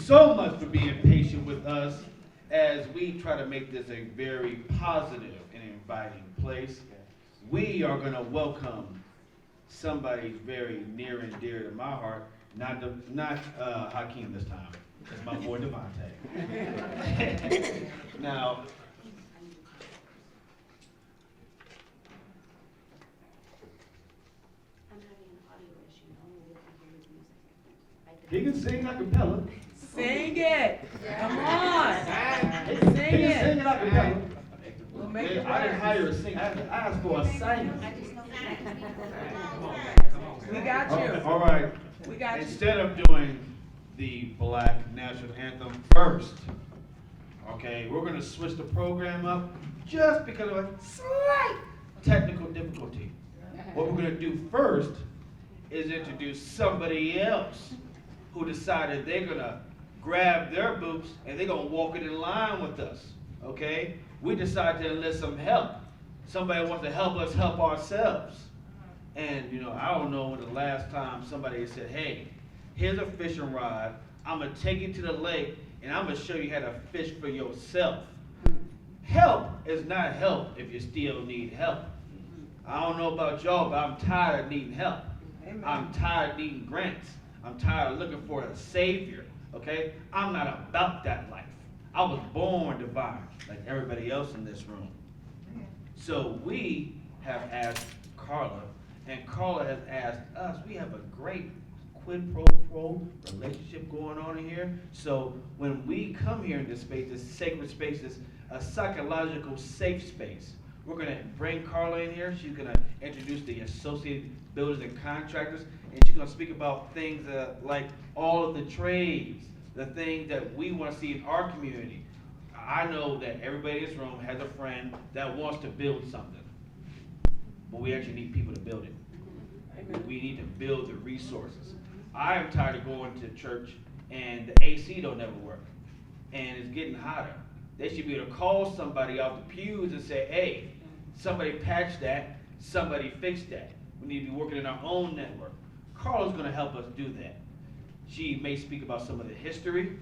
so much for being patient with us as we try to make this a very positive and inviting place. We are going to welcome somebody very near and dear to my heart, not Hakeem this time. It's my boy Devontae. Now, he can sing a cappella. Sing it! Come on! He Sing can sing it! a cappella. We'll make I it didn't hire a singer. I asked for a singer. We got you. All right. We got you. Instead of doing the Black National Anthem first, okay, we're going to switch the program up just because of a slight technical difficulty. What we're going to do first is introduce somebody else who decided they're going to grab their boots and they're going to walk it in line with us, okay? We decided to enlist some help. Somebody wants to help us help ourselves. And, you know, I don't know when the last time somebody said, hey, here's a fishing rod. I'm going to take you to the lake, and I'm going to show you how to fish for yourself. Help is not help if you still need help. I don't know about y'all, but I'm tired of needing help. Amen. I'm tired of needing grants. I'm tired of looking for a savior, okay? I'm not about that life. I was born divine, like everybody else in this room. So we have asked Carla, and Carla has asked us. We have a great quid pro quo relationship going on in here. So when we come here in this space, this sacred space, this a psychological safe space, we're going to bring Carla in here. She's going to introduce the Associated Builders and Contractors, and she's going to speak about things like all of the trades, the things that we want to see in our community. I know that everybody in this room has a friend that wants to build something, but we actually need people to build it. We need to build the resources. I am tired of going to church and the AC don't never work, and it's getting hotter. They should be able to call somebody off the pews and say, hey, somebody patch that, somebody fix that. We need to be working in our own network. Carla's going to help us do that. She may speak about some of the history,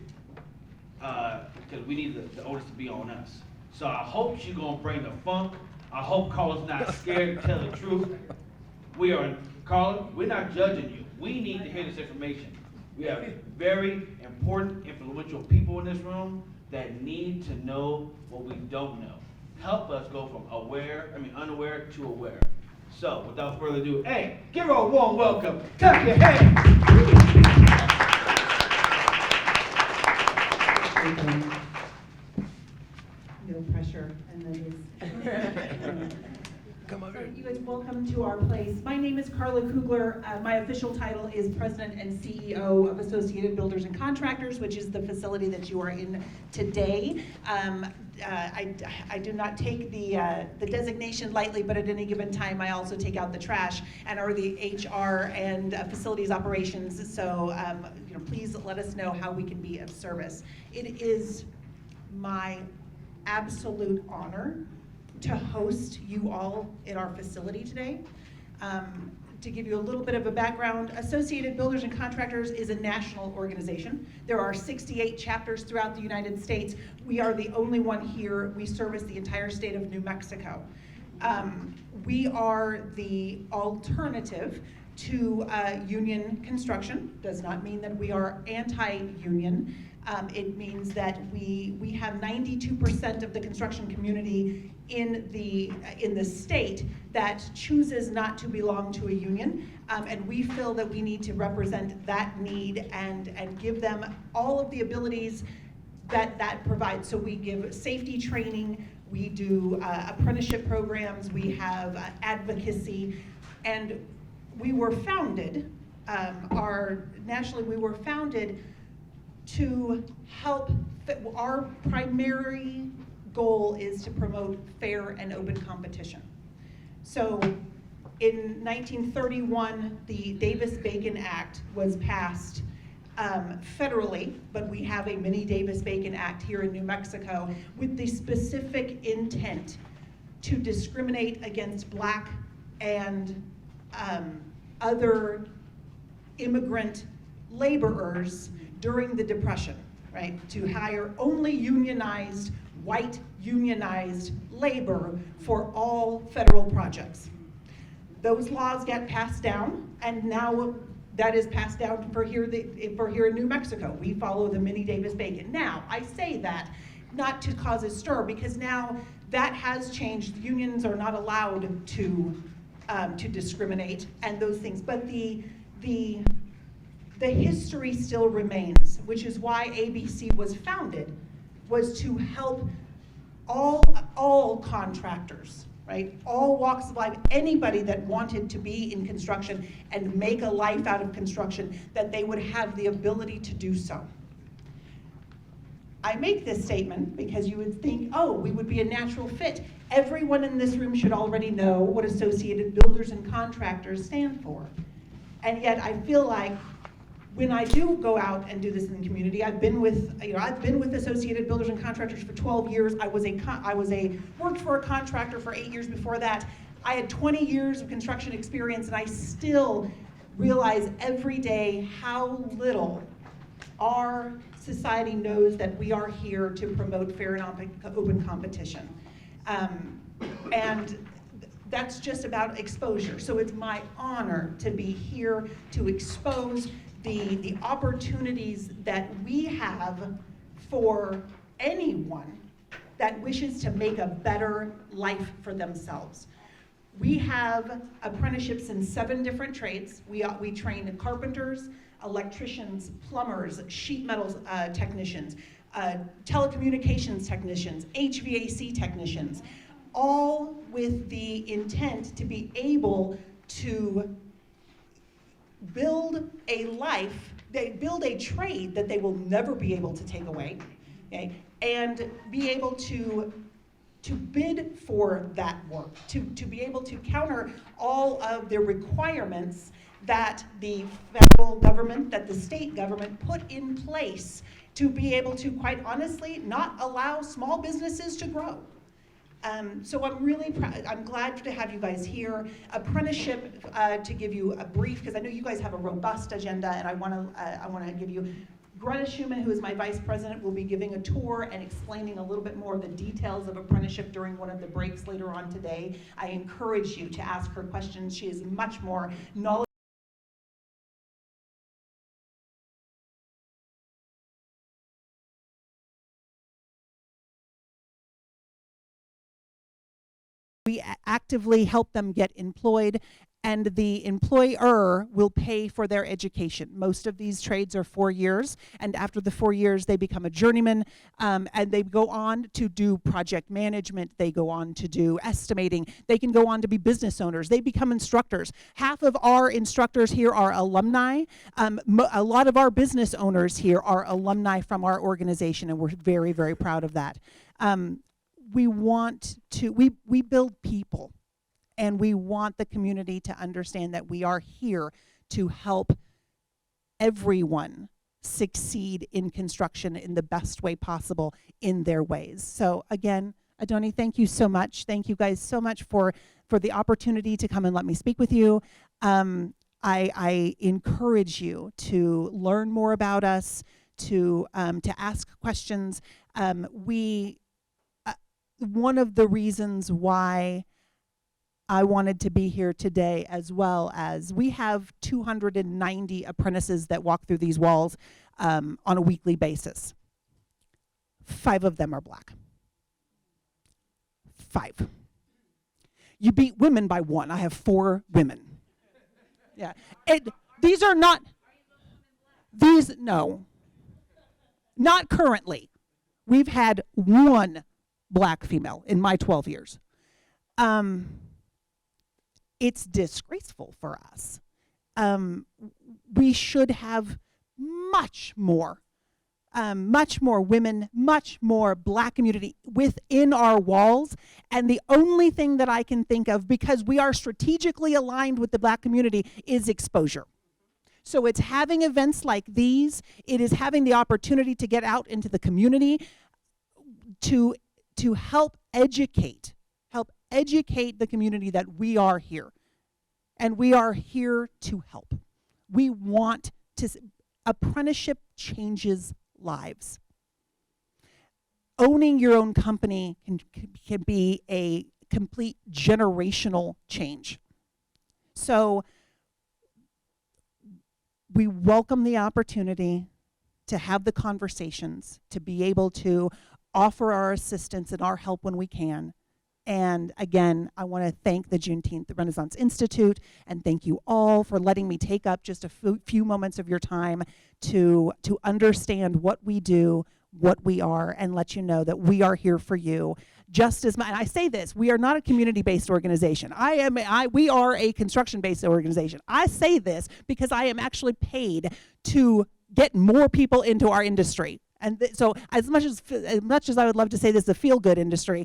because we need the onus to be on us. So I hope she's going to bring the funk. I hope Carla's not scared to tell the truth. Carla, we're not judging you. We need to hear this information. We have very important, influential people in this room that need to know what we don't know. Help us go from unaware to aware. So, without further ado, hey, give her a warm welcome. Clap your hands. No pressure, and that is. Come over here. You guys, welcome to our place. My name is Carla Kugler. My official title is President and CEO of Associated Builders and Contractors, which is the facility that you are in today. I do not take the designation lightly, but at any given time, I also take out the trash and are the HR and facilities operations. So, please let us know how we can be of service. It is my absolute honor to host you all in our facility today. To give you a little bit of a background, Associated Builders and Contractors is a national organization. There are 68 chapters throughout the United States. We are the only one here. We service the entire state of New Mexico. We are the alternative to union construction. Does not mean that we are anti-union. It means that we have 92% of the construction community in the state that chooses not to belong to a union, and we feel that we need to represent that need and give them all of the abilities that provides. So we give safety training, we do apprenticeship programs, we have advocacy, and we were founded, nationally we were founded to help. Our primary goal is to promote fair and open competition. So in 1931, the Davis-Bacon Act was passed federally, but we have a mini Davis-Bacon Act here in New Mexico with the specific intent to discriminate against Black and other immigrant laborers during the Depression. right? To hire only unionized, white unionized labor for all federal projects. Those laws get passed down, and now that is passed down for here in New Mexico. We follow the Minnie Davis-Bacon. Now, I say that not to cause a stir, because now that has changed. Unions are not allowed to discriminate and those things, but the history still remains, which is why ABC was founded, was to help all contractors, right? All walks of life, anybody that wanted to be in construction and make a life out of construction, that they would have the ability to do so. I make this statement because you would think, oh, we would be a natural fit. Everyone in this room should already know what Associated Builders and Contractors stand for. And yet I feel like when I do go out and do this in the community, I've been with Associated Builders and Contractors for 12 years. I worked for a contractor for 8 years before that. I had 20 years of construction experience, and I still realize every day how little our society knows that we are here to promote fair and open competition. And that's just about exposure. So it's my honor to be here to expose the opportunities that we have for anyone that wishes to make a better life for themselves. We have apprenticeships in 7 different trades. We train carpenters, electricians, plumbers, sheet metal technicians, telecommunications technicians, HVAC technicians, all with the intent to be able to build a life, they build a trade that they will never be able to take away, okay? And be able to bid for that work, to be able to counter all of the requirements that the federal government, that the state government put in place to be able to, quite honestly, not allow small businesses to grow. So I'm really proud. I'm glad to have you guys here. Apprenticeship, to give you a brief, because I know you guys have a robust agenda, and I want to give you. Greta Schumann, who is my vice president, will be giving a tour and explaining a little bit more of the details of apprenticeship during one of the breaks later on today. I encourage you to ask her questions. She is much more knowledgeable. We actively help them get employed, and the employer will pay for their education. Most of these trades are 4 years, and after the 4 years, they become a journeyman, and they go on to do project management. They go on to do estimating. They can go on to be business owners. They become instructors. Half of our instructors here are alumni. A lot of our business owners here are alumni from our organization, and we're very, very proud of that. We build people, and we want the community to understand that we are here to help everyone succeed in construction in the best way possible in their ways. So again, Adoni, thank you so much. Thank you guys so much for the opportunity to come and let me speak with you. I encourage you to learn more about us, to ask questions. One of the reasons why I wanted to be here today, as well as we have 290 apprentices that walk through these walls on a weekly basis. 5 of them are Black. 5. You beat women by 1. I have 4 women. Yeah. No. Not currently. We've had 1 Black female in my 12 years. It's disgraceful for us. We should have much more women, much more Black community within our walls. And the only thing that I can think of, because we are strategically aligned with the Black community, is exposure. So it's having events like these. It is having the opportunity to get out into the community to help educate the community that we are here. And we are here to help. We want to, apprenticeship changes lives. owning your own company can be a complete generational change. So we welcome the opportunity to have the conversations, to be able to offer our assistance and our help when we can. And again, I want to thank the Juneteenth Renaissance Institute and thank you all for letting me take up just a few moments of your time to understand what we do, what we are, and let you know that we are here for you. Just as much, and I say this, we are not a community-based organization. We are a construction-based organization. I say this because I am actually paid to get more people into our industry. And so as much as I would love to say this is a feel-good industry,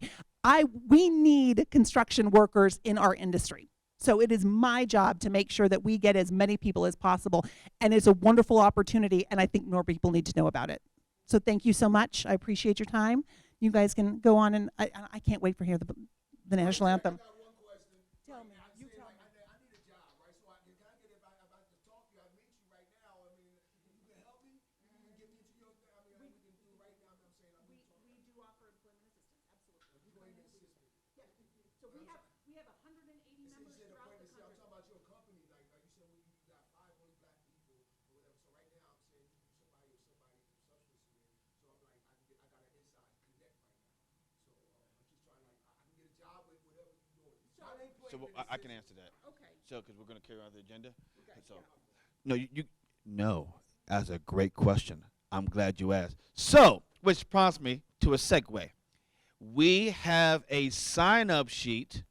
we need construction workers in our industry. So it is my job to make sure that we get as many people as possible. And it's a wonderful opportunity, and I think more people need to know about it. So thank you so much. I appreciate your time. You guys can go on, and I can't wait for hear the national anthem. Tell me. You tell me. I need a job, right? So can I get if I just talk to you, I meet you right now. I mean, you can help me. You can get me into your thing. I mean, we can do right now. I'm saying We do offer employment assistance, absolutely. you going to assist me. Yeah. So we have 180 members throughout the country. I'm talking about your company. Like you said, you got 5 only black people or whatever. So right now, I'm saying somebody from substance here. So I'm like, I got an inside connect right now. So I'm just trying like I can get a job with whatever you're doing. So I can answer that. Okay. So, because we're going to carry on the agenda. Okay. So, no, that's a great question. I'm glad you asked. So, which prompts me to a segue. We have a sign-up sheet.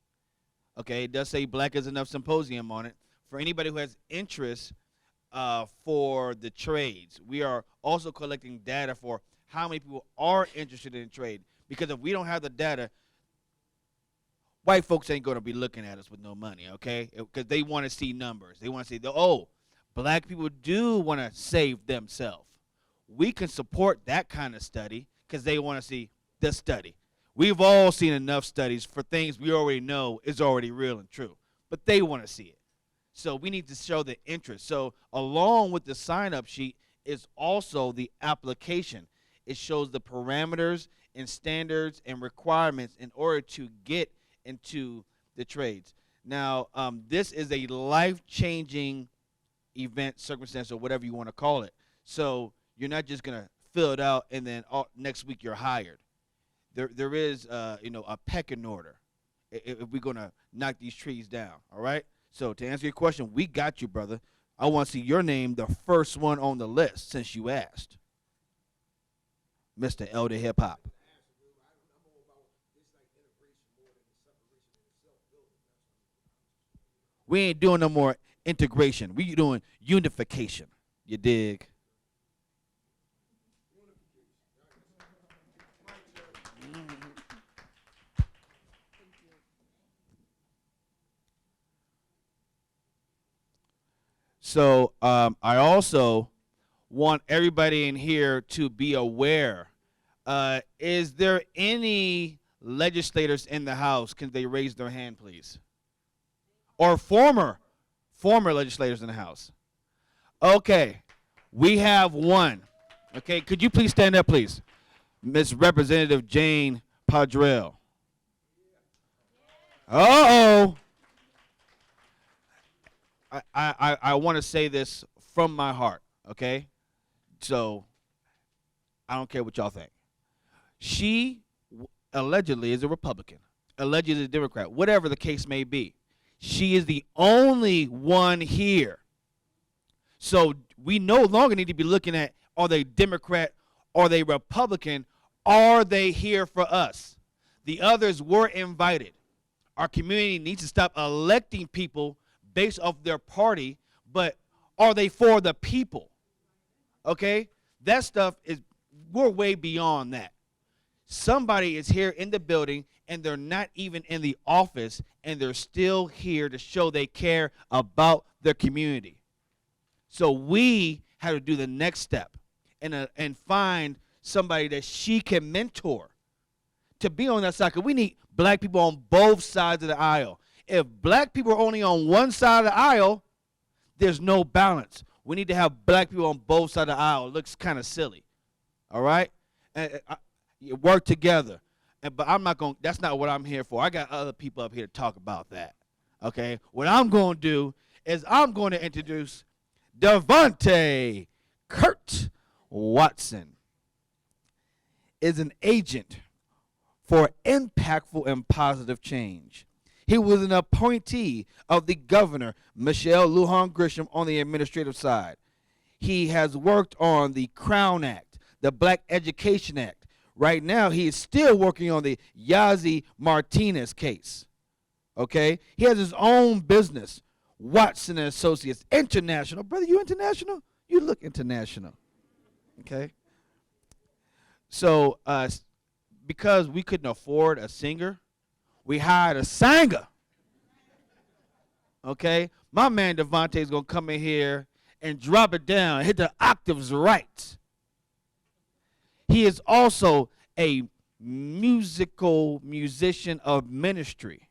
Okay, it does say Black is Enough Symposium on it for anybody who has interest for the trades. We are also collecting data for how many people are interested in trade, because if we don't have the data, white folks ain't going to be looking at us with no money, okay? Because they want to see numbers. They want to see, black people do want to save themselves. We can support that kind of study because they want to see the study. We've all seen enough studies for things we already know is already real and true, but they want to see it. So we need to show the interest. So along with the sign-up sheet is also the application. It shows the parameters and standards and requirements in order to get into the trades. Now, this is a life-changing event, circumstance, or whatever you want to call it. So you're not just going to fill it out and then next week you're hired. There is, a pecking order if we're going to knock these trees down, all right? So to answer your question, we got you, brother. I want to see your name, the first one on the list, since you asked. Mr. Elder Hip Hop. We ain't doing no more integration. We doing unification. You dig? So I also want everybody in here to be aware. Is there any legislators in the House? Can they raise their hand, please? Or former legislators in the House? Okay, we have one. Okay, could you please stand up, please? Miss Representative Jane Padrell. Uh-oh. I want to say this from my heart, okay? So I don't care what y'all think. She allegedly is a Republican, allegedly a Democrat, whatever the case may be. She is the only one here. So we no longer need to be looking at, are they Democrat, are they Republican, are they here for us? The others were invited. Our community needs to stop electing people based off their party, but are they for the people? Okay? That stuff we're way beyond that. Somebody is here in the building and they're not even in the office and they're still here to show they care about their community. So we have to do the next step and find somebody that she can mentor to be on that side. Because we need black people on both sides of the aisle. If black people are only on one side of the aisle, there's no balance. We need to have black people on both sides of the aisle. It looks kind of silly. All right? You work together. But I'm not going, that's not what I'm here for. I got other people up here to talk about that. Okay? What I'm going to do is I'm going to introduce Devontae Kurt Watson. Is an agent for impactful and positive change. He was an appointee of the governor, Michelle Lujan Grisham, on the administrative side. He has worked on the Crown Act, the Black Education Act. Right now, he is still working on the Yazzie Martinez case. Okay? He has his own business, Watson and Associates International. Brother, you international? You look international. Okay? So, because we couldn't afford a singer, we hired a singer. Okay? My man Devontae is going to come in here and drop it down, hit the octaves right. He is also a musician of ministry,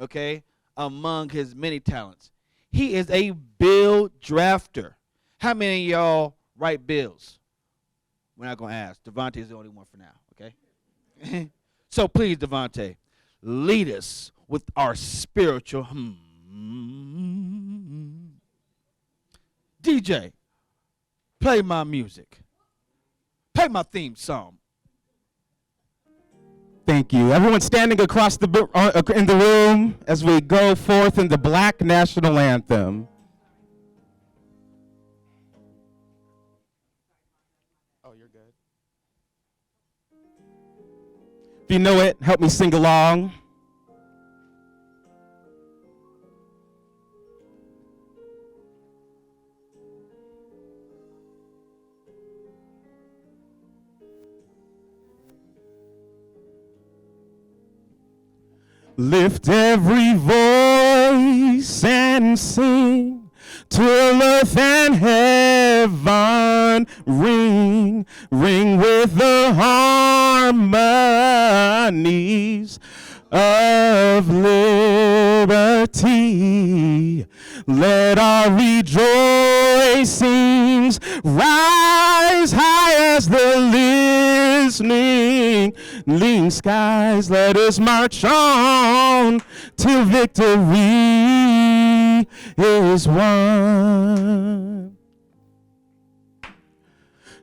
okay, among his many talents. He is a bill drafter. How many of y'all write bills? We're not going to ask. Devontae is the only one for now, okay? So please, Devontae, lead us with our spiritual DJ, play my music. Play my theme song. Thank you. Everyone standing across in the room as we go forth in the Black National Anthem. Oh, you're good. If you know it, help me sing along. Lift every voice and sing till earth and heaven ring, ring with the harmonies of liberty. Let our rejoicings rise high as the listening skies. Let us march on till victory is won.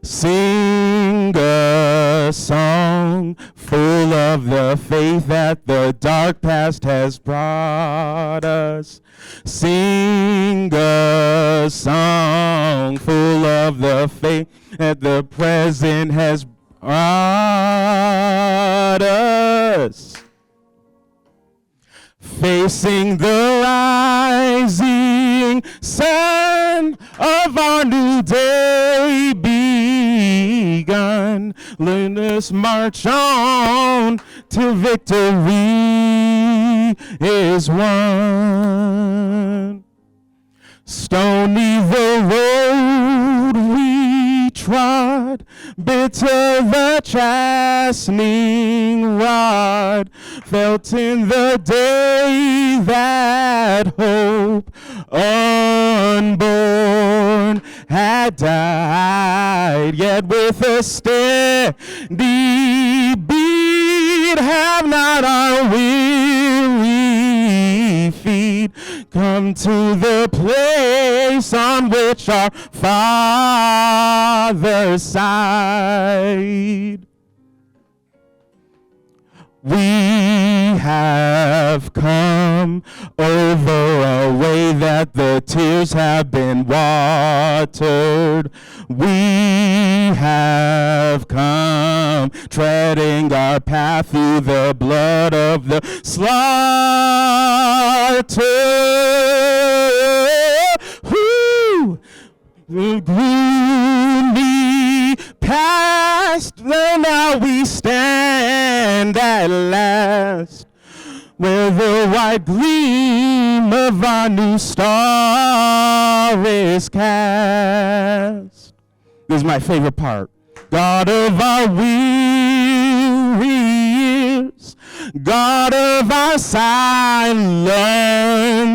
Sing a song full of the faith that the dark past has brought us. Sing a song full of the faith that the present has brought us. Facing the rising sun of our new day begun, let us march on till victory is won. Stony the road we trod, bitter the chastening rod, felt in the day that hope unborn had died. Yet with a steady beat have not our weary feet come to the place on which our Father sighed. We have come over a way that the tears have been watered. We have come treading our path through the blood of the slaughter. Woo! The gloomy past, though now we stand at last, where the white gleam of our new star is cast. This is my favorite part. God of our weary years, God of our silent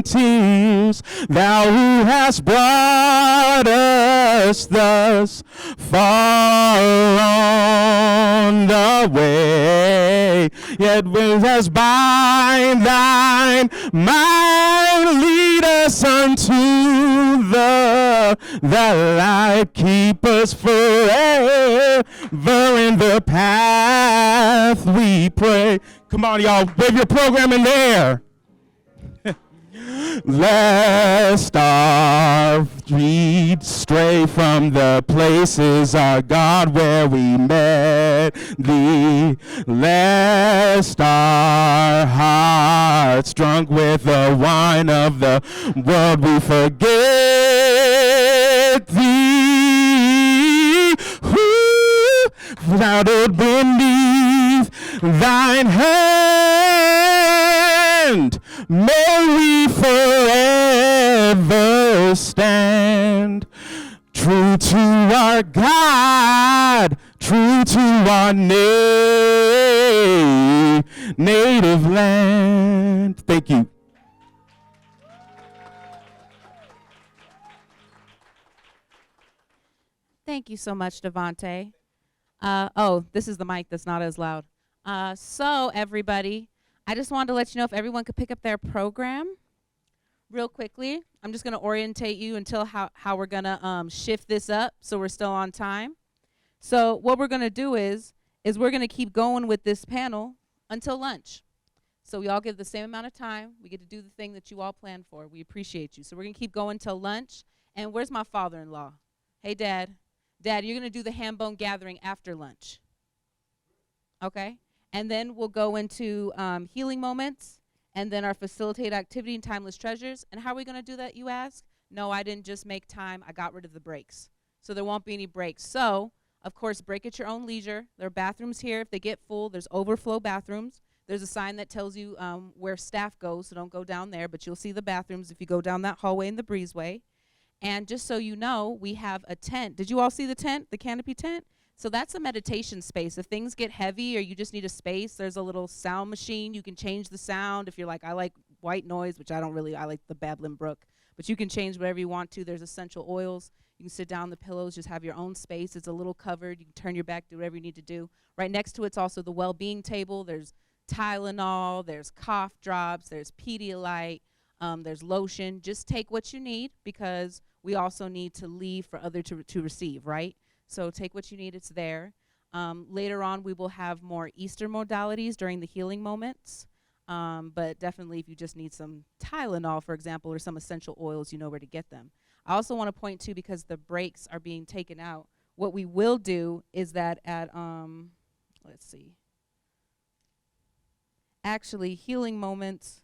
tears, thou who hast brought us thus far on the the way, yet with us by thine might lead us unto the light. Keep us forever in the path we pray. Come on, y'all, wave your program in the air. Lest our feet stray from the places, our God, where we met thee. Lest our hearts, drunk with the wine of the world, we forget thee. Who, shrouded beneath thine hand, may we forever stand, true to our God, true to our native land. Thank you. Thank you so much, Devontae. This is the mic that's not as loud. So everybody, I just wanted to let you know if everyone could pick up their program real quickly. I'm just going to orientate you until how we're going to shift this up so we're still on time. So what we're going to do is we're going to keep going with this panel until lunch. So we all get the same amount of time. We get to do the thing that you all planned for. We appreciate you. So we're going to keep going till lunch. And where's my father-in-law? Hey, Dad. Dad, you're going to do the ham bone gathering after lunch. Okay? And then we'll go into healing moments, and then our facilitate activity and timeless treasures. And how are we going to do that, you ask? No, I didn't just make time. I got rid of the breaks. So there won't be any breaks. So, of course, break at your own leisure. There are bathrooms here. If they get full, there's overflow bathrooms. There's a sign that tells you where staff goes, so don't go down there. But you'll see the bathrooms if you go down that hallway in the breezeway. And just so you know, we have a tent. Did you all see the tent, the canopy tent? So that's a meditation space. If things get heavy or you just need a space, there's a little sound machine. You can change the sound. If you're like, I like white noise, which I don't really, I like the Babylon Brook. But you can change whatever you want to. There's essential oils. You can sit down on the pillows, just have your own space. It's a little covered. You can turn your back, do whatever you need to do. Right next to it's also the well-being table. There's Tylenol, there's cough drops, there's Pedialyte, there's lotion. Just take what you need because we also need to leave for others to receive, right? So take what you need, it's there. Later on, we will have more Easter modalities during the healing moments. But definitely if you just need some Tylenol, for example, or some essential oils, you know where to get them. I also want to point to, because the breaks are being taken out, what we will do is that at, let's see. Actually, healing moments,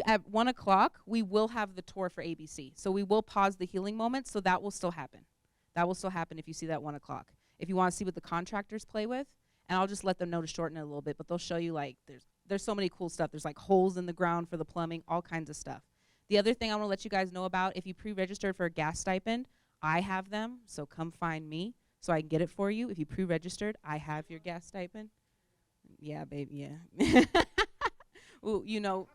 at 1 o'clock, we will have the tour for ABC. So we will pause the healing moments, so that will still happen. That will still happen if you see that 1 o'clock. If you want to see what the contractors play with, and I'll just let them know to shorten it a little bit, but they'll show you, like, there's so many cool stuff. There's like holes in the ground for the plumbing, all kinds of stuff. The other thing I want to let you guys know about, if you pre-registered for a gas stipend, I have them, so come find me so I can get it for you. If you pre-registered, I have your gas stipend. Yeah, baby, yeah. Well, you know.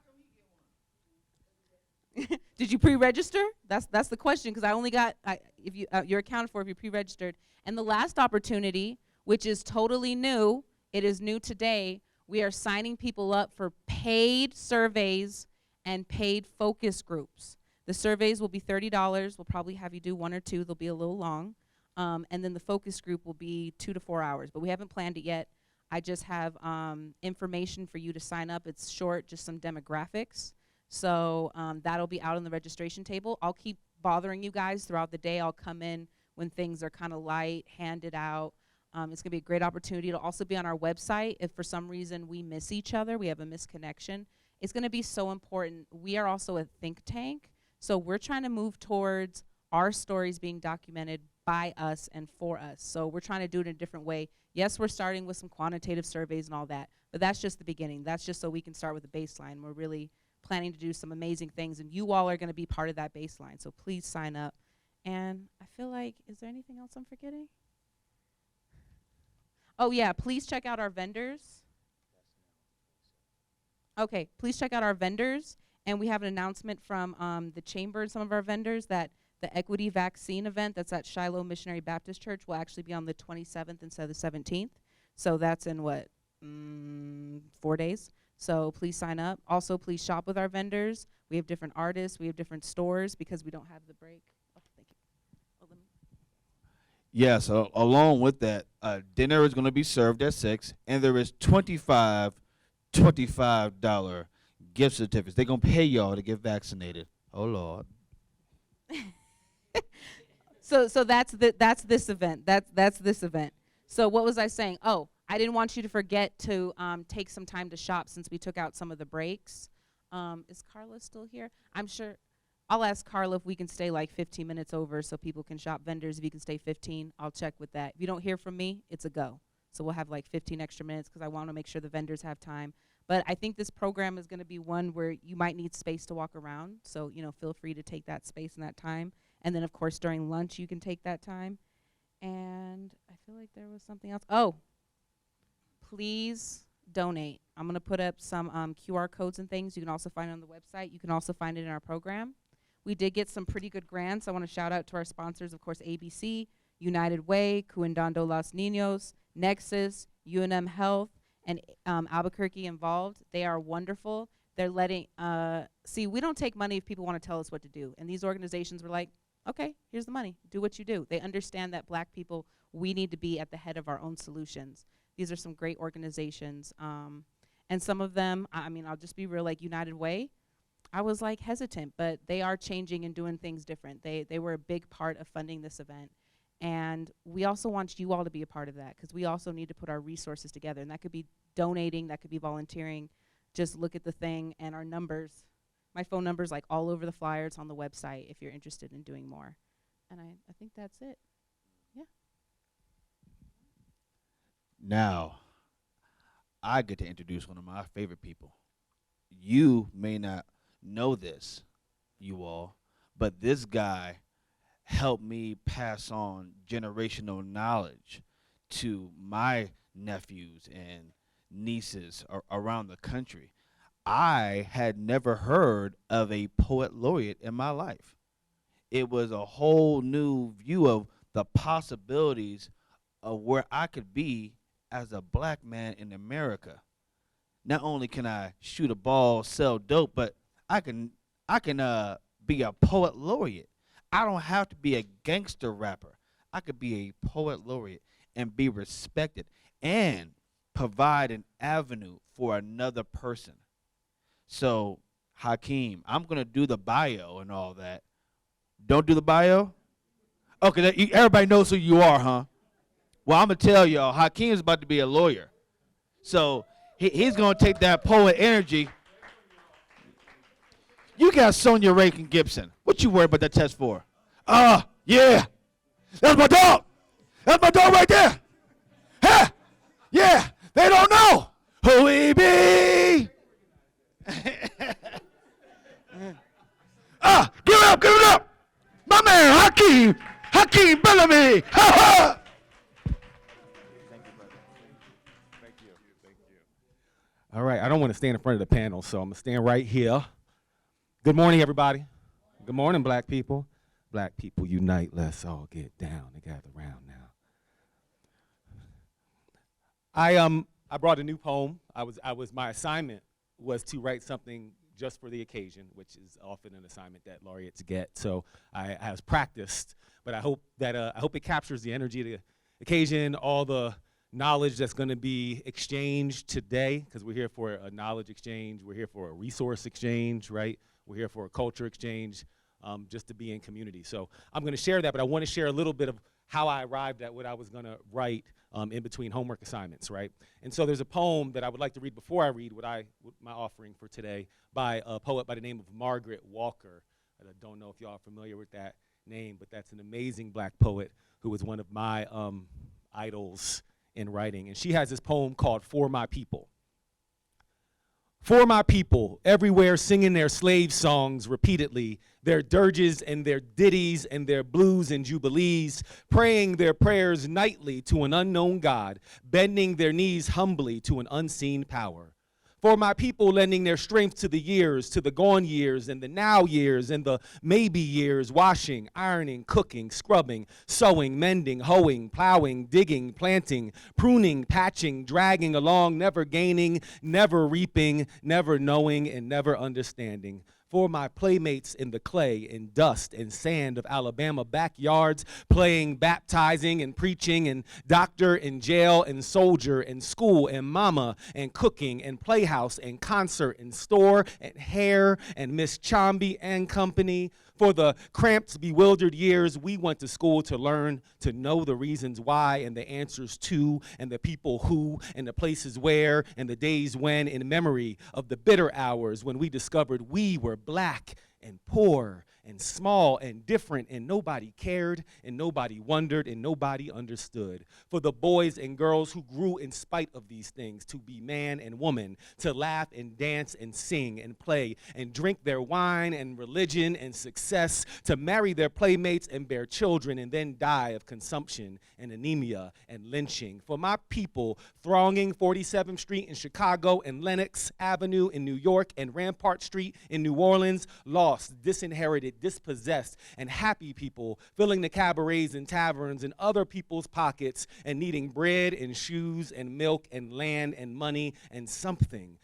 Did you pre-register? That's the question, because I only got, if you're accounted for if you pre-registered. And the last opportunity, which is totally new, it is new today, we are signing people up for paid surveys and paid focus groups. The surveys will be $30. We'll probably have you do 1 or 2. They'll be a little long. And then the focus group will be 2 to 4 hours. But we haven't planned it yet. I just have information for you to sign up. It's short, just some demographics. So that'll be out on the registration table. I'll keep bothering you guys throughout the day. I'll come in when things are kind of light, hand it out. It's going to be a great opportunity. It'll also be on our website. If for some reason we miss each other, we have a misconnection, it's going to be so important. We are also a think tank, so we're trying to move towards our stories being documented by us and for us. So we're trying to do it in a different way. Yes, we're starting with some quantitative surveys and all that, but that's just the beginning. That's just so we can start with the baseline. We're really planning to do some amazing things, and you all are going to be part of that baseline. So please sign up. And I feel like, is there anything else I'm forgetting? Oh, yeah, please check out our vendors. Okay, please check out our vendors. And we have an announcement from the chamber and some of our vendors that the Equity Vaccine event that's at Shiloh Missionary Baptist Church will actually be on the 27th instead of the 17th. So that's in what, 4 days? So please sign up. Also, please shop with our vendors. We have different artists. We have different stores because we don't have the break. Oh, thank you. Oh, let me. Yeah, so along with that, dinner is going to be served at 6, and there is $25 gift certificates. They're going to pay y'all to get vaccinated. Oh, Lord. So that's this event. That's this event. So what was I saying? Oh, I didn't want you to forget to take some time to shop since we took out some of the breaks. Is Carla still here? I'm sure. I'll ask Carla if we can stay like 15 minutes over so people can shop. Vendors, if you can stay 15, I'll check with that. If you don't hear from me, it's a go. So we'll have like 15 extra minutes because I want to make sure the vendors have time. But I think this program is going to be one where you might need space to walk around. So, feel free to take that space and that time. And then, of course, during lunch, you can take that time. And I feel like there was something else. Oh, please donate. I'm going to put up some QR codes and things. You can also find it on the website. You can also find it in our program. We did get some pretty good grants. I want to shout out to our sponsors, of course, ABC, United Way, Cuidando Los Niños, Nexus, UNM Health, and Albuquerque involved. They are wonderful. They're letting, we don't take money if people want to tell us what to do. And these organizations were like, okay, here's the money. Do what you do. They understand that black people, we need to be at the head of our own solutions. These are some great organizations. And some of them, I'll just be real, like United Way, I was like hesitant, but they are changing and doing things different. They were a big part of funding this event. And we also want you all to be a part of that because we also need to put our resources together. And that could be donating, that could be volunteering. Just look at the thing and our numbers. My phone number's like all over the flyer. It's on the website if you're interested in doing more. And I think that's it. Yeah. Now, I get to introduce one of my favorite people. You may not know this, you all, but this guy helped me pass on generational knowledge to my nephews and nieces around the country. I had never heard of a poet laureate in my life. It was a whole new view of the possibilities of where I could be as a black man in America. Not only can I shoot a ball, sell dope, but I can be a poet laureate. I don't have to be a gangster rapper. I could be a poet laureate and be respected and provide an avenue for another person. So, Hakeem, I'm going to do the bio and all that. Don't do the bio? Okay, everybody knows who you are, huh? Well, I'm going to tell y'all, Hakeem is about to be a lawyer. So, he's going to take that poet energy. You got Sonia Reagan Gibson. What you worried about that test for? Yeah. That's my dog. That's my dog right there. Huh? Yeah. They don't know who we be. Give it up. My man, Hakeem Bellamy. Ha ha. Thank you, brother. Thank you. All right, I don't want to stand in front of the panel, so I'm going to stand right here. Good morning, everybody. Good morning, black people. Black people unite. Let's all get down and gather around now. I brought a new poem. My assignment was to write something just for the occasion, which is often an assignment that laureates get. So I has practiced, but I hope it captures the energy of the occasion, all the knowledge that's going to be exchanged today, because we're here for a knowledge exchange. We're here for a resource exchange, right? We're here for a culture exchange, just to be in community. So I'm going to share that, but I want to share a little bit of how I arrived at what I was going to write in between homework assignments, right? And so there's a poem that I would like to read before I read my offering for today by a poet by the name of Margaret Walker. I don't know if y'all are familiar with that name, but that's an amazing black poet who was one of my idols in writing. And she has this poem called For My People. For my people, everywhere singing their slave songs repeatedly, their dirges and their ditties and their blues and jubilees, praying their prayers nightly to an unknown God, bending their knees humbly to an unseen power. For my people lending their strength to the years, to the gone years and the now years and the maybe years, washing, ironing, cooking, scrubbing, sewing, mending, hoeing, plowing, digging, planting, pruning, patching, dragging along, never gaining, never reaping, never knowing, and never understanding. For my playmates in the clay and dust and sand of Alabama backyards, playing, baptizing, and preaching, and doctor and jail and soldier and school and mama and cooking and playhouse and concert and store and hair and Miss Chambi and company. For the cramped, bewildered years we went to school to learn, to know the reasons why and the answers to, and the people who, and the places where, and the days when, in memory of the bitter hours when we discovered we were black and poor and small and different, and nobody cared, and nobody wondered, and nobody understood. For the boys and girls who grew in spite of these things, to be man and woman, to laugh and dance and sing and play and drink their wine and religion and success, to marry their playmates and bear children and then die of consumption and anemia and lynching. For my people thronging 47th Street in Chicago and Lenox Avenue in New York and Rampart Street in New Orleans, lost, disinherited, dispossessed, and happy people filling the cabarets and taverns in other people's pockets and needing bread and shoes and milk and land and money and something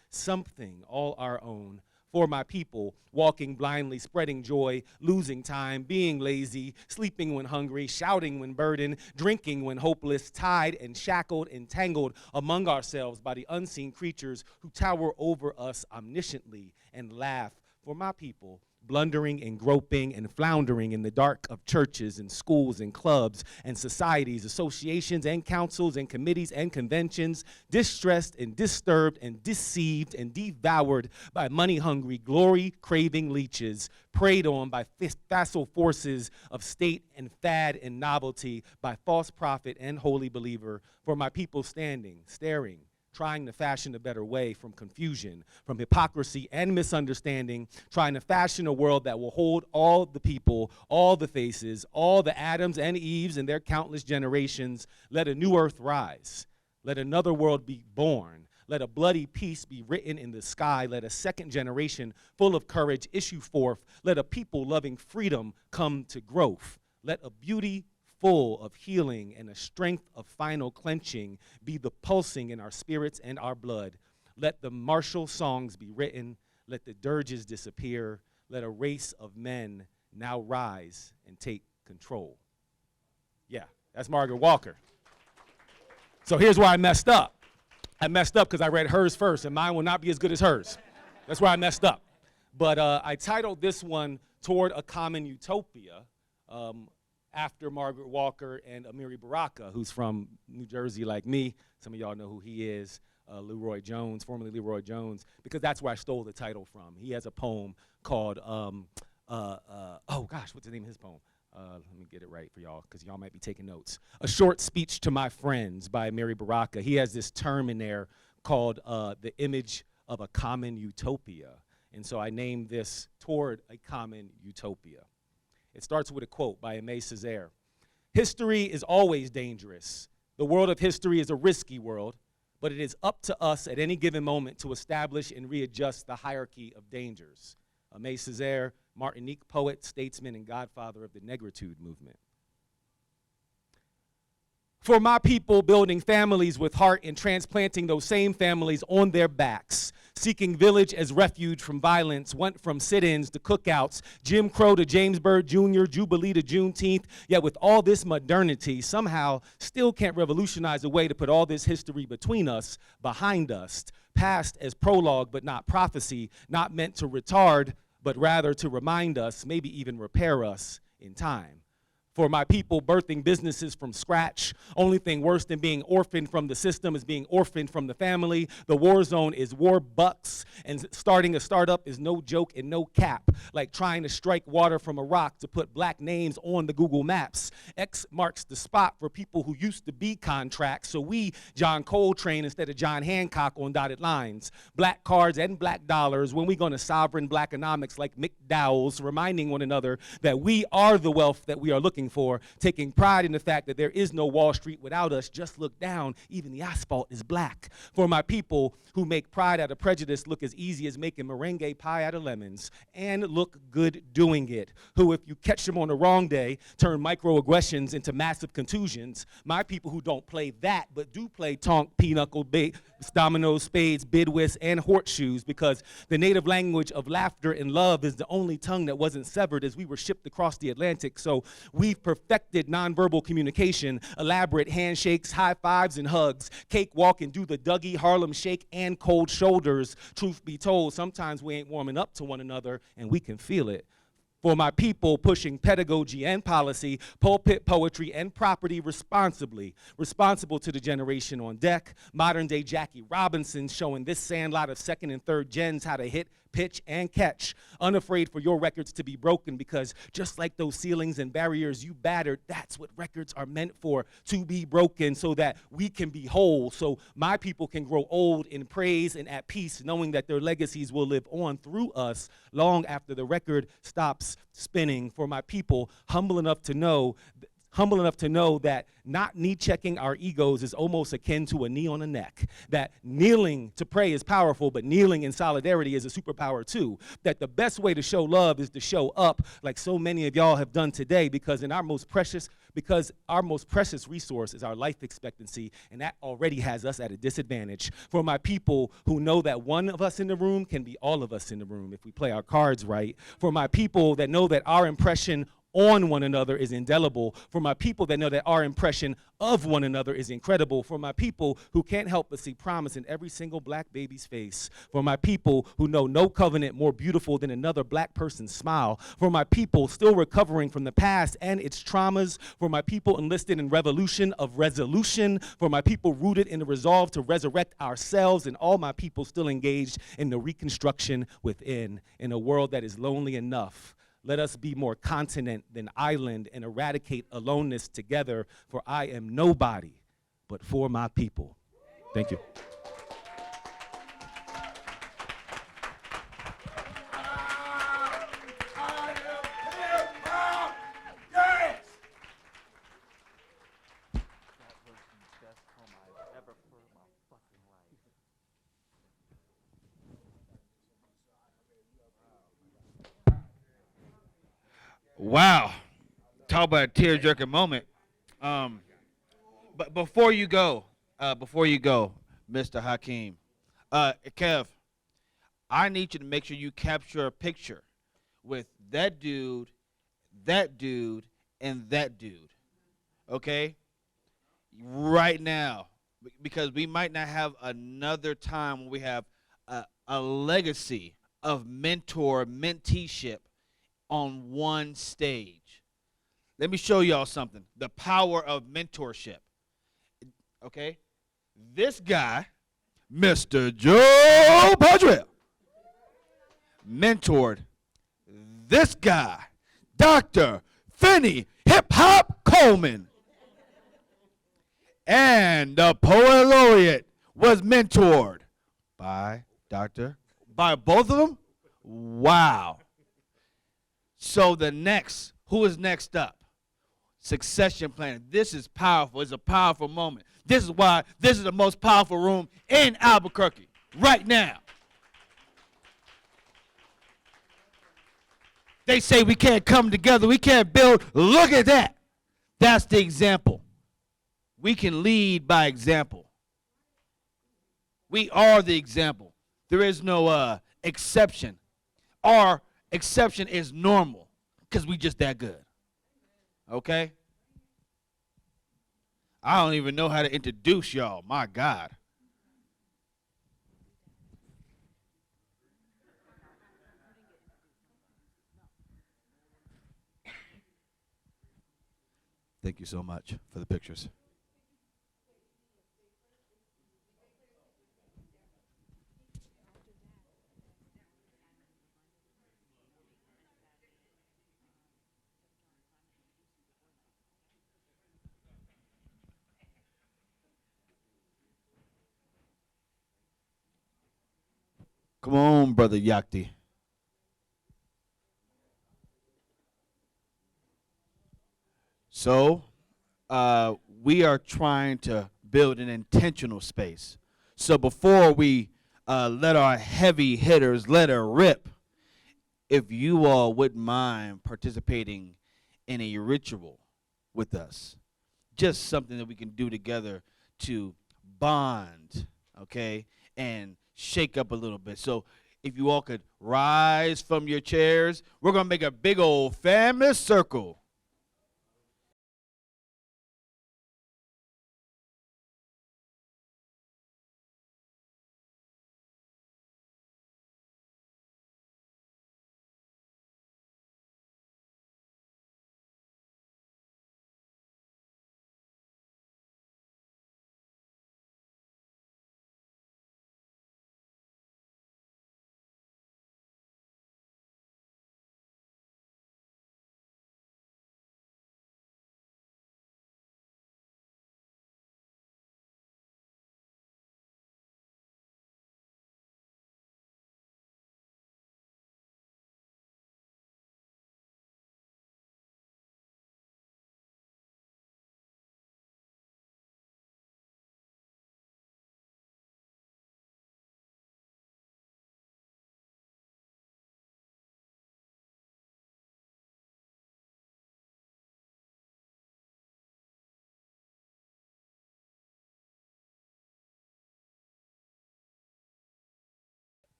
all our own. For my people, walking blindly, spreading joy, losing time, being lazy, sleeping when hungry, shouting when burdened, drinking when hopeless, tied and shackled and tangled among ourselves by the unseen creatures who tower over us omnisciently and laugh. For my people, blundering and groping and floundering in the dark of churches and schools and clubs and societies, associations and councils and committees and conventions, distressed and disturbed and deceived and devoured by money-hungry, glory-craving leeches, preyed on by facile forces of state and fad and novelty, by false prophet and holy believer. For my people standing, staring, trying to fashion a better way from confusion, from hypocrisy and misunderstanding, trying to fashion a world that will hold all the people, all the faces, all the Adams and Eves and their countless generations. Let a new earth rise. Let another world be born. Let a bloody peace be written in the sky. Let a second generation full of courage issue forth. Let a people loving freedom come to growth. Let a beauty full of healing and a strength of final clenching be the pulsing in our spirits and our blood. Let the martial songs be written. Let the dirges disappear. Let a race of men now rise and take control. Yeah, that's Margaret Walker. So here's where I messed up. I messed up because I read hers first, and mine will not be as good as hers. That's where I messed up. But I titled this one Toward a Common Utopia, after Margaret Walker and Amiri Baraka, who's from New Jersey like me. Some of y'all know who he is, Leroy Jones, formerly Leroy Jones, because that's where I stole the title from. He has a poem called, oh gosh, what's the name of his poem? Let me get it right for y'all, because y'all might be taking notes. A Short Speech to My Friends by Amiri Baraka. He has this term in there called the image of a common utopia. And so I named this Toward a Common Utopia. It starts with a quote by Aimé Césaire. History is always dangerous. The world of history is a risky world, but it is up to us at any given moment to establish and readjust the hierarchy of dangers. Aimé Césaire, Martinique poet, statesman, and godfather of the Negritude movement. For my people building families with heart and transplanting those same families on their backs, seeking village as refuge from violence, went from sit-ins to cookouts, Jim Crow to James Byrd Jr., Jubilee to Juneteenth, yet with all this modernity, somehow still can't revolutionize a way to put all this history between us, behind us, past as prologue but not prophecy, not meant to retard, but rather to remind us, maybe even repair us in time. For my people birthing businesses from scratch, only thing worse than being orphaned from the system is being orphaned from the family. The war zone is war bucks, and starting a startup is no joke and no cap, like trying to strike water from a rock to put black names on the Google Maps. X marks the spot for people who used to be contracts, so we John Coltrane instead of John Hancock on dotted lines. Black cards and black dollars, when we gonna sovereign blackonomics like McDowell's, reminding one another that we are the wealth that we are looking working for, taking pride in the fact that there is no Wall Street without us. Just look down, even the asphalt is black. For my people who make pride out of prejudice look as easy as making meringue pie out of lemons, and look good doing it. Who, if you catch them on the wrong day, turn microaggressions into massive contusions. My people who don't play that, but do play tonk, pinochle, dominoes, spades, bidwis, and horseshoes, because the native language of laughter and love is the only tongue that wasn't severed as we were shipped across the Atlantic. So we've perfected nonverbal communication, elaborate handshakes, high fives, and hugs, cakewalk and do the Dougie, Harlem shake, and cold shoulders. Truth be told, sometimes we ain't warming up to one another, and we can feel it. For my people pushing pedagogy and policy, pulpit poetry and property responsibly, responsible to the generation on deck, modern day Jackie Robinson showing this sandlot of second and third gens how to hit, pitch, and catch, unafraid for your records to be broken, because just like those ceilings and barriers you battered, that's what records are meant for, to be broken so that we can be whole, so my people can grow old in praise and at peace, knowing that their legacies will live on through us long after the record stops spinning. For my people humble enough to know that not knee-checking our egos is almost akin to a knee on the neck. That kneeling to pray is powerful, but kneeling in solidarity is a superpower too. That the best way to show love is to show up, like so many of y'all have done today, because our most precious resource is our life expectancy, and that already has us at a disadvantage. For my people who know that one of us in the room can be all of us in the room if we play our cards right. For my people that know that our impression on one another is indelible. For my people that know that our impression of one another is incredible. For my people who can't help but see promise in every single black baby's face. For my people who know no covenant more beautiful than another black person's smile. For my people still recovering from the past and its traumas. For my people enlisted in revolution of resolution. For my people rooted in the resolve to resurrect ourselves. And all my people still engaged in the reconstruction within. In a world that is lonely enough, let us be more continent than island and eradicate aloneness together, for I am nobody but for my people. Thank you. Wow. Talk about a tear-jerking moment. But before you go, Mr. Hakeem, Kev, I need you to make sure you capture a picture with that dude, and that dude. Okay? Right now. Because we might not have another time when we have a legacy of menteeship on one stage. Let me show y'all something. The power of mentorship. Okay? This guy, Mr. Joe Padre, mentored this guy, Dr. Finney Hip Hop Coleman. And the poet laureate was mentored by both of them? Wow. So who is next up? Succession planning. This is powerful. It's a powerful moment. This is why this is the most powerful room in Albuquerque right now. They say we can't come together. We can't build. Look at that. That's the example. We can lead by example. We are the example. There is no exception. Our exception is normal because we just that good. Okay? I don't even know how to introduce y'all. My God. Thank you so much for the pictures. Come on, Brother Yakti. So, we are trying to build an intentional space. So before we let our heavy hitters let her rip, if you all wouldn't mind participating in a ritual with us, just something that we can do together to bond, okay, and shake up a little bit. So if you all could rise from your chairs, we're going to make a big old family circle.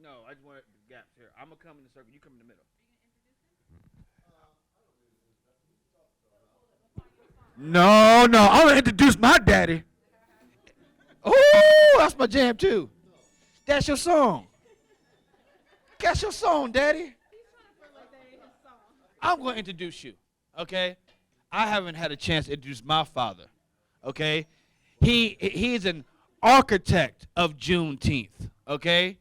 No, I just want the gaps here. I'm gonna come in the circle. You come in the middle. No, no, I'm gonna introduce my daddy. Oh, that's my jam too. That's your song. That's your song, daddy. I'm gonna introduce you. Okay, I haven't had a chance to introduce my father. Okay, he's an architect of Juneteenth. Okay,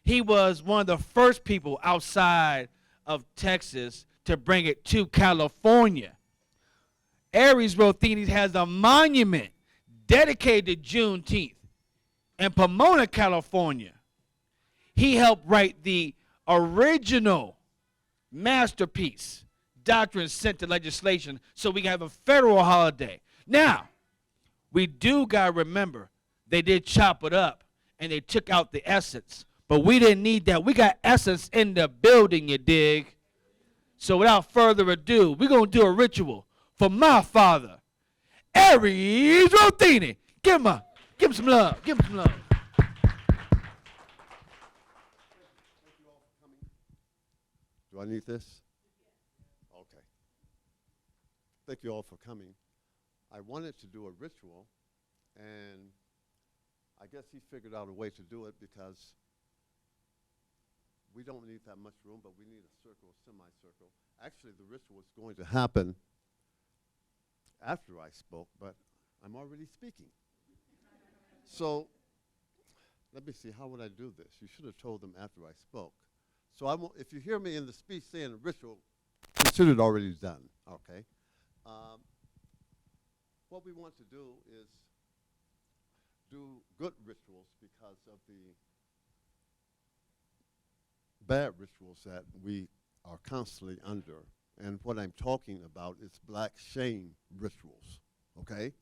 he was one of the first people outside of Texas to bring it to California. Aries Rothini has a monument dedicated to Juneteenth in Pomona, California. He helped write the original masterpiece, doctrine sent to legislation, so we can have a federal holiday. Now, we do got to remember, they did chop it up, and they took out the essence. But we didn't need that. We got essence in the building, you dig? So without further ado, we're going to do a ritual for my father, Aries Rothini. Give him some love. Give him some love. Do I need this? Okay. Thank you all for coming. I wanted to do a ritual, and I guess he figured out a way to do it because we don't need that much room, but we need a circle, a semicircle. Actually, the ritual is going to happen after I spoke, but I'm already speaking. So let me see, how would I do this? You should have told them after I spoke. So if you hear me in the speech saying ritual, consider it already done, okay? What we want to do is do good rituals because of the bad rituals that we are constantly under. And what I'm talking about is black shame rituals, okay?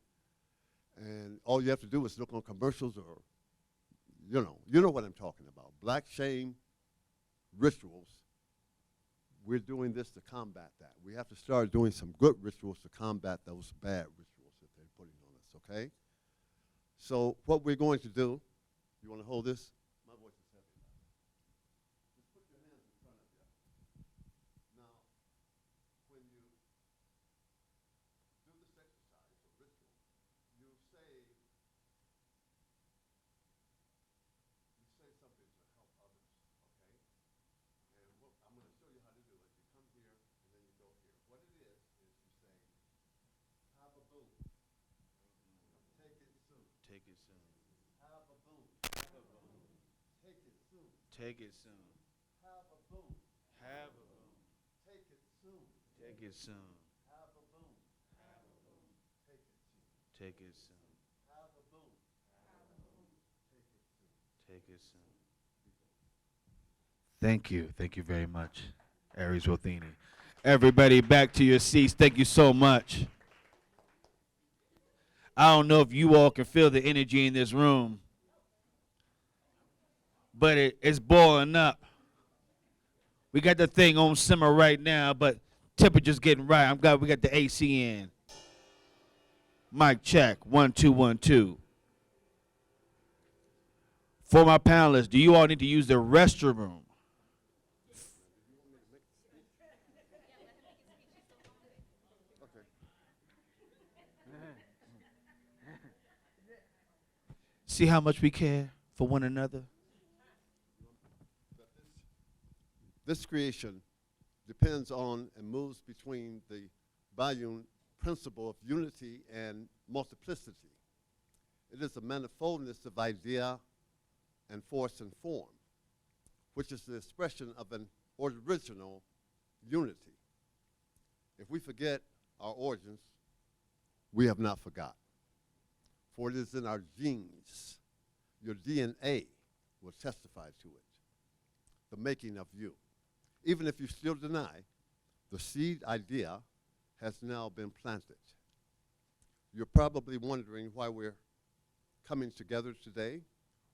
And all you have to do is look on commercials or, you know what I'm talking about. Black shame rituals. We're doing this to combat that. We have to start doing some good rituals to combat those bad rituals that they're putting on us, okay? So what we're going to do, you want to hold this? My voice is heavy. Just put your hands in front of you. Now, when you do this exercise or ritual, you say something to help others, okay? And I'm going to show you how to do it. You come here, and then you go here. What it is you say, have a boom. Take it soon. Take it soon. Have a boom. Have a boom. Take it soon. Take it soon. Have a boom. Have a boom. Take it soon. Take it soon. Have a boom. Have a boom. Take it soon. Take it soon. Have a boom. Have a boom. Take it soon. Take it soon. Thank you. Thank you very much, Aries Rothini. Everybody back to your seats. Thank you so much. I don't know if you all can feel the energy in this room, but it's boiling up. We got the thing on simmer right now, but temperature's getting right. We got the AC in. Mic check. 1 2 1 2. For my panelists, do you all need to use the restroom? See how much we care for one another? This creation depends on and moves between the biune principle of unity and multiplicity. It is a manifoldness of idea and force and form, which is the expression of an original unity. If we forget our origins, we have not forgot. For it is in our genes. Your DNA will testify to it, the making of you. Even if you still deny, the seed idea has now been planted. You're probably wondering why we're coming together today.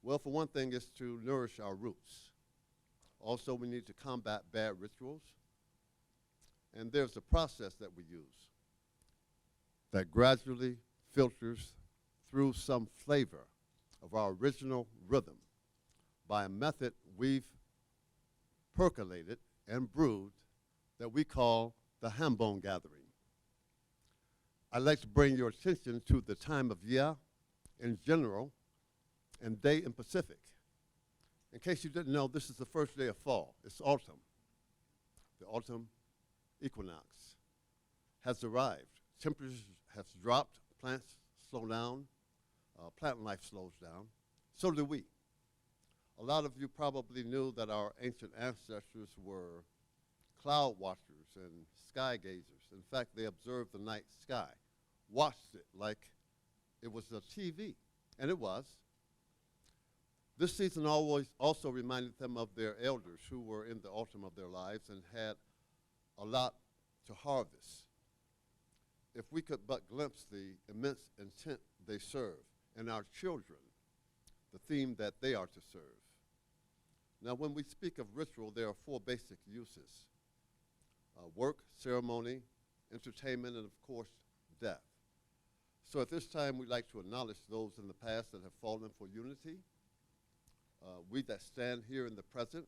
Well, for one thing, is to nourish our roots. Also, we need to combat bad rituals. And there's a process that we use that gradually filters through some flavor of our original rhythm by a method we've percolated and brewed that we call the hambone gathering. I'd like to bring your attention to the time of year in general and day in Pacific. In case you didn't know, this is the first day of fall. It's autumn. The autumn equinox has arrived. Temperatures have dropped, plants slow down, plant life slows down. So do we. A lot of you probably knew that our ancient ancestors were cloud watchers and sky gazers. In fact, they observed the night sky, watched it like it was a TV, and it was. This season always also reminded them of their elders who were in the autumn of their lives and had a lot to harvest. If we could but glimpse the immense intent they serve, and our children, the theme that they are to serve. Now, when we speak of ritual, there are four basic uses: work, ceremony, entertainment, and of course, death. So at this time, we'd like to acknowledge those in the past that have fallen for unity, we that stand here in the present,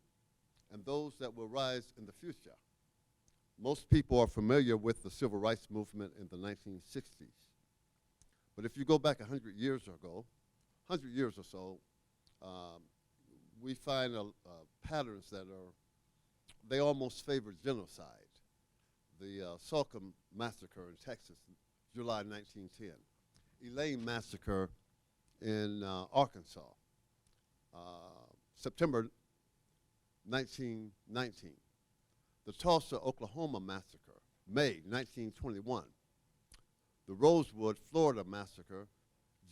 and those that will rise in the future. Most people are familiar with the civil rights movement in the 1960s. But if you go back 100 years ago, 100 years or so, we find patterns that they almost favor genocide. The Salcombe Massacre in Texas, July 1910. Elaine Massacre in Arkansas, September 1919. The Tulsa, Oklahoma Massacre, May 1921. The Rosewood, Florida Massacre,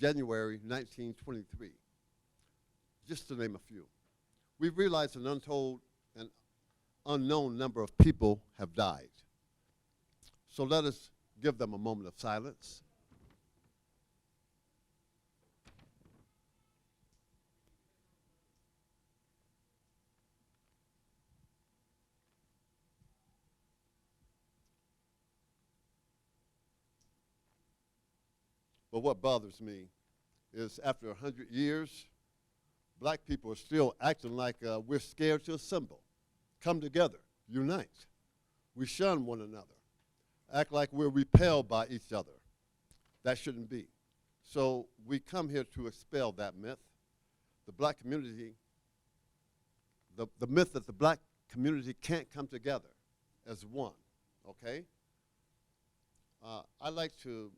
January 1923. Just to name a few. We realize an untold and unknown number of people have died. So let us give them a moment of silence. But what bothers me is after 100 years, black people are still acting like we're scared to assemble, come together, unite. We shun one another, act like we're repelled by each other. That shouldn't be. So we come here to expel that myth. The black community, the myth that the black community can't come together as one, okay? I'd like to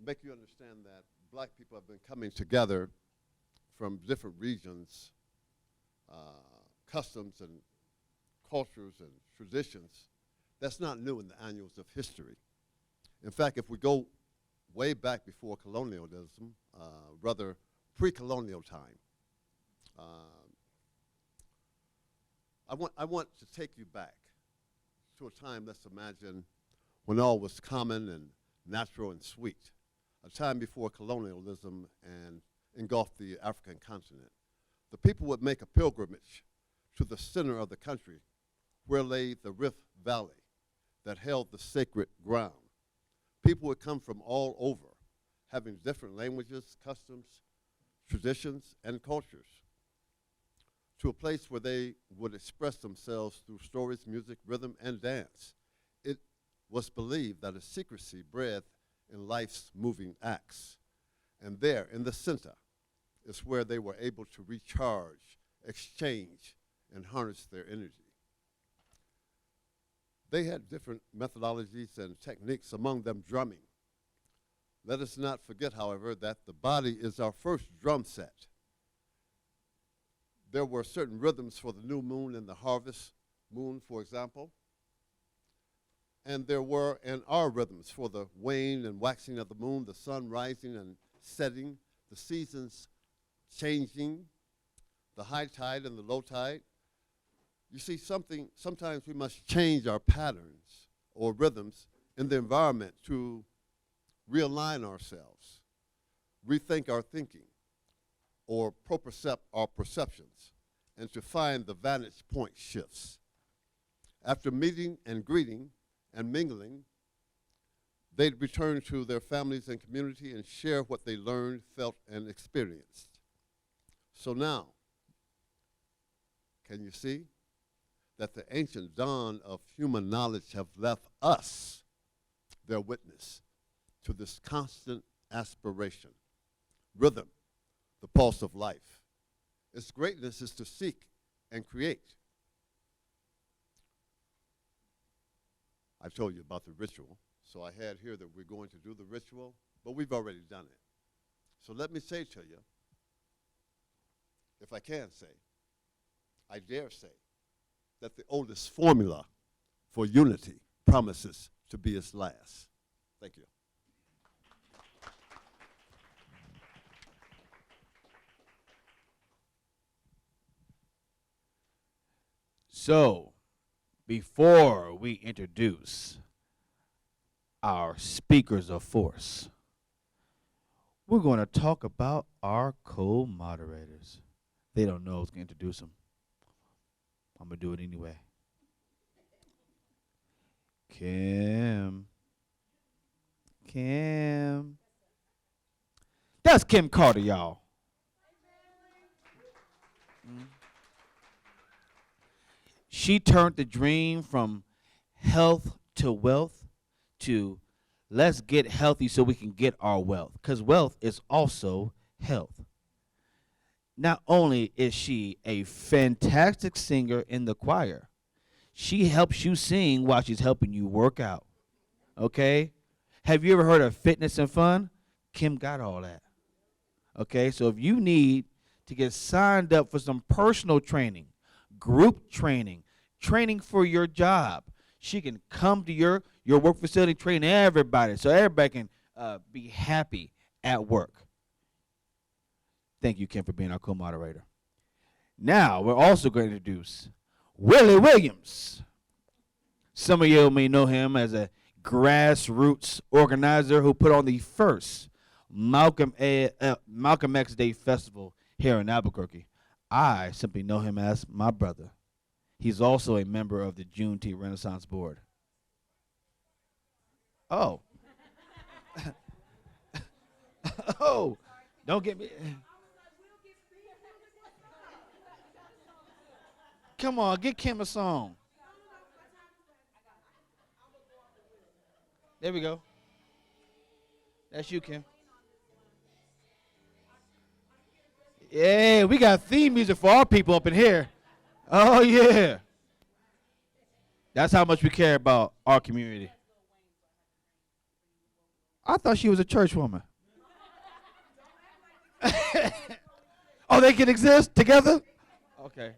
make you understand that black people have been coming together from different regions, customs and cultures and traditions. That's not new in the annals of history. In fact, if we go way back before colonialism, rather pre-colonial time, I want to take you back to a time, let's imagine, when all was common and natural and sweet, a time before colonialism and engulfed the African continent. The people would make a pilgrimage to the center of the country where lay the Rift Valley that held the sacred ground. People would come from all over, having different languages, customs, traditions, and cultures, to a place where they would express themselves through stories, music, rhythm, and dance. It was believed that a secrecy bred in life's moving acts. And there, in the center, is where they were able to recharge, exchange, and harness their energy. They had different methodologies and techniques, among them drumming. Let us not forget, however, that the body is our first drum set. There were certain rhythms for the new moon and the harvest moon, for example. And there were and are rhythms for the wane and waxing of the moon, the sun rising and setting, the seasons changing, the high tide and the low tide. You see, sometimes we must change our patterns or rhythms in the environment to realign ourselves, rethink our thinking, or pro-percept our perceptions, and to find the vantage point shifts. After meeting and greeting and mingling, they'd return to their families and community and share what they learned, felt, and experienced. So now, can you see that the ancient dawn of human knowledge have left us their witness to this constant aspiration, rhythm, the pulse of life. Its greatness is to seek and create. I told you about the ritual, so I had here that we're going to do the ritual, but we've already done it. So let me say to you, if I can say, I dare say, that the oldest formula for unity promises to be its last. Thank you. So, before we introduce our speakers of force, we're going to talk about our co-moderators. They don't know I was going to introduce them. I'm going to do it anyway. Kim. That's Kim Carter, y'all. She turned the dream from health to wealth to let's get healthy so we can get our wealth, because wealth is also health. Not only is she a fantastic singer in the choir, she helps you sing while she's helping you work out. Okay? Have you ever heard of fitness and fun? Kim got all that. Okay? So if you need to get signed up for some personal training, group training, training for your job, she can come to your work facility, train everybody so everybody can be happy at work. Thank you, Kim, for being our co-moderator. Now, we're also going to introduce Willie Williams. Some of you may know him as a grassroots organizer who put on the first Malcolm X Day Festival here in Albuquerque. I simply know him as my brother. He's also a member of the Juneteenth Renaissance Board. Oh. Oh, don't get me. Come on, get Kim a song. There we go. That's you, Kim. Yeah, we got theme music for our people up in here. Oh, yeah. That's how much we care about our community. I thought she was a church woman. Oh, they can exist together? Okay.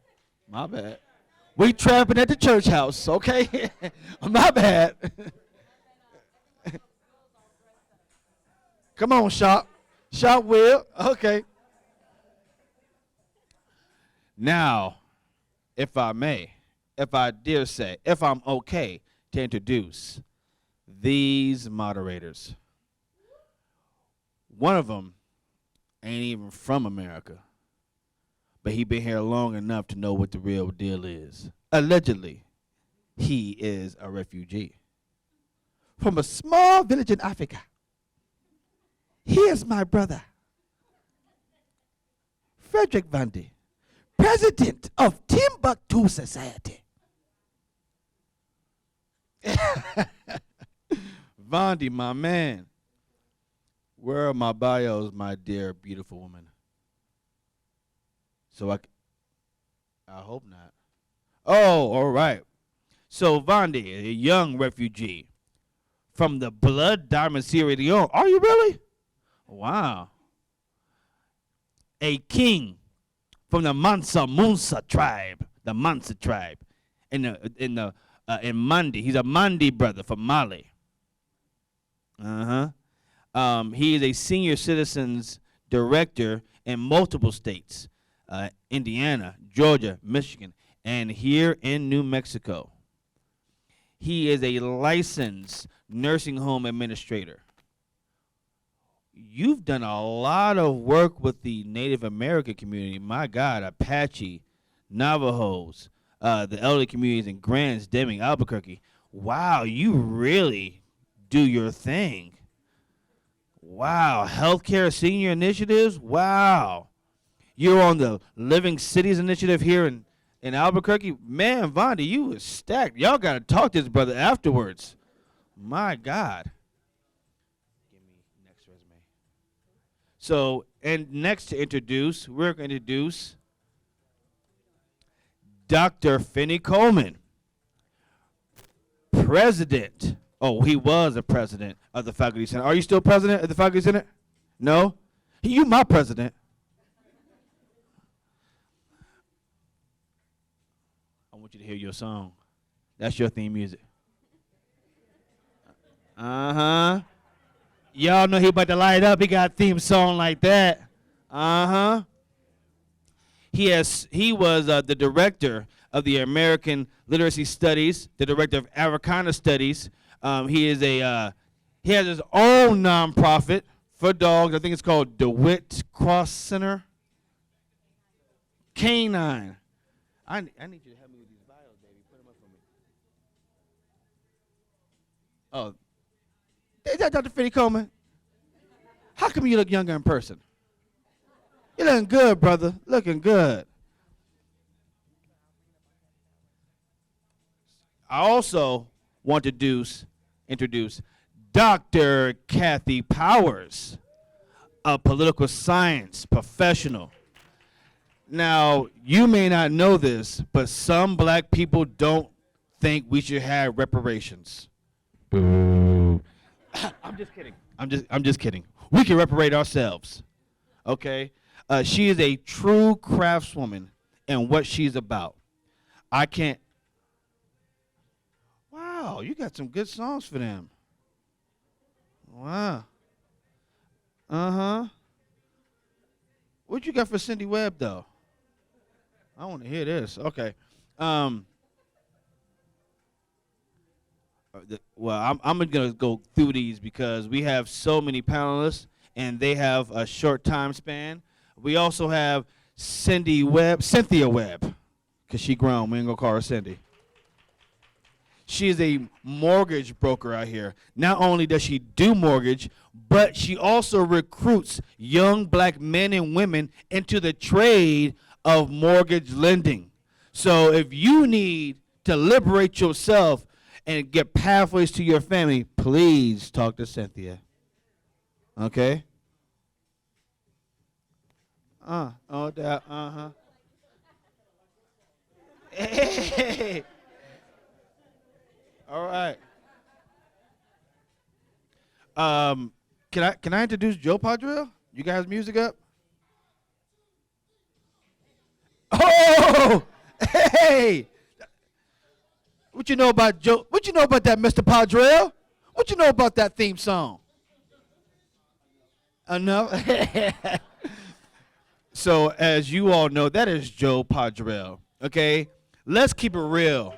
My bad. We trapping at the church house, okay? My bad. Come on, Shop. Shop Will. Okay. Now, if I may, if I dare say, if I'm okay, to introduce these moderators. One of them ain't even from America, but he been here long enough to know what the real deal is. Allegedly, he is a refugee from a small village in Africa. Here's my brother, Frederick Vandy, president of Timbuktu Society. Vandy, my man. Where are my bios, my dear, beautiful woman? So I hope not. Oh, all right. So Vandy, a young refugee from the Blood Diamond Sierra Leone. Are you really? Wow. A king from the Mansa Musa tribe, the Mansa tribe, in Mandi. He's a Mandi brother from Mali. He is a senior citizens director in multiple states, Indiana, Georgia, Michigan, and here in New Mexico. He is a licensed nursing home administrator. You've done a lot of work with the Native American community. My God, Apache, Navajos, the elderly communities in Grants, Deming, Albuquerque. Wow, you really do your thing. Wow, healthcare senior initiatives. Wow, you're on the Living Cities initiative here in Albuquerque. Man, Vonda, you was stacked. Y'all got to talk to this brother afterwards. My God. Give me next resume. So, and next to introduce, we're going to introduce Dr. Finney Coleman, president. Oh, he was a president of the Faculty Senate. Are you still president of the Faculty Senate? No? You my president. I want you to hear your song. That's your theme music. Uh-huh. Y'all know he about to light up. He got a theme song like that. Uh-huh. He was the director of the American Literacy Studies, the director of Africana Studies. He has his own nonprofit for dogs. I think it's called DeWitt Cross Center. Canine. I need you to help me with these bios, baby. Put them up for me. Oh, is that Dr. Finney Coleman? How come you look younger in person? You're looking good, brother. Looking good. I also want to introduce Dr. Kathy Powers, a political science professional. Now, you may not know this, but some black people don't think we should have reparations. Boo. I'm just kidding. I'm just kidding. We can reparate ourselves. Okay? She is a true craftswoman in what she's about. I can't. Wow, you got some good songs for them. Wow. Uh-huh. What you got for Cindy Webb, though? I want to hear this. Okay. Well, I'm going to go through these because we have so many panelists, and they have a short time span. We also have Cynthia Webb, because she grown. We ain't going to call her Cindy. She is a mortgage broker out here. Not only does she do mortgage, but she also recruits young black men and women into the trade of mortgage lending. So if you need to liberate yourself and get pathways to your family, please talk to Cynthia. Okay? Oh, that, uh-huh. Hey. All right. Can I introduce Joe Padrell? You guys music up? Oh, hey! What you know about Joe? What you know about that, Mr. Padrell? What you know about that theme song? No. So, as you all know, that is Joe Padrell. Okay, let's keep it real.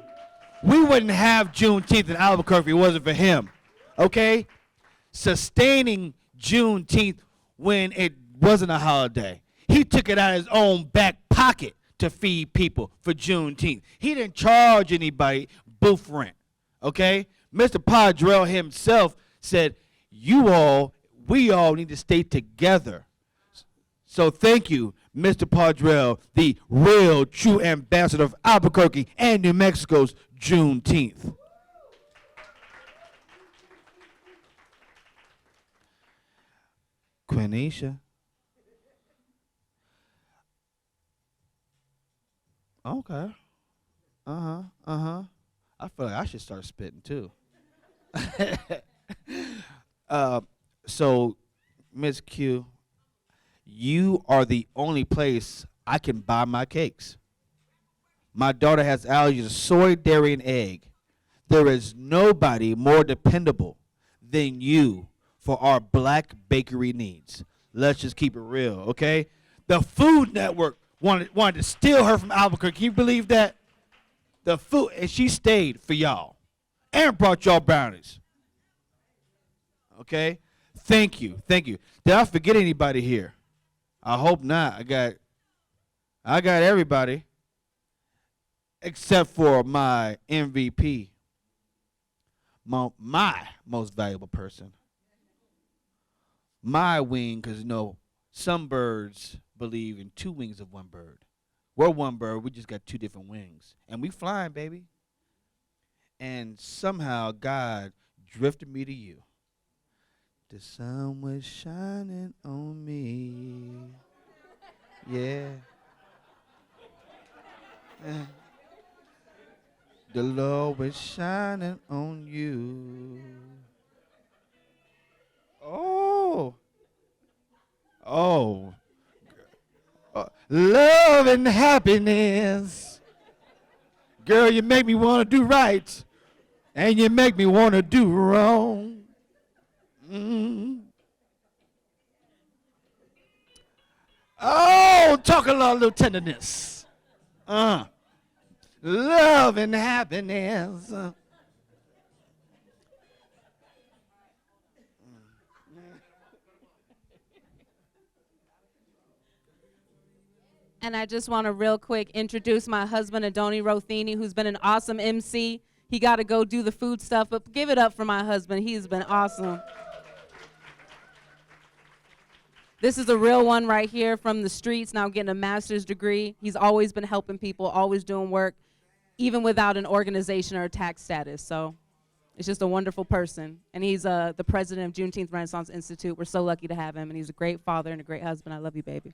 We wouldn't have Juneteenth in Albuquerque if it wasn't for him. Okay? Sustaining Juneteenth when it wasn't a holiday. He took it out of his own back pocket to feed people for Juneteenth. He didn't charge anybody booth rent. Okay? Mr. Padrell himself said, we all need to stay together. So thank you, Mr. Padrell, the real true ambassador of Albuquerque and New Mexico's Juneteenth. Quenisha. Okay. I feel like I should start spitting too. So, Miss Q, you are the only place I can buy my cakes. My daughter has allergies to soy, dairy, and egg. There is nobody more dependable than you for our black bakery needs. Let's just keep it real, okay? The Food Network wanted to steal her from Albuquerque. Can you believe that? And she stayed for y'all and brought y'all brownies. Okay? Thank you. Did I forget anybody here? I hope not. I got everybody except for my MVP, my most valuable person. My wing, because some birds believe in two wings of one bird. We're one bird, we just got two different wings. And we flying, baby. And somehow God drifted me to you. The sun was shining on me. Yeah. The Lord was shining on you. Oh. Love and happiness. Girl, you make me want to do right. And you make me want to do wrong. Oh, talk a little tenderness. Love and happiness. And I just want to real quick introduce my husband, Adoni Rothini, who's been an awesome MC. He got to go do the food stuff, but give it up for my husband. He's been awesome. This is a real one right here from the streets, now getting a master's degree. He's always been helping people, always doing work, even without an organization or a tax status. So it's just a wonderful person. And he's the president of Juneteenth Renaissance Institute. We're so lucky to have him, and he's a great father and a great husband. I love you, baby.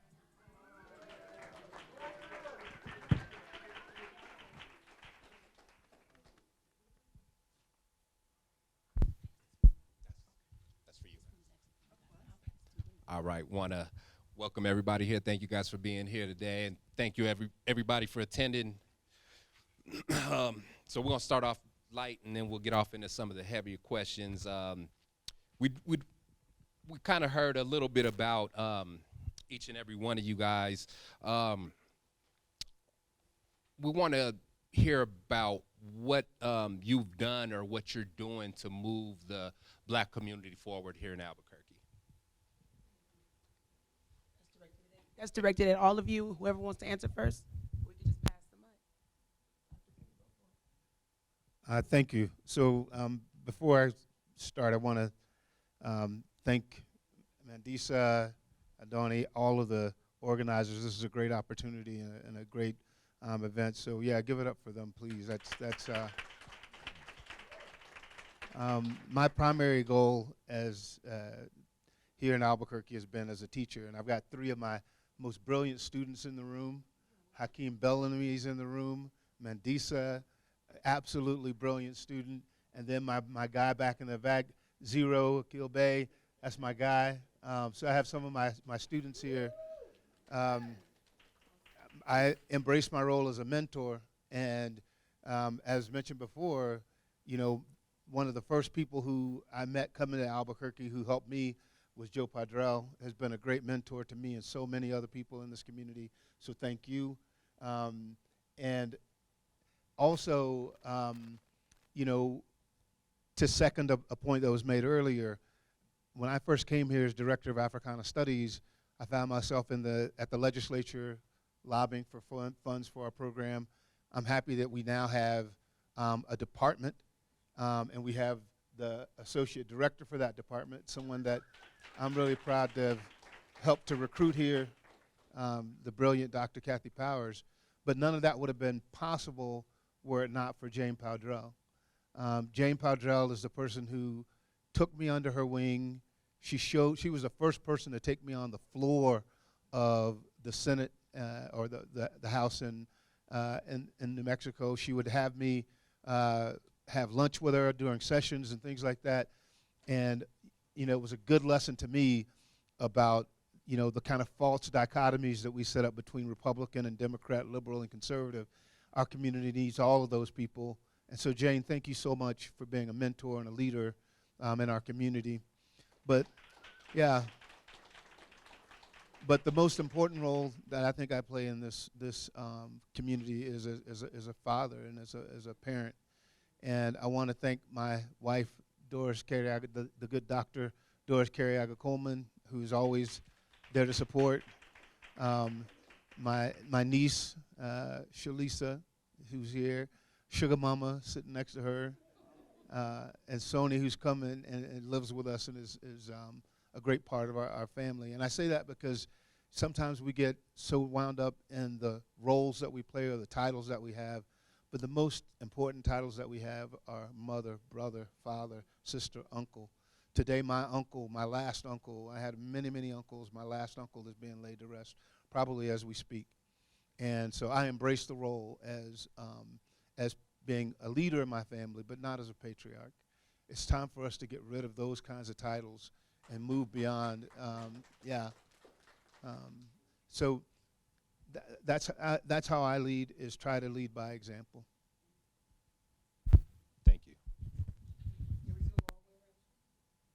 All right, want to welcome everybody here. Thank you guys for being here today, and thank you everybody for attending. So we're gonna start off light, and then we'll get off into some of the heavier questions. We kind of heard a little bit about each and every one of you guys. We want to hear about what you've done or what you're doing to move the Black community forward here in Albuquerque. That's directed at all of you, whoever wants to answer first. We can just pass the mic. Thank you. So before I start, I want to thank Mandisa, Adoni, all of the organizers. This is a great opportunity and a great event. So yeah, give it up for them, please. That's my primary goal as here in Albuquerque has been as a teacher, and I've got three of my most brilliant students in the room. Hakeem Bellamy is in the room. Mandisa, absolutely brilliant student. And then my guy back in the back, Zero, Akil Bay, that's my guy. So I have some of my students here. I embrace my role as a mentor. And as mentioned before, one of the first people who I met coming to Albuquerque who helped me was Joe Padrell, has been a great mentor to me and so many other people in this community. So thank you. And Also, you know, to second a point that was made earlier, when I first came here as Director of Africana Studies, I found myself at the legislature lobbying for funds for our program. I'm happy that we now have a department, and we have the associate director for that department, someone that I'm really proud to have helped to recruit here, the brilliant Dr. Kathy Powers. But none of that would have been possible were it not for Jane Powdrell. Jane Powdrell is the person who took me under her wing. She was the first person to take me on the floor of the Senate or the House in New Mexico. She would have me have lunch with her during sessions and things like that. And, you know, it was a good lesson to me about, you know, the kind of false dichotomies that we set up between Republican and Democrat, liberal and conservative. Our community needs all of those people. And so, Jane, thank you so much for being a mentor and a leader in our community. But, yeah. But the most important role that I think I play in this community is as a father and as a parent. And I want to thank my wife, Doris Carriaga, the good doctor, Doris Carriaga Coleman, who's always there to support. My niece, Shalisa, who's here, Sugar Mama sitting next to her, and Sony, who's come and lives with us and is a great part of our family. And I say that because sometimes we get so wound up in the roles that we play or the titles that we have, but the most important titles that we have are mother, brother, father, sister, uncle. Today, my uncle, my last uncle, I had many, many uncles. My last uncle is being laid to rest, probably as we speak. And so I embrace the role as being a leader in my family, but not as a patriarch. It's time for us to get rid of those kinds of titles and move beyond, so that's how I lead, is try to lead by example. Thank you.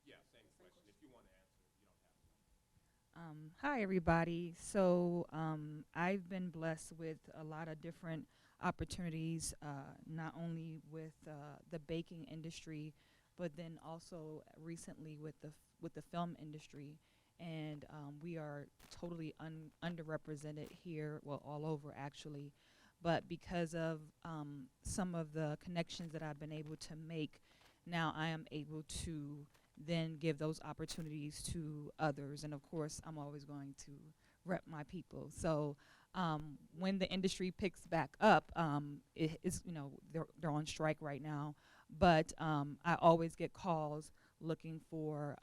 Yeah, same question. If you want to answer, you don't have to. Hi, everybody. So I've been blessed with a lot of different opportunities, not only with the baking industry, but then also recently with the film industry. And we are totally underrepresented here, well, all over actually. But because of some of the connections that I've been able to make, now I am able to then give those opportunities to others. And of course, I'm always going to rep my people. So when the industry picks back up, it's, you know, they're on strike right now. But I always get calls looking for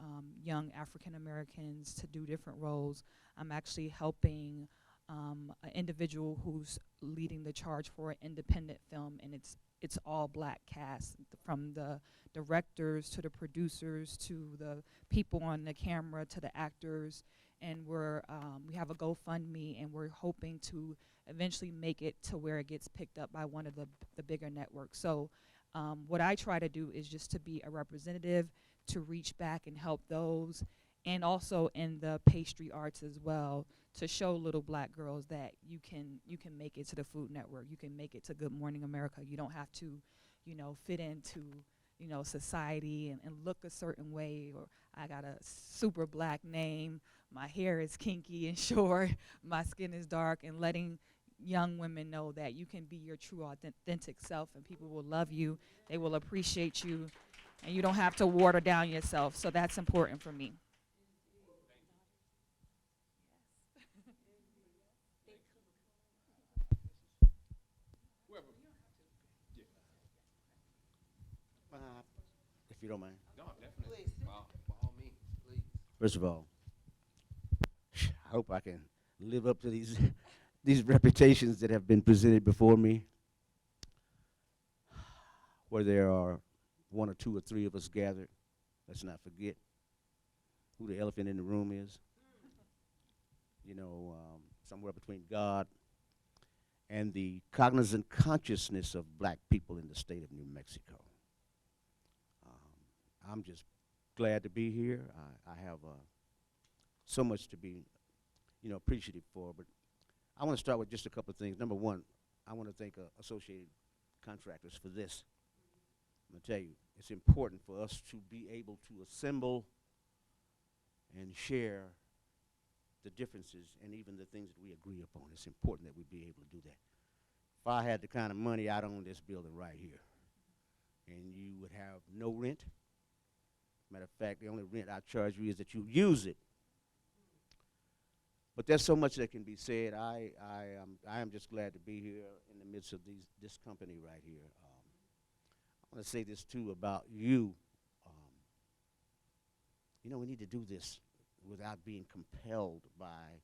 young African Americans to do different roles. I'm actually helping an individual who's leading the charge for an independent film, and it's all black cast, from the directors to the producers to the people on the camera to the actors. And we have a GoFundMe, and we're hoping to eventually make it to where it gets picked up by one of the bigger networks. So what I try to do is just to be a representative, to reach back and help those, and also in the pastry arts as well, to show little black girls that you can make it to the Food Network, you can make it to Good Morning America. You don't have to, you know, fit into, you know, society and look a certain way, or I got a super black name, my hair is kinky and short, my skin is dark, and letting young women know that you can be your true authentic self, and people will love you, they will appreciate you, and you don't have to water down yourself. So that's important for me. If you don't mind. No, definitely. By all means, please. First of all, I hope I can live up to these reputations that have been presented before me, where there are one or two or three of us gathered. Let's not forget who the elephant in the room is. You know, somewhere between God and the cognizant consciousness of black people in the state of New Mexico. I'm just glad to be here. I have so much to be, you know, appreciative for. But I want to start with just a couple of things. Number one, I want to thank Associated contractors for this. I'm going to tell you, it's important for us to be able to assemble and share the differences and even the things that we agree upon. It's important that we be able to do that. If I had the kind of money, I'd own this building right here. And you would have no rent. Matter of fact, the only rent I charge you is that you use it. But there's so much that can be said. I am just glad to be here in the midst of this company right here. I want to say this too about you. You know, we need to do this without being compelled by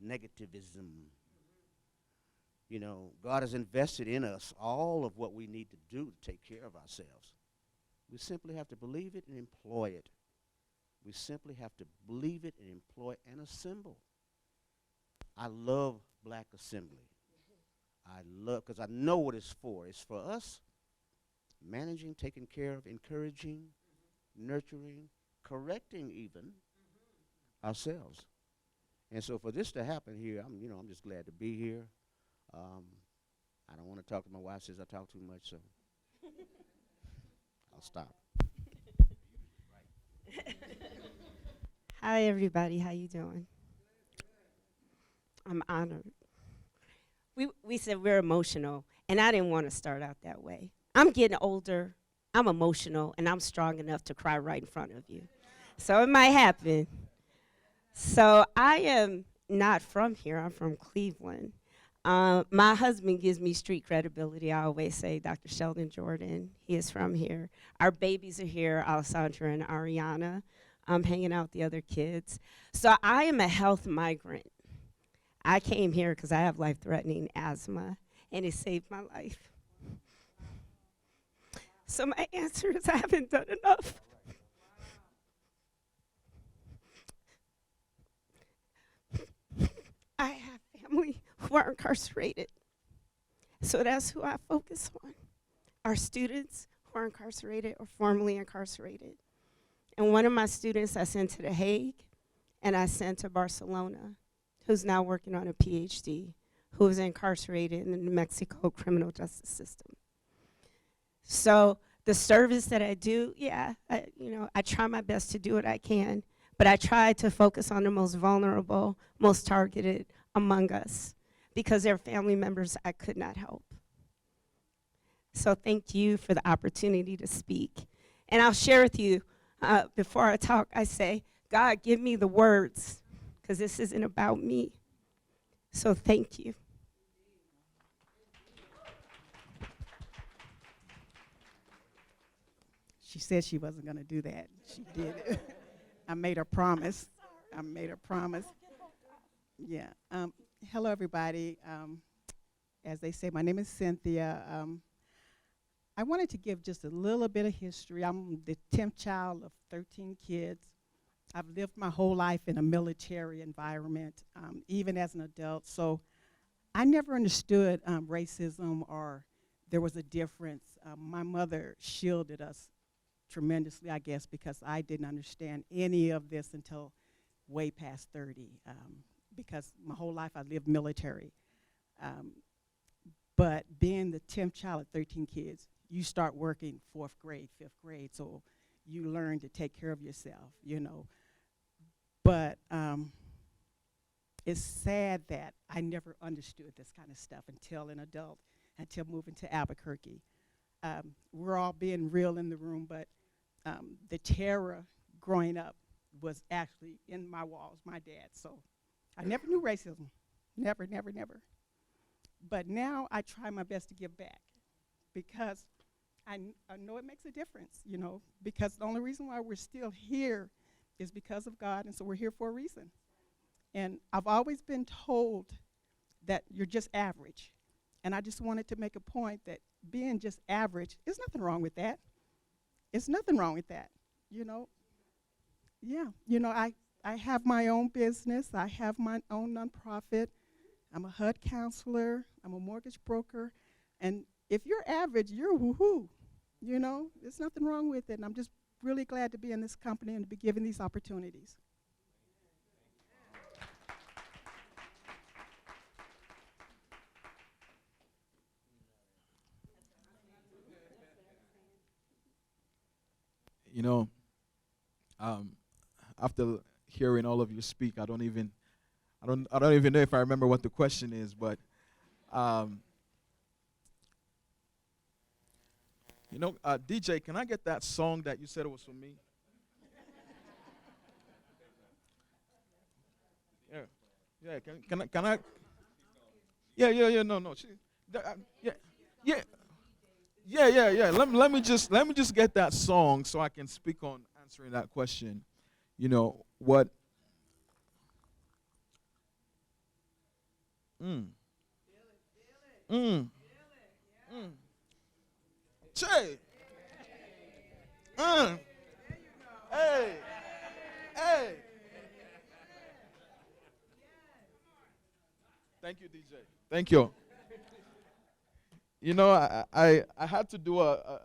negativism. You know, God has invested in us all of what we need to do to take care of ourselves. We simply have to believe it and employ it. We simply have to believe it and employ and assemble. I love Black Assembly. I love, because I know what it's for. It's for us managing, taking care of, encouraging, nurturing, correcting even ourselves. And so for this to happen here, I'm just glad to be here. I don't want to talk to my wife, says I talk too much, so I'll stop. Hi everybody, how you doing? I'm honored. We said we're emotional, and I didn't want to start out that way. I'm getting older, I'm emotional, and I'm strong enough to cry right in front of you. So it might happen. So I am not from here, I'm from Cleveland. My husband gives me street credibility. I always say Dr. Sheldon Jordan, he is from here. Our babies are here, Alessandra and Ariana. I'm hanging out with the other kids. So I am a health migrant. I came here because I have life-threatening asthma, and it saved my life. So my answer is I haven't done enough. I have family who are incarcerated. So that's who I focus on. Our students who are incarcerated or formerly incarcerated. And one of my students I sent to The Hague, and I sent to Barcelona, who's now working on a PhD, who is incarcerated in the New Mexico criminal justice system. So the service that I do, I try my best to do what I can, but I try to focus on the most vulnerable, most targeted among us, because they're family members I could not help. So thank you for the opportunity to speak. And I'll share with you, before I talk, I say, God, give me the words, because this isn't about me. So thank you. She said she wasn't going to do that. She did it. I made her promise. I made her promise. Yeah. Hello, everybody. As they say, my name is Cynthia. I wanted to give just a little bit of history. I'm the 10th child of 13 kids. I've lived my whole life in a military environment, even as an adult. So I never understood racism, or there was a difference. My mother shielded us tremendously, I guess, because I didn't understand any of this until way past 30, because my whole life I lived military. But being the 10th child of 13 kids, you start working 4th grade, 5th grade, so you learn to take care of yourself, you know. But it's sad that I never understood this kind of stuff until an adult, until moving to Albuquerque. We're all being real in the room, but the terror growing up was actually in my walls, my dad. So I never knew racism, never, never, never. But now I try my best to give back, because I know it makes a difference, you know, because the only reason why we're still here is because of God, and so we're here for a reason. And I've always been told that you're just average. And I just wanted to make a point that being just average, there's nothing wrong with that. It's nothing wrong with that, you know. Yeah, you know, I have my own business. I have my own nonprofit. I'm a HUD counselor. I'm a mortgage broker. And if you're average, you're woohoo, you know. There's nothing wrong with it. And I'm just really glad to be in this company and to be given these opportunities. You know, after hearing all of you speak, I don't even know if I remember what the question is, but DJ, can I get that song that you said it was for me? Yeah, yeah. Can I? Yeah. No. Yeah, yeah. Yeah. Let me just get that song so I can speak on answering that question. You know what? Che. Hey. Hey. Thank you, DJ. Thank you. You know, I had to do a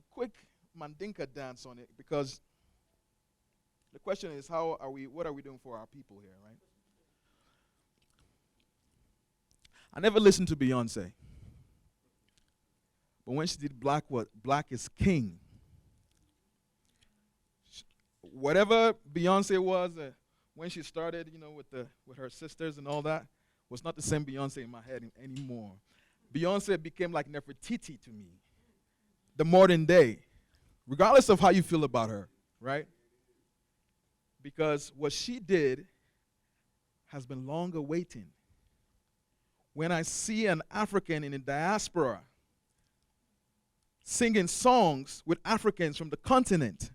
quick Mandinka dance on it because the question is what are we doing for our people here, right? I never listened to Beyonce. But when she did Black is King, whatever Beyonce was when she started, with her sisters and all that, was not the same Beyonce in my head anymore. Beyonce became like Nefertiti to me, the modern day, regardless of how you feel about her, right? Because what she did has been long awaiting. When I see an African in the diaspora singing songs with Africans from the continent,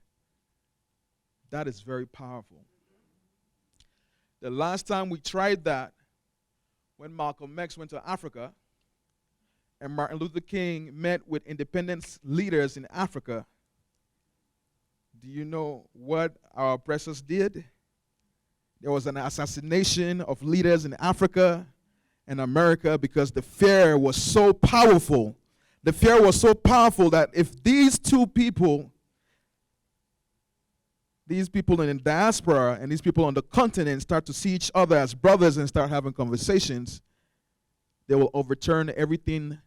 that is very powerful. The last time we tried that, when Malcolm X went to Africa and Martin Luther King met with independence leaders in Africa, do you know what our oppressors did? There was an assassination of leaders in Africa and America because the fear was so powerful. The fear was so powerful that if these people in the diaspora and these people on the continent start to see each other as brothers and start having conversations, they will overturn everything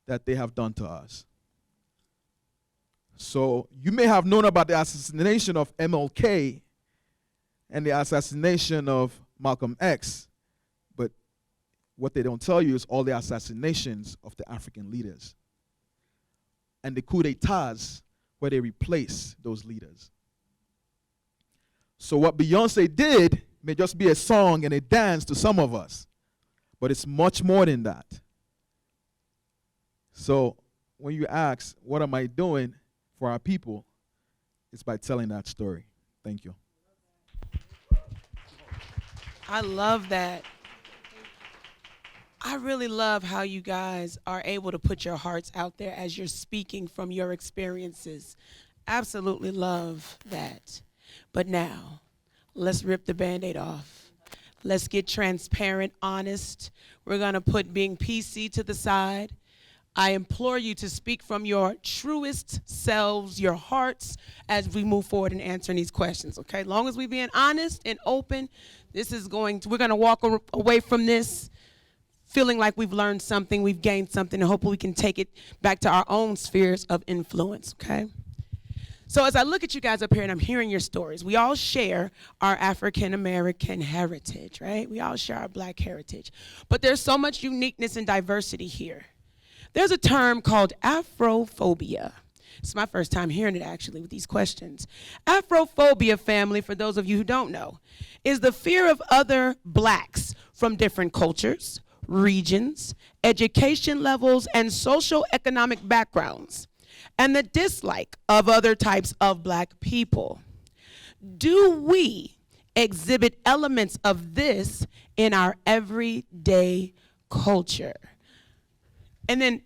that they have done to us. So you may have known about the assassination of MLK and the assassination of Malcolm X, but what they don't tell you is all the assassinations of the African leaders and the coup d'etats where they replace those leaders. So what Beyonce did may just be a song and a dance to some of us, but it's much more than that. So when you ask, what am I doing for our people, it's by telling that story. Thank you. I love that. I really love how you guys are able to put your hearts out there as you're speaking from your experiences. Absolutely love that. But now, let's rip the Band-Aid off. Let's get transparent, honest. We're going to put being PC to the side. I implore you to speak from your truest selves, your hearts, as we move forward in answering these questions, okay? As long as we're being honest and open, we're going to walk away from this feeling like we've learned something, we've gained something, and hopefully we can take it back to our own spheres of influence, okay? So as I look at you guys up here and I'm hearing your stories, we all share our African American heritage, right? We all share our Black heritage. But there's so much uniqueness and diversity here. There's a term called Afrophobia. It's my first time hearing it, actually, with these questions. Afrophobia, family, for those of you who don't know, is the fear of other Blacks from different cultures, regions, education levels, and social economic backgrounds, and the dislike of other types of Black people. Do we exhibit elements of this in our everyday culture? And then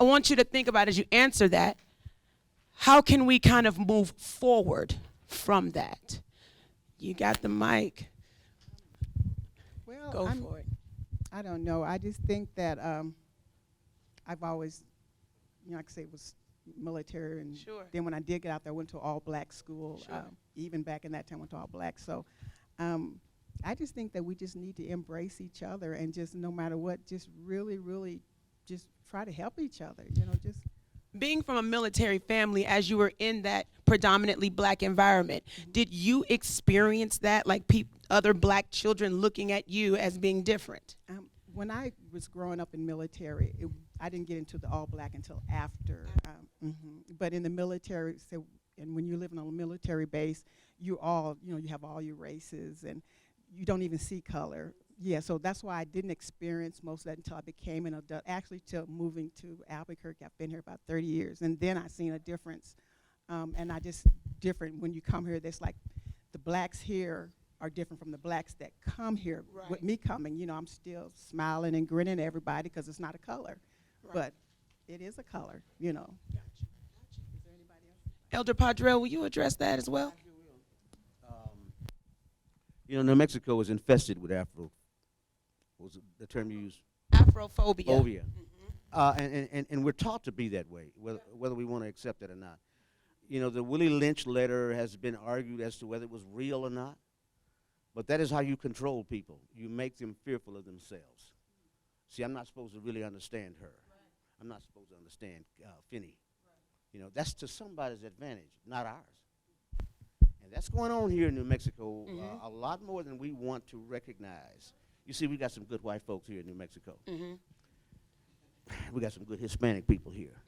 I want you to think about, as you answer that, how can we kind of move forward from that? You got the mic. Well, Go for it. I don't know. I just think that I've always, like I say, was military, and Sure. then when I did get out there, I went to all Black school. Sure. Even back in that time, I went to all Black. So I just think that we just need to embrace each other and just, no matter what, just really, really just try to help each other. Just Being from a military family, as you were in that predominantly black environment, did you experience that, like other black children looking at you as being different? When I was growing up in military, I didn't get into the all black until after. But in the military, so, and when you're living on a military base, you have all your races, and you don't even see color. Yeah, so that's why I didn't experience most of that until I became an adult. Actually, till moving to Albuquerque, I've been here about 30 years, and then I seen a difference. And I just different when you come here. There's like the blacks here are different from the blacks that come here. Right. With me coming, I'm still smiling and grinning at everybody because it's not a color, but it is a color. Gotcha. Is there anybody else? Elder Padrell, will you address that as well? New Mexico is infested with Afro. What was the term you used? Afrophobia. Phobia. And we're taught to be that way, whether we want to accept it or not. The Willie Lynch letter has been argued as to whether it was real or not. But that is how you control people. You make them fearful of themselves. See, I'm not supposed to really understand her. Right. I'm not supposed to understand Finney. Right. That's to somebody's advantage, not ours. And that's going on here in New Mexico a lot more than we want to recognize. You see, we got some good white folks here in New Mexico. We got some good Hispanic people here.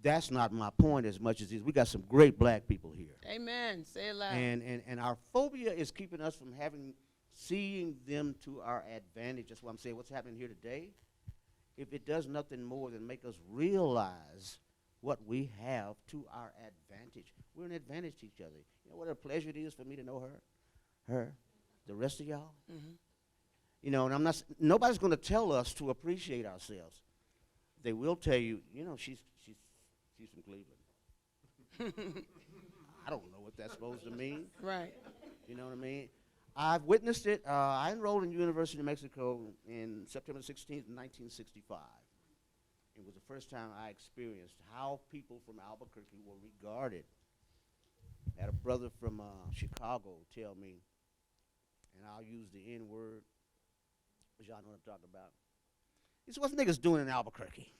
That's not my point as much as we got some great black people here. Amen. Say it loud. And our phobia is keeping us from seeing them to our advantage. That's why I'm saying what's happening here today, if it does nothing more than make us realize what we have to our advantage. We're an advantage to each other. You know what a pleasure it is for me to know her, the rest of y'all? And nobody's going to tell us to appreciate ourselves. They will tell you, she's from Cleveland. I don't know what that's supposed to mean. Right. You know what I mean? I've witnessed it. I enrolled in University of New Mexico in September 16th, 1965. It was the first time I experienced how people from Albuquerque were regarded. I had a brother from Chicago tell me, and I'll use the N-word, but y'all know what I'm talking about. He said, "What's niggas doing in Albuquerque?"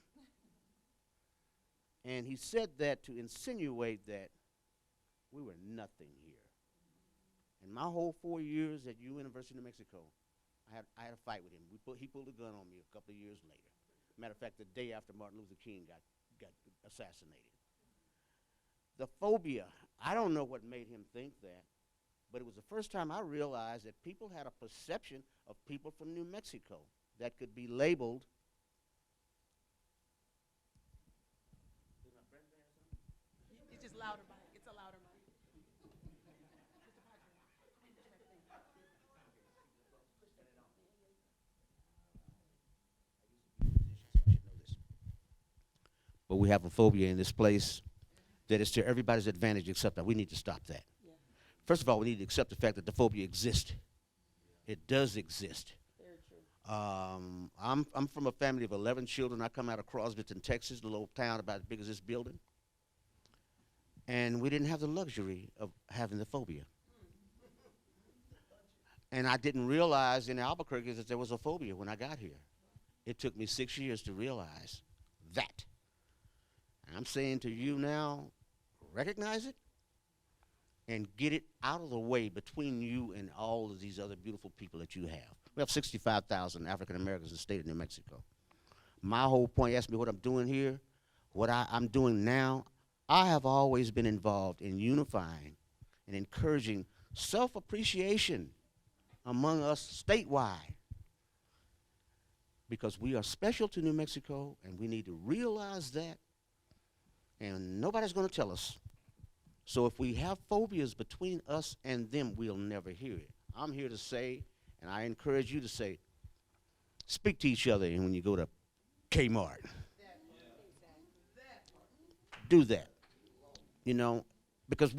And he said that to insinuate that we were nothing here. In my whole 4 years at University of New Mexico, I had a fight with him. He pulled a gun on me a couple of years later. Matter of fact, the day after Martin Luther King got assassinated. The phobia, I don't know what made him think that, but it was the first time I realized that people had a perception of people from New Mexico that could be labeled. It's just louder, Mike. It's a louder mic. But we have a phobia in this place that is to everybody's advantage except that. We need to stop that. Yeah. First of all, we need to accept the fact that the phobia exists. It does exist. Very true. I'm from a family of 11 children. I come out of Crosbyton, Texas, a little town about as big as this building. And we didn't have the luxury of having the phobia. And I didn't realize in Albuquerque that there was a phobia when I got here. It took me 6 years to realize that. And I'm saying to you now, recognize it and get it out of the way between you and all of these other beautiful people that you have. We have 65,000 African Americans in the state of New Mexico. My whole point, you ask me what I'm doing here, what I'm doing now, I have always been involved in unifying and encouraging self-appreciation among us statewide. Because we are special to New Mexico, and we need to realize that, and nobody's going to tell us. So if we have phobias between us and them, we'll never hear it. I'm here to say, and I encourage you to say, speak to each other when you go to Kmart. Do that. Because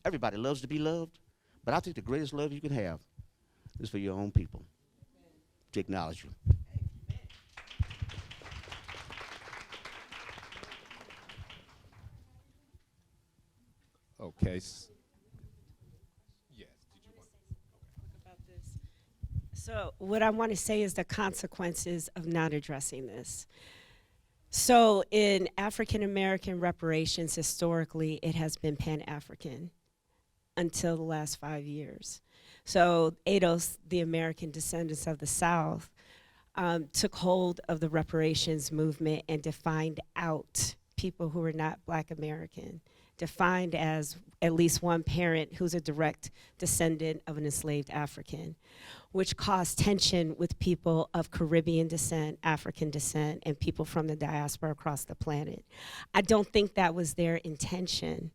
everybody loves to be loved, but I think the greatest love you can have is for your own people, to acknowledge you. Okay. Yes. Did you want About this? So what I want to say is the consequences of not addressing this. So in African American reparations, historically, it has been Pan-African until the last 5 years. So ADOS, the American descendants of the South, took hold of the reparations movement and defined out people who were not Black American, defined as at least one parent who's a direct descendant of an enslaved African, which caused tension with people of Caribbean descent, African descent, and people from the diaspora across the planet. I don't think that was their intention.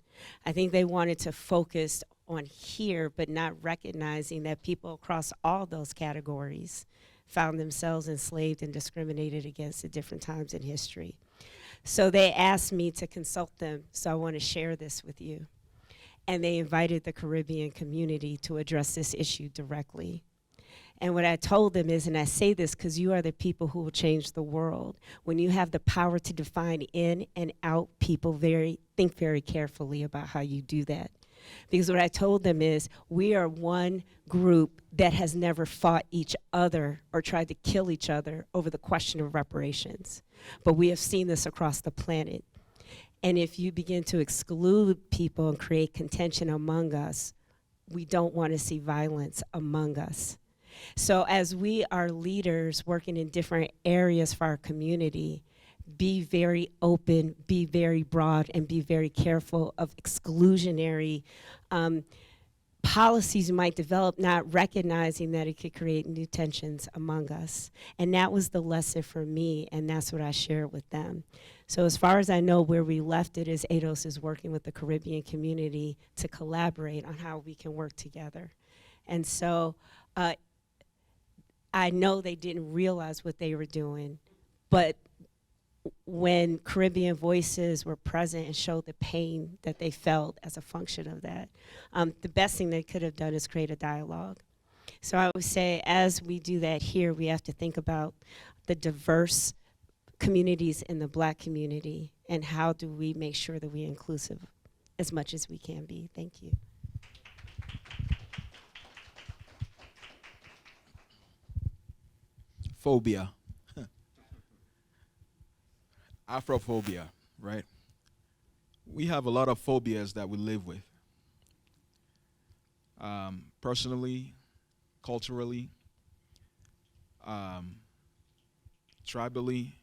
I think they wanted to focus on here, but not recognizing that people across all those categories found themselves enslaved and discriminated against at different times in history. So they asked me to consult them, so I want to share this with you. And they invited the Caribbean community to address this issue directly. And what I told them is, and I say this because you are the people who will change the world. When you have the power to define in and out people, think very carefully about how you do that. Because what I told them is, we are one group that has never fought each other or tried to kill each other over the question of reparations. But we have seen this across the planet. And if you begin to exclude people and create contention among us, we don't want to see violence among us. So as we are leaders working in different areas for our community, be very open, be very broad, and be very careful of exclusionary policies you might develop, not recognizing that it could create new tensions among us. And that was the lesson for me, and that's what I shared with them. So as far as I know, where we left it is ADOS is working with the Caribbean community to collaborate on how we can work together. And so I know they didn't realize what they were doing, but when Caribbean voices were present and showed the pain that they felt as a function of that, the best thing they could have done is create a dialogue. So I would say, as we do that here, we have to think about the diverse communities in the Black community and how do we make sure that we're inclusive as much as we can be. Thank you. Phobia. Afrophobia, right? We have a lot of phobias that we live with. Personally, culturally, tribally,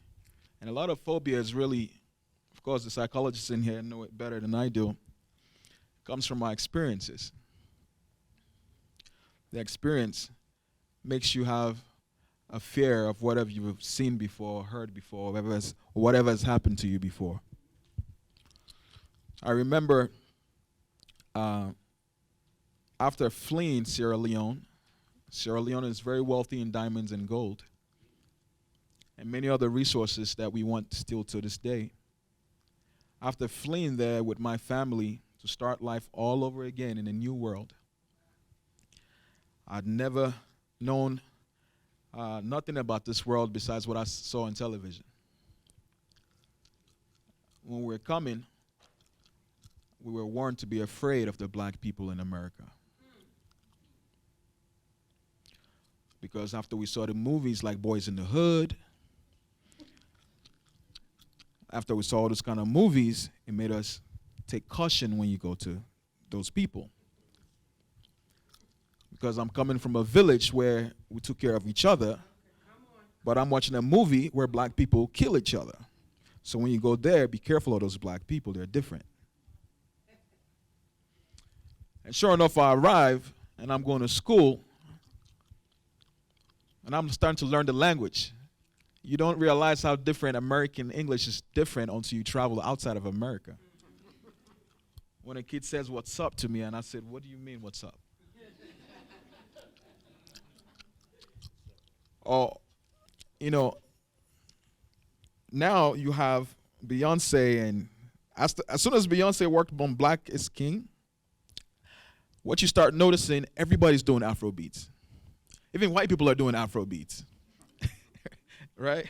and a lot of phobias really, of course, the psychologists in here know it better than I do, comes from my experiences. The experience makes you have a fear of whatever you've seen before, heard before, whatever has happened to you before. I remember after fleeing Sierra Leone is very wealthy in diamonds and gold and many other resources that we want still to this day. After fleeing there with my family to start life all over again in a new world, I'd never known nothing about this world besides what I saw on television. When we were coming, we were warned to be afraid of the Black people in America. Because after we saw the movies like Boys in the Hood, after we saw all those kind of movies, it made us take caution when you go to those people. Because I'm coming from a village where we took care of each other, but I'm watching a movie where Black people kill each other. So when you go there, be careful of those Black people, they're different. And sure enough, I arrive, and I'm going to school, and I'm starting to learn the language. You don't realize how different American English is different until you travel outside of America. When a kid says, "What's up?" to me, and I said, "What do you mean, what's up?" Oh, you know, now you have Beyonce, and as soon as Beyonce worked on Black is King, what you start noticing, everybody's doing Afro beats. Even white people are doing Afro beats, right?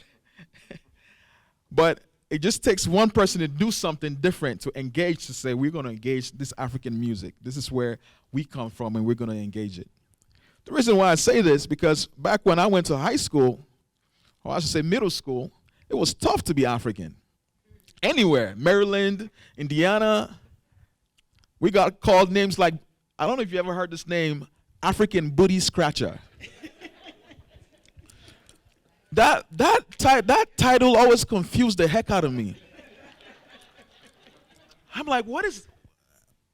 But it just takes one person to do something different to engage, to say, we're going to engage this African music. This is where we come from, and we're going to engage it. The reason why I say this, because back when I went to high school, or I should say middle school, It was tough to be African. Anywhere, Maryland, Indiana, we got called names like, I don't know if you ever heard this name, African Booty Scratcher. That title always confused the heck out of me. I'm like, what is,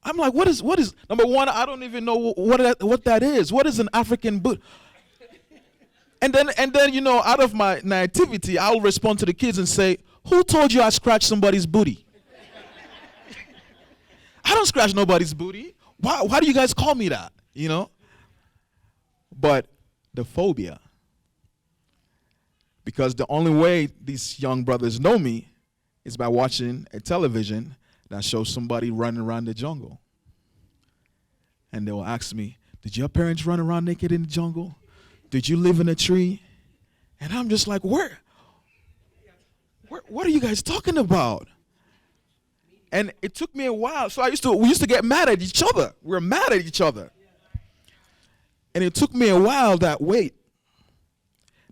number one, I don't even know what that is. What is an African boot? And then, you know, out of my naivety, I'll respond to the kids and say, who told you I scratched somebody's booty? I don't scratch nobody's booty. Why do you guys call me that? You know? But the phobia. Because the only way these young brothers know me is by watching a television that shows somebody running around the jungle. And they will ask me, did your parents run around naked in the jungle? Did you live in a tree? And I'm just like, what are you guys talking about? And it took me a while. So we used to get mad at each other. We were mad at each other. And it took me a while that, wait,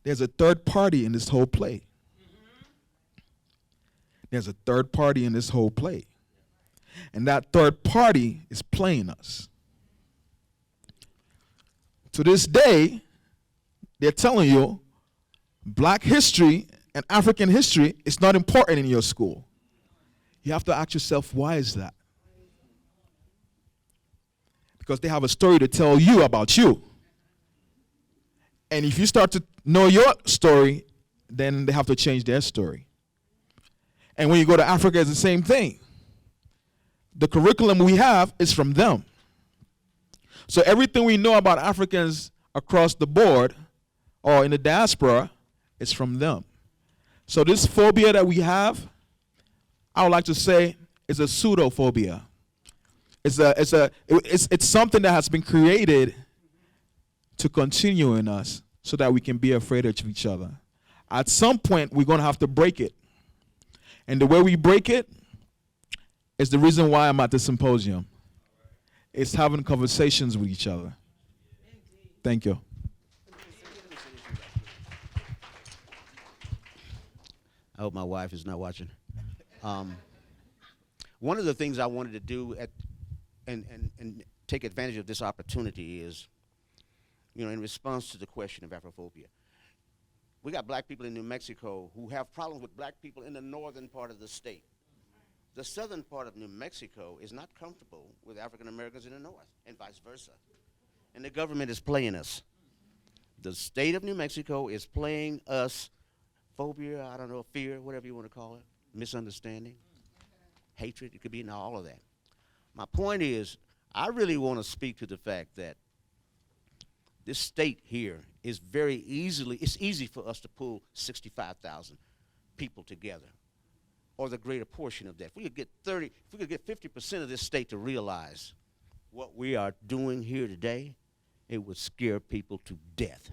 there's a third party in this whole play. There's a third party in this whole play. And that third party is playing us. To this day, they're telling you black history and African history is not important in your school. You have to ask yourself, why is that? Because they have a story to tell you about you. And if you start to know your story, then they have to change their story. And when you go to Africa, it's the same thing. The curriculum we have is from them. So everything we know about Africans across the board or in the diaspora is from them. So this phobia that we have, I would like to say, is a pseudo-phobia. It's something that has been created to continue in us so that we can be afraid of each other. At some point, we're going to have to break it. And the way we break it is the reason why I'm at the symposium. It's having conversations with each other. Thank you. I hope my wife is not watching. One of the things I wanted to do and take advantage of this opportunity is, you know, in response to the question of Afrophobia. We got black people in New Mexico who have problems with black people in the northern part of the state. The southern part of New Mexico is not comfortable with African Americans in the north, and vice versa. And the government is playing us. The state of New Mexico is playing us phobia, I don't know, fear, whatever you want to call it, misunderstanding, hatred, it could be all of that. My point is, I really want to speak to the fact that this state here is it's easy for us to pull 65,000 people together, or the greater portion of that. If we could get 50% of this state to realize what we are doing here today, it would scare people to death.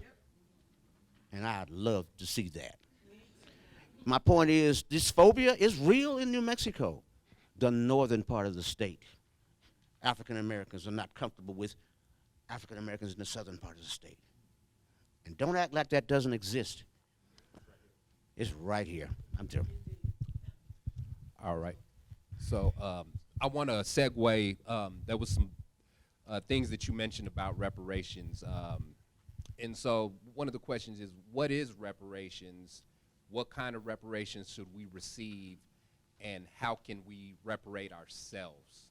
And I'd love to see that. My point is, this phobia is real in New Mexico, the northern part of the state. African Americans are not comfortable with African Americans in the southern part of the state. And don't act like that doesn't exist. It's right here. I'm through. All right. So I want to segue. There was some things that you mentioned about reparations. And so one of the questions is, what is reparations? What kind of reparations should we receive? And how can we reparate ourselves?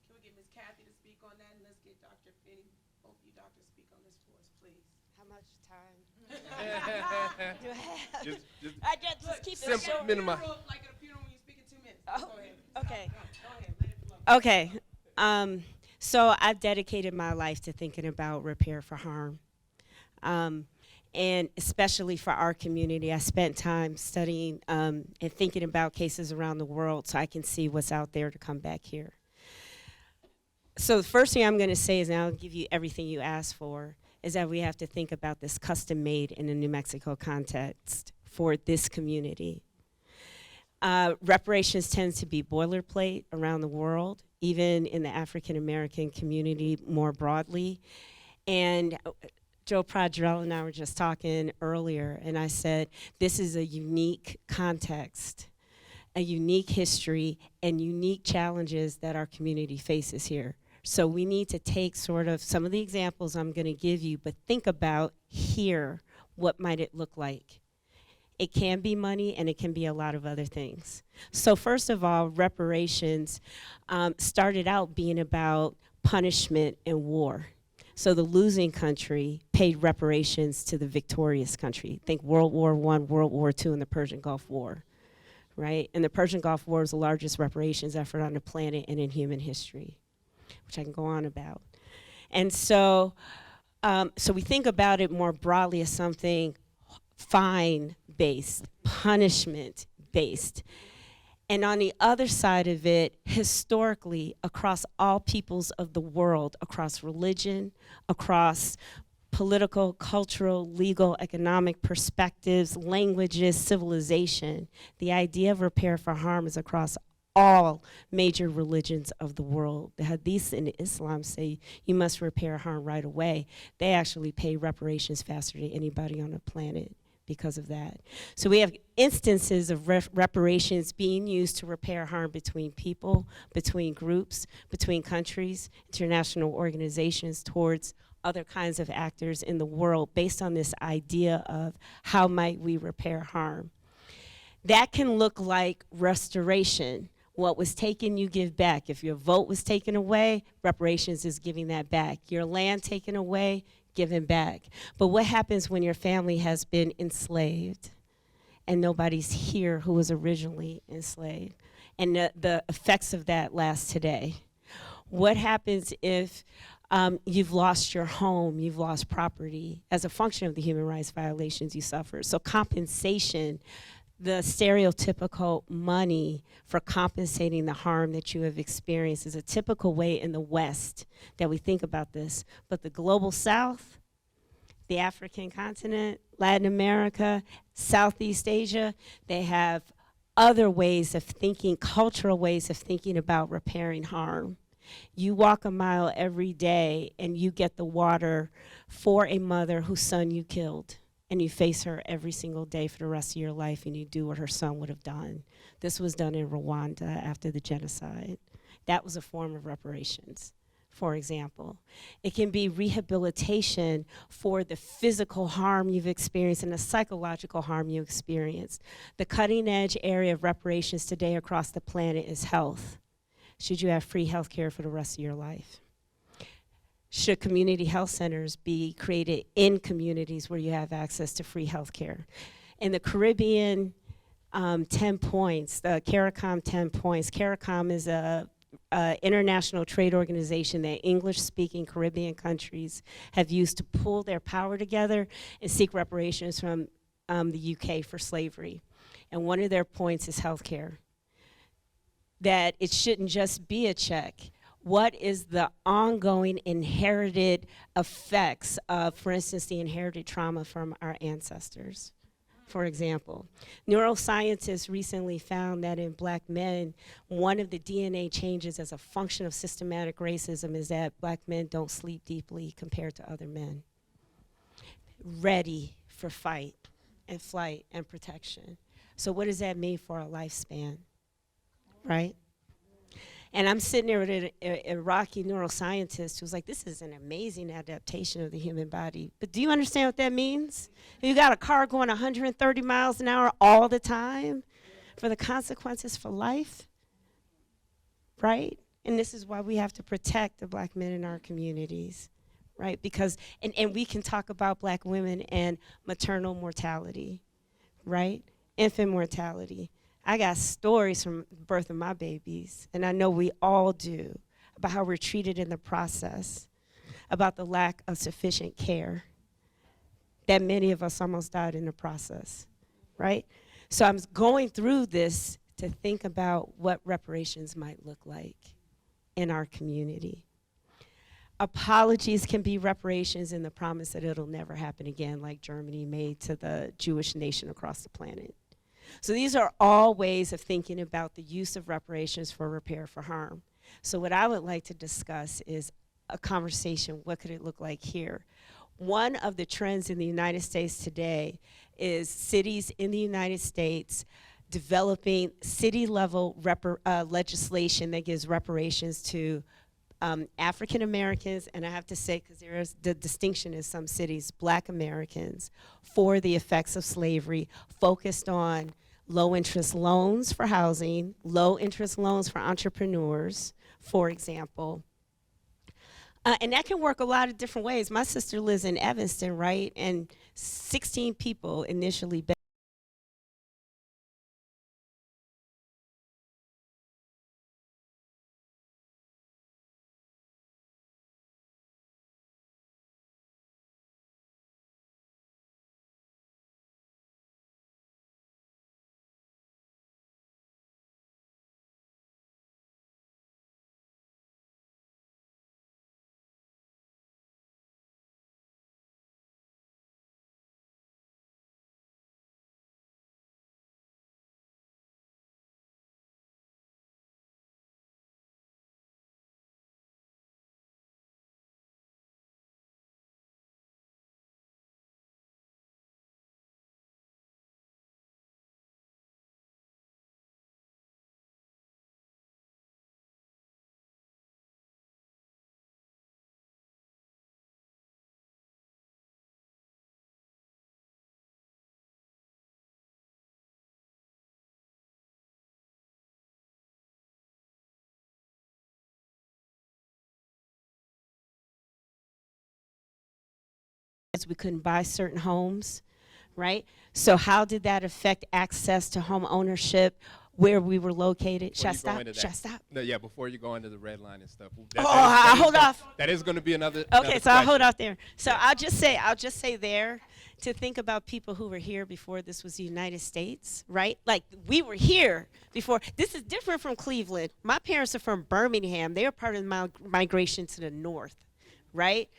Can we get Ms. Kathy to speak on that? And let's get Dr. Finney, both you doctors, speak on this for us, please. How much time do I have? I just keep it Simple, short. minimize. Like at a funeral when you speak in 2 minutes. Oh, Go ahead. okay. Go ahead. Let it flow. Okay. So I've dedicated my life to thinking about repair for harm. And especially for our community, I spent time studying and thinking about cases around the world so I can see what's out there to come back here. So the first thing I'm going to say is, and I'll give you everything you asked for, is that we have to think about this custom made in a New Mexico context for this community. Reparations tends to be boilerplate around the world, even in the African American community more broadly. And Joe Prodrell and I were just talking earlier, and I said, this is a unique context, a unique history, and unique challenges that our community faces here. So we need to take sort of some of the examples I'm going to give you, but think about here, what might it look like? It can be money, and it can be a lot of other things. So first of all, reparations started out being about punishment and war. So the losing country paid reparations to the victorious country. Think World War I, World War II, and the Persian Gulf War, right? And the Persian Gulf War is the largest reparations effort on the planet and in human history, which I can go on about. And so, so we think about it more broadly as something fine-based, punishment-based. And on the other side of it, historically, across all peoples of the world, across religion, across political, cultural, legal, economic perspectives, languages, civilization, the idea of repair for harm is across all major religions of the world. The Hadiths in Islam say you must repair harm right away. They actually pay reparations faster than anybody on the planet because of that. So we have instances of reparations being used to repair harm between people, between groups, between countries, international organizations, towards other kinds of actors in the world based on this idea of how might we repair harm. That can look like restoration. What was taken, you give back. If your vote was taken away, reparations is giving that back. Your land taken away, given back. But what happens when your family has been enslaved and nobody's here who was originally enslaved? And the effects of that last today. What happens if you've lost your home, you've lost property as a function of the human rights violations you suffer? So compensation, the stereotypical money for compensating the harm that you have experienced, is a typical way in the West that we think about this. But the global South, the African continent, Latin America, Southeast Asia, they have other ways of thinking, cultural ways of thinking about repairing harm. You walk a mile every day and you get the water for a mother whose son you killed. And you face her every single day for the rest of your life, and you do what her son would have done. This was done in Rwanda after the genocide. That was a form of reparations, for example. It can be rehabilitation for the physical harm you've experienced and the psychological harm you experienced. The cutting edge area of reparations today across the planet is health. Should you have free health care for the rest of your life? Should community health centers be created in communities where you have access to free health care? In the Caribbean, 10 points, the CARICOM 10 points. CARICOM is a international trade organization that English-speaking Caribbean countries have used to pool their power together and seek reparations from the UK for slavery. And one of their points is health care. That it shouldn't just be a check. What is the ongoing inherited effects of, for instance, the inherited trauma from our ancestors? For example, neuroscientists recently found that in black men, one of the DNA changes as a function of systematic racism is that black men don't sleep deeply compared to other men. Ready for fight and flight and protection. So what does that mean for our lifespan, right? And I'm sitting there with an Iraqi neuroscientist who's like, this is an amazing adaptation of the human body. But do you understand what that means? You got a car going 130 miles an hour all the time for the consequences for life, right? And this is why we have to protect the black men in our communities, right? Because, and we can talk about black women and maternal mortality, right? Infant mortality. I got stories from the birth of my babies, and I know we all do, about how we're treated in the process, about the lack of sufficient care, that many of us almost died in the process, right? So I'm going through this to think about what reparations might look like in our community. Apologies can be reparations in the promise that it'll never happen again, like Germany made to the Jewish nation across the planet. So these are all ways of thinking about the use of reparations for repair for harm. So what I would like to discuss is a conversation, what could it look like here? one of the trends in the United States today is cities in the United States developing city-level legislation that gives reparations to African Americans, and I have to say, because there is the distinction in some cities, Black Americans, for the effects of slavery, focused on low interest loans for housing, low interest loans for entrepreneurs, for example. And that can work a lot of different ways. My sister lives in Evanston, right? And 16 people initially we couldn't buy certain homes, right? So how did that affect access to home ownership where we were located? Should I stop? Should I stop? No, yeah, before you go into the red line and stuff. I'll hold off. That is going to be another. Okay, so I'll hold off there. So I'll just say there to think about people who were here before this was the United States, right? Like we were here before. This is different from Cleveland. My parents are from Birmingham. They were part of the migration to the north, right?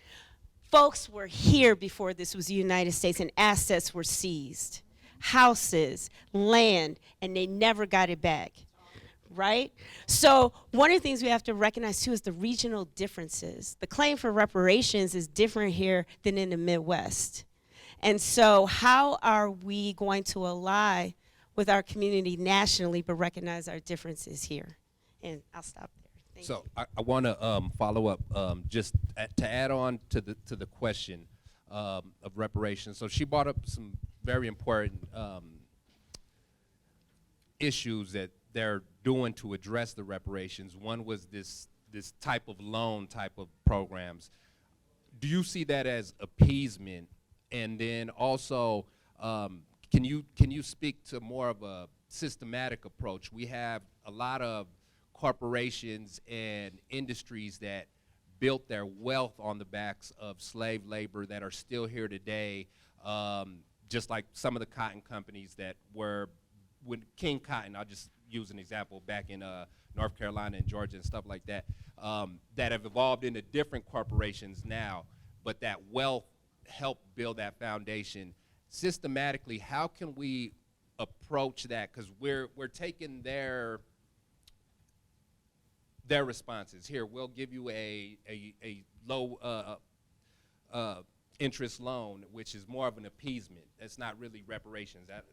Folks were here before this was the United States, and assets were seized. Houses, land, and they never got it back, right? So one of the things we have to recognize too is the regional differences. The claim for reparations is different here than in the Midwest. And so how are we going to ally with our community nationally but recognize our differences here? And I'll stop there. Thank you. I want to follow up just to add on to the question of reparations. So she brought up some very important issues that they're doing to address the reparations. One was this type of loan type of programs. Do you see that as appeasement? And then also, can you speak to more of a systematic approach? We have a lot of corporations and industries that built their wealth on the backs of slave labor that are still here today, just like some of the cotton companies that were, when King Cotton, I'll just use an example, back in North Carolina and Georgia and stuff like that, that have evolved into different corporations now, but that wealth helped build that foundation. Systematically, how can we approach that? Because we're taking their responses. Here, we'll give you a low interest loan, which is more of an appeasement. That's not really reparations. That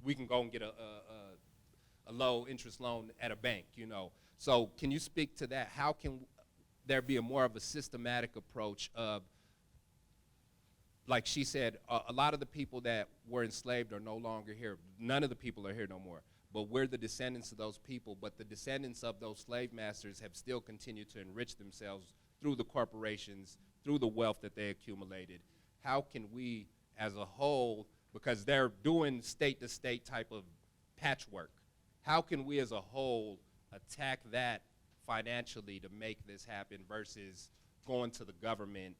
we can go and get a low interest loan at a bank, you know. So can you speak to that? How can there be a more of a systematic approach of, like she said, a lot of the people that were enslaved are no longer here. None of the people are here no more. But we're the descendants of those people. But the descendants of those slave masters have still continued to enrich themselves through the corporations, through the wealth that they accumulated. How can we, as a whole, because they're doing state-to-state type of patchwork, how can we as a whole attack that financially to make this happen versus going to the government?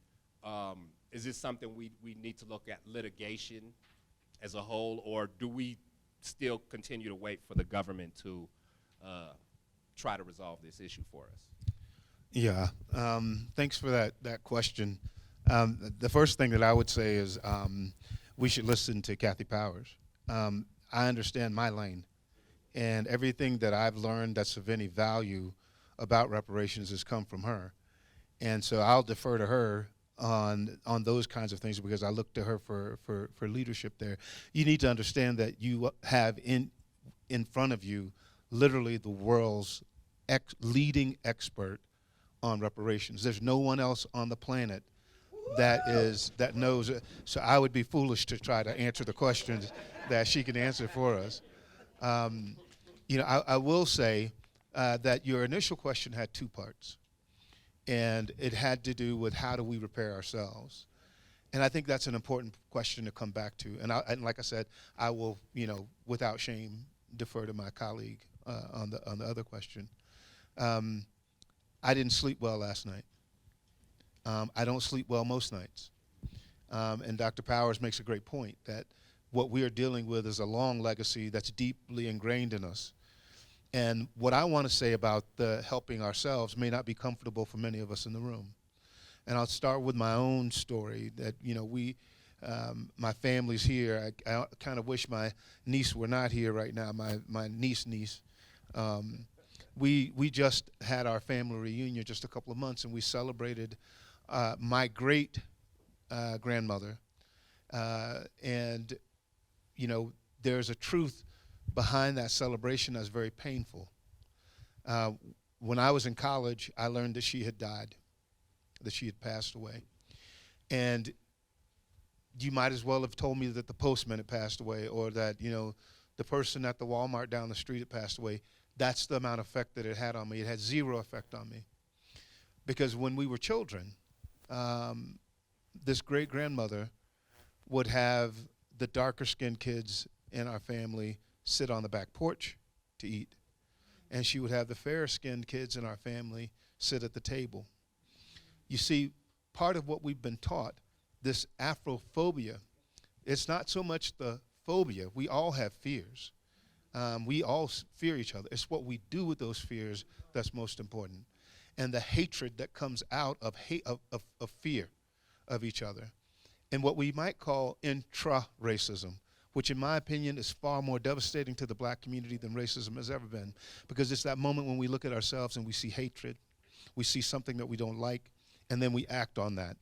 Is this something we need to look at litigation as a whole, or do we still continue to wait for the government to try to resolve this issue for us? Yeah, thanks for that question. The first thing that I would say is we should listen to Kathy Powers. I understand my lane, and everything that I've learned that's of any value about reparations has come from her. And so I'll defer to her on those kinds of things because I look to her for leadership there. You need to understand that you have in front of you literally the world's leading expert on reparations. There's no one else on the planet that knows it. So I would be foolish to try to answer the questions that she can answer for us. I will say that your initial question had two parts, and it had to do with how do we repair ourselves. And I think that's an important question to come back to. And like I said, I will, without shame, defer to my colleague on the other question. I didn't sleep well last night. I don't sleep well most nights. And Dr. Powers makes a great point that what we are dealing with is a long legacy that's deeply ingrained in us. And what I want to say about the helping ourselves may not be comfortable for many of us in the room. And I'll start with my own story that, my family's here. I kind of wish my niece were not here right now, my niece. We just had our family reunion just a couple of months, and we celebrated my great grandmother. And, there's a truth behind that celebration that's very painful. When I was in college, I learned that she had died, that she had passed away. And you might as well have told me that the postman had passed away or that, the person at the Walmart down the street had passed away. That's the amount of effect that it had on me. It had zero effect on me. Because when we were children, this great-grandmother would have the darker-skinned kids in our family sit on the back porch to eat. And she would have the fair-skinned kids in our family sit at the table. You see, part of what we've been taught, this Afrophobia, it's not so much the phobia. We all have fears. We all fear each other. It's what we do with those fears that's most important. And the hatred that comes out of fear of each other. And what we might call intra-racism, which in my opinion is far more devastating to the black community than racism has ever been. Because it's that moment when we look at ourselves and we see hatred, we see something that we don't like, and then we act on that.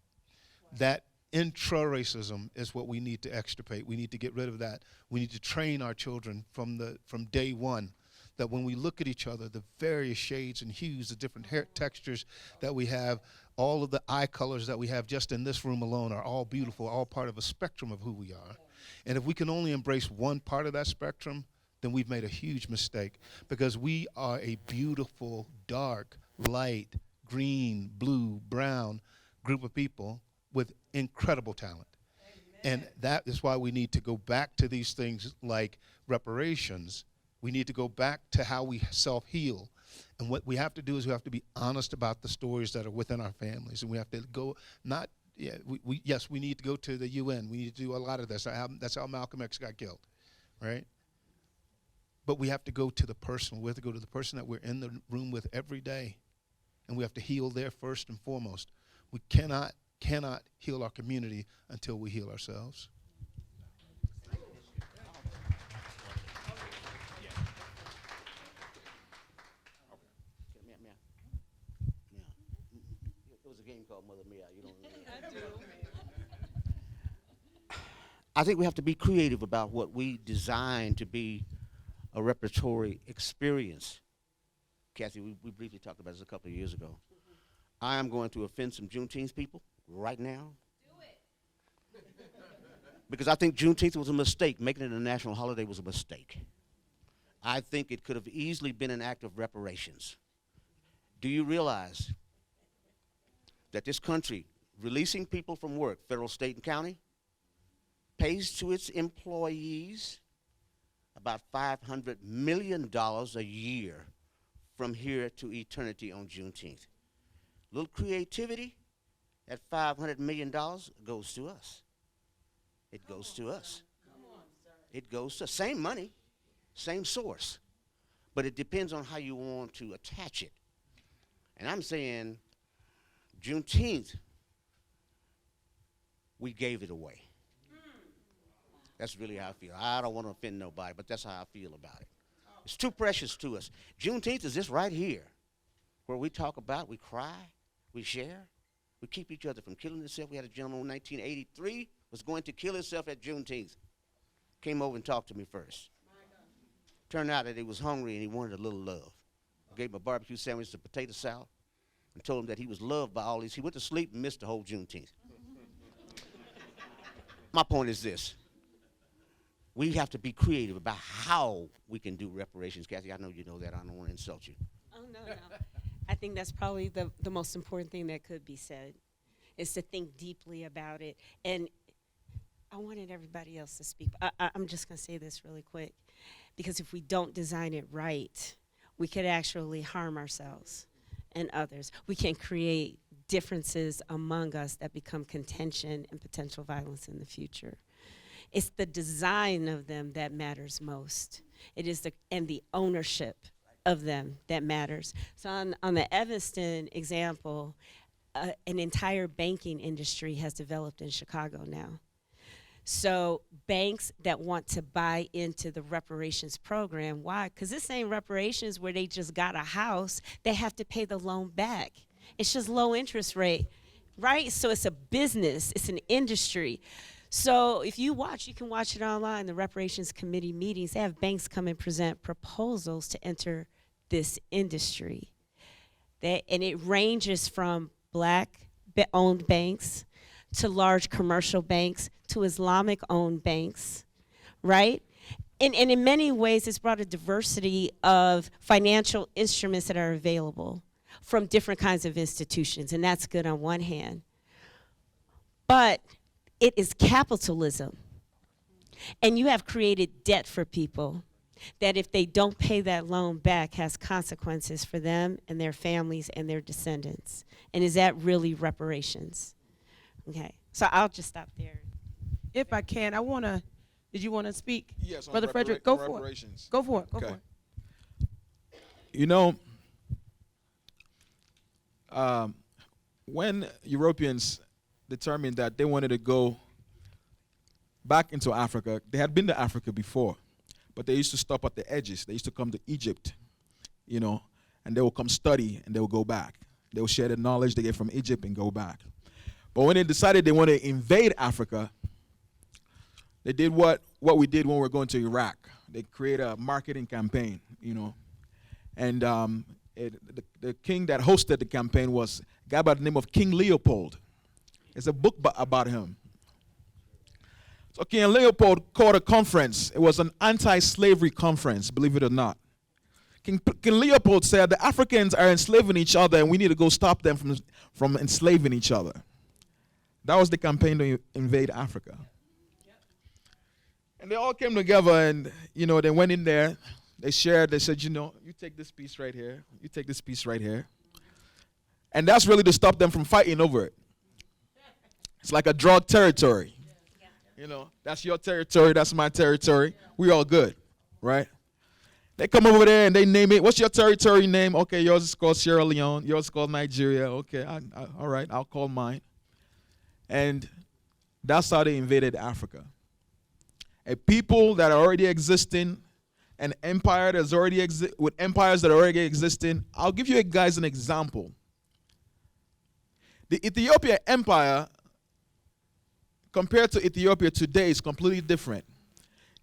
That intra-racism is what we need to extirpate. We need to get rid of that. We need to train our children from day one that when we look at each other, the various shades and hues, the different hair textures that we have, all of the eye colors that we have just in this room alone are all beautiful, all part of a spectrum of who we are. And if we can only embrace one part of that spectrum, then we've made a huge mistake because we are a beautiful, dark, light, green, blue, brown group of people with incredible talent. Amen. And that is why we need to go back to these things like reparations. We need to go back to how we self-heal. And what we have to do is we have to be honest about the stories that are within our families. And we have to go, yes, we need to go to the UN. We need to do a lot of this. That's how Malcolm X got killed, right? But we have to go to the person. We have to go to the person that we're in the room with every day. And we have to heal there first and foremost. We cannot heal our community until we heal ourselves. It was a game called Mother Mia. You don't remember? I think we have to be creative about what we design to be a repertory experience. Kathy, we briefly talked about this a couple of years ago. I am going to offend some Juneteenth people right now. Do it. Because I think Juneteenth was a mistake. Making it a national holiday was a mistake. I think it could have easily been an act of reparations. Do you realize that this country, releasing people from work, federal, state, and county, pays to its employees about $500 million a year from here to eternity on Juneteenth? Little creativity, that $500 million goes to us. It goes to us. It goes to same money, same source, but it depends on how you want to attach it. And I'm saying Juneteenth, we gave it away. That's really how I feel. I don't want to offend nobody, but that's how I feel about it. It's too precious to us. Juneteenth is this right here, where we talk about, we cry, we share, We keep each other from killing ourselves. We had a gentleman in 1983 was going to kill himself at Juneteenth. Came over and talked to me first. Turned out that he was hungry and he wanted a little love. I gave him a barbecue sandwich, a potato salad, and told him that he was loved by all these. He went to sleep and missed the whole Juneteenth. My point is this. We have to be creative about how we can do reparations. Kathy, I know you know that. I don't want to insult you. Oh, no, no. I think that's probably the most important thing that could be said, is to think deeply about it. And I wanted everybody else to speak. I'm just going to say this really quick, because if we don't design it right, we could actually harm ourselves and others. We can create differences among us that become contention and potential violence in the future. It's the design of them that matters most. It is the ownership of them that matters. So on the Evanston example, an entire banking industry has developed in Chicago now. So banks that want to buy into the reparations program, why? Because this ain't reparations where they just got a house. They have to pay the loan back. It's just low interest rate, right? So it's a business, it's an industry. So if you watch, you can watch it online, the reparations committee meetings. They have banks come and present proposals to enter this industry. And it ranges from Black-owned banks to large commercial banks to Islamic-owned banks, right? And in many ways, it's brought a diversity of financial instruments that are available from different kinds of institutions, and that's good on one hand. But it is capitalism. And you have created debt for people that if they don't pay that loan back has consequences for them and their families and their descendants. And is that really reparations? Okay, so I'll just stop there. If I can, I want to, did you want to speak? Yes, on Brother Frederick, go on for it. reparations. Go for it, go Okay. for it. You know, when Europeans determined that they wanted to go back into Africa, they had been to Africa before, but they used to stop at the edges. They used to come to Egypt, you know, and they will come study and they will go back. They will share the knowledge they get from Egypt and go back. But when they decided they wanted to invade Africa, they did what we did when we were going to Iraq. They created a marketing campaign, you know, and the king that hosted the campaign was a guy by the name of King Leopold. There's a book about him. So King Leopold called a conference. It was an anti-slavery conference, believe it or not. King Leopold said the Africans are enslaving each other and we need to go stop them from enslaving each other. That was the campaign to invade Africa. And they all came together and, you know, they went in there. They shared. They said, you know, you take this piece right here. You take this piece right here. And that's really to stop them from fighting over it. It's like a drug territory. You know, that's your territory. That's my territory. We all good, right? They come over there and they name it. What's your territory name? Okay, yours is called Sierra Leone. Yours is called Nigeria. Okay, all right, I'll call mine. And that's how they invaded Africa. A people that are already existing, an empire that's already with empires that are already existing. I'll give you guys an example. The Ethiopia Empire, compared to Ethiopia today, is completely different.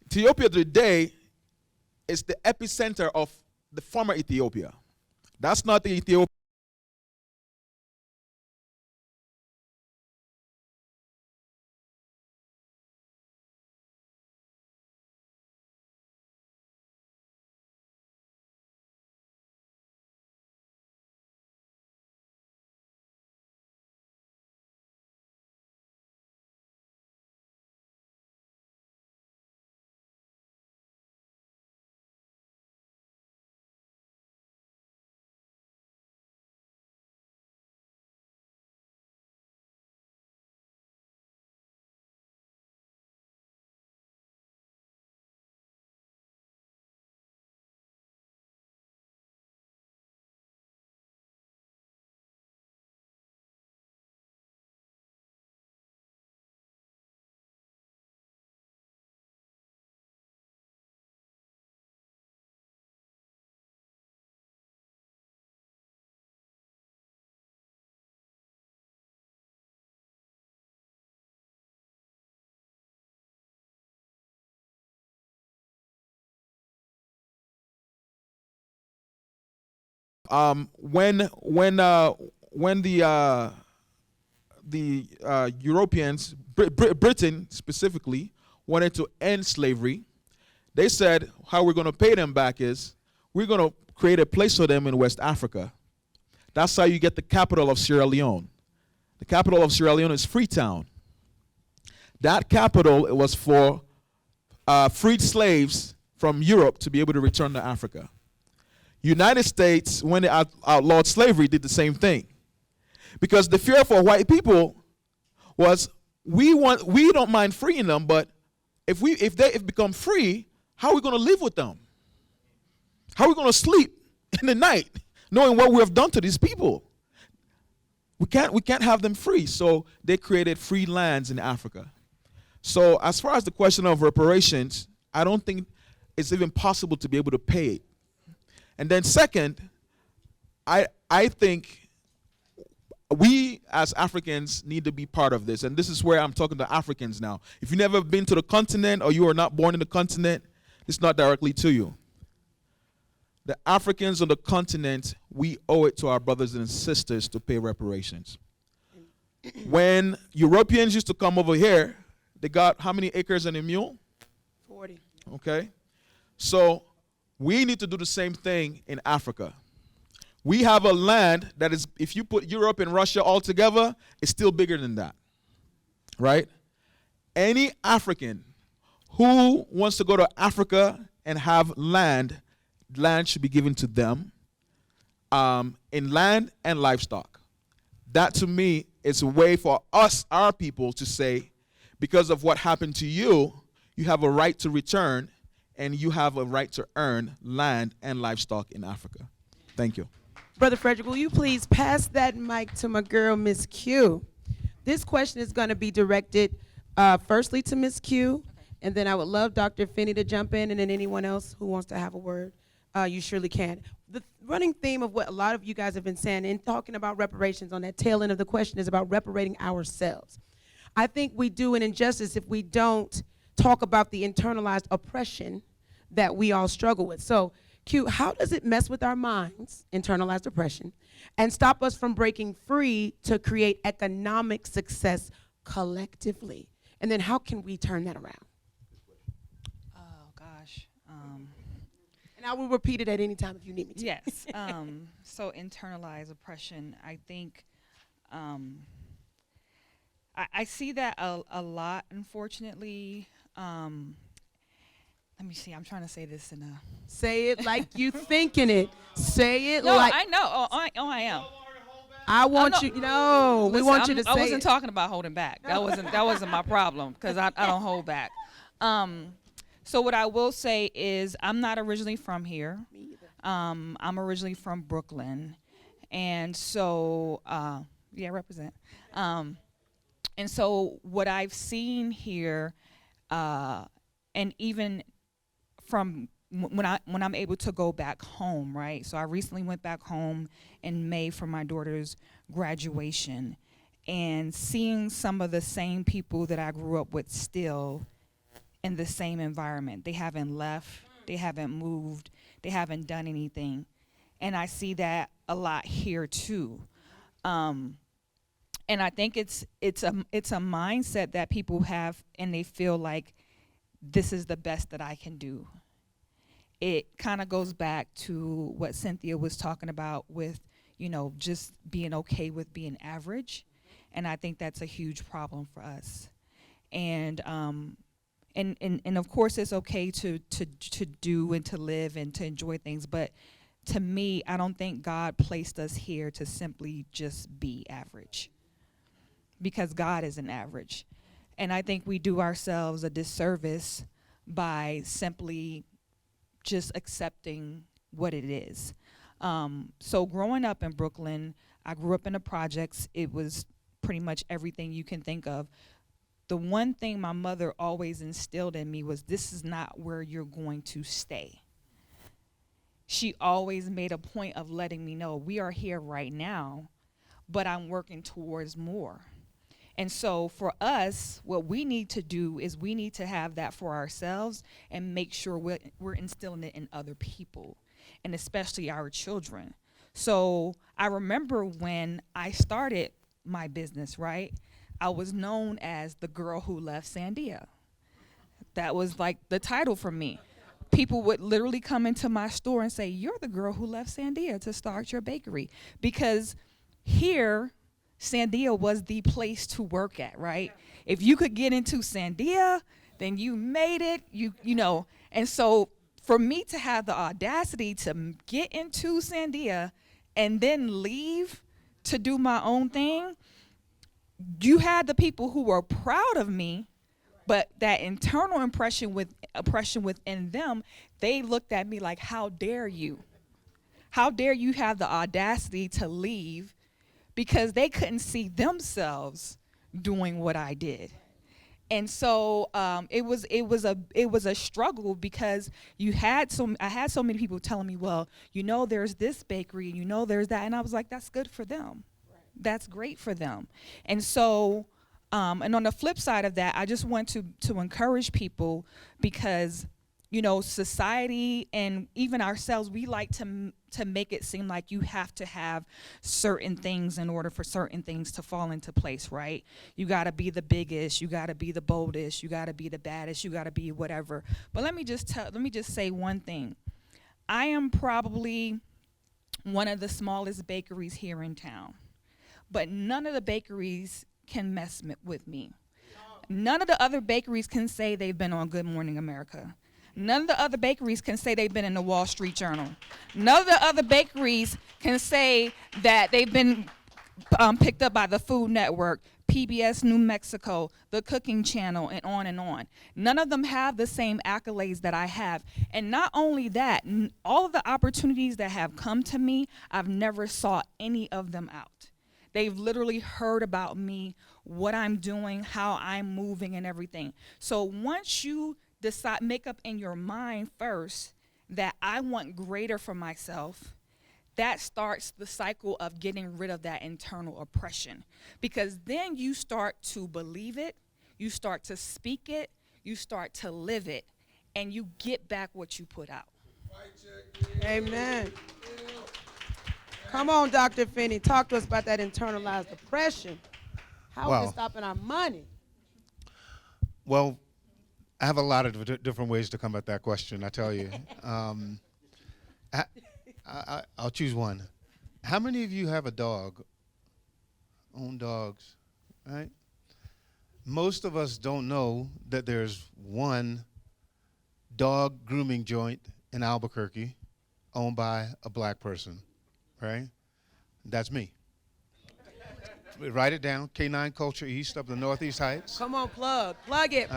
Ethiopia today is the epicenter of the former Ethiopia. That's not the Ethiopia When the Europeans, Britain specifically, wanted to end slavery, they said how we're going to pay them back is we're going to create a place for them in West Africa. That's how you get the capital of Sierra Leone. The capital of Sierra Leone is Freetown. That capital was for freed slaves from Europe to be able to return to Africa. United States, when they outlawed slavery, did the same thing. Because the fear for white people was we don't mind freeing them, but if they become free, how are we going to live with them? How are we going to sleep in the night knowing what we have done to these people? We can't have them free. So they created free lands in Africa. So as far as the question of reparations, I don't think it's even possible to be able to pay it. And then second, I think we as Africans need to be part of this. And this is where I'm talking to Africans now. If you've never been to the continent or you are not born in the continent, it's not directly to you. The Africans on the continent, we owe it to our brothers and sisters to pay reparations. When Europeans used to come over here, they got how many acres and a mule? 40. Okay. So we need to do the same thing in Africa. We have a land that is, if you put Europe and Russia all together, it's still bigger than that. Right? Any African who wants to go to Africa and have land should be given to them in land and livestock. That to me is a way for us, our people, to say, because of what happened to you, you have a right to return and you have a right to earn land and livestock in Africa. Thank you. Brother Frederick, will you please pass that mic to my girl, Miss Q? This question is going to be directed firstly to Miss Q, and then I would love Dr. Finney to jump in, and then anyone else who wants to have a word, you surely can. The running theme of what a lot of you guys have been saying in talking about reparations on that tail end of the question is about reparating ourselves. I think we do an injustice if we don't talk about the internalized oppression that we all struggle with. So, Q, how does it mess with our minds, internalized oppression, and stop us from breaking free to create economic success collectively? And then how can we turn that around? Oh, gosh. And I will repeat it at any time if you need me to. Yes. So internalized oppression, I think I see that a lot, unfortunately. Let me see. I'm trying to say this in a... Say it like you thinking it. Say it No, like... I know. I am. I want you... No, we want you to say I wasn't it. talking about holding back. That wasn't my problem, because I don't hold back. So what I will say is I'm not originally from here. Me either. I'm originally from Brooklyn. And so, yeah, represent. And so what I've seen here, and even from when I'm able to go back home, right? So I recently went back home in May for my daughter's graduation, and seeing some of the same people that I grew up with still in the same environment. They haven't left, they haven't moved, they haven't done anything. And I see that a lot here too. And I think it's a mindset that people have, and they feel like this is the best that I can do. It kind of goes back to what Cynthia was talking about with, just being okay with being average. And I think that's a huge problem for us. And of course it's okay to do and to live and to enjoy things, but to me, I don't think God placed us here to simply just be average, because God isn't average. And I think we do ourselves a disservice by simply just accepting what it is. So growing up in Brooklyn, I grew up in the projects. It was pretty much everything you can think of. The one thing my mother always instilled in me was, this is not where you're going to stay. She always made a point of letting me know, we are here right now, but I'm working towards more. And so for us, what we need to do is we need to have that for ourselves and make sure we're instilling it in other people, and especially our children. So I remember when I started my business, right? I was known as the girl who left Sandia. That was like the title for me. People would literally come into my store and say, "You're the girl who left Sandia to start your bakery." Because here, Sandia was the place to work at, right? If you could get into Sandia, then you made it, you know. And so for me to have the audacity to get into Sandia and then leave to do my own thing, you had the people who were proud of me, but that internal oppression within them, they looked at me like, how dare you? How dare you have the audacity to leave, because they couldn't see themselves doing what I did. And so it was a struggle, because I had so many people telling me, well, there's this bakery, there's that, and I was like, that's good for them. That's great for them. And so, and on the flip side of that, I just want to encourage people, because, society and even ourselves, we like to make it seem like you have to have certain things in order for certain things to fall into place, right? You got to be the biggest, you got to be the boldest, you got to be the baddest, you got to be whatever. But let me just say one thing. I am probably one of the smallest bakeries here in town. But none of the bakeries can mess with me. None of the other bakeries can say they've been on Good Morning America. None of the other bakeries can say they've been in the Wall Street Journal. None of the other bakeries can say that they've been picked up by the Food Network, PBS New Mexico, the Cooking Channel, and on and on. None of them have the same accolades that I have. And not only that, all of the opportunities that have come to me, I've never sought any of them out. They've literally heard about me, what I'm doing, how I'm moving, and everything. So once you make up in your mind first that I want greater for myself, that starts the cycle of getting rid of that internal oppression. Because then you start to believe it, you start to speak it, you start to live it, and you get back what you put out. Amen. Come on, Dr. Finney. Talk to us about that internalized oppression. How is it stopping our money? Well, I have a lot of different ways to come at that question, I tell you. I'll choose one. How many of you have a dog? Own dogs, right? Most of us don't know that there's one dog grooming joint in Albuquerque owned by a black person, right? That's me. Write it down. K9 Culture East up the Northeast Heights. Come on, plug it.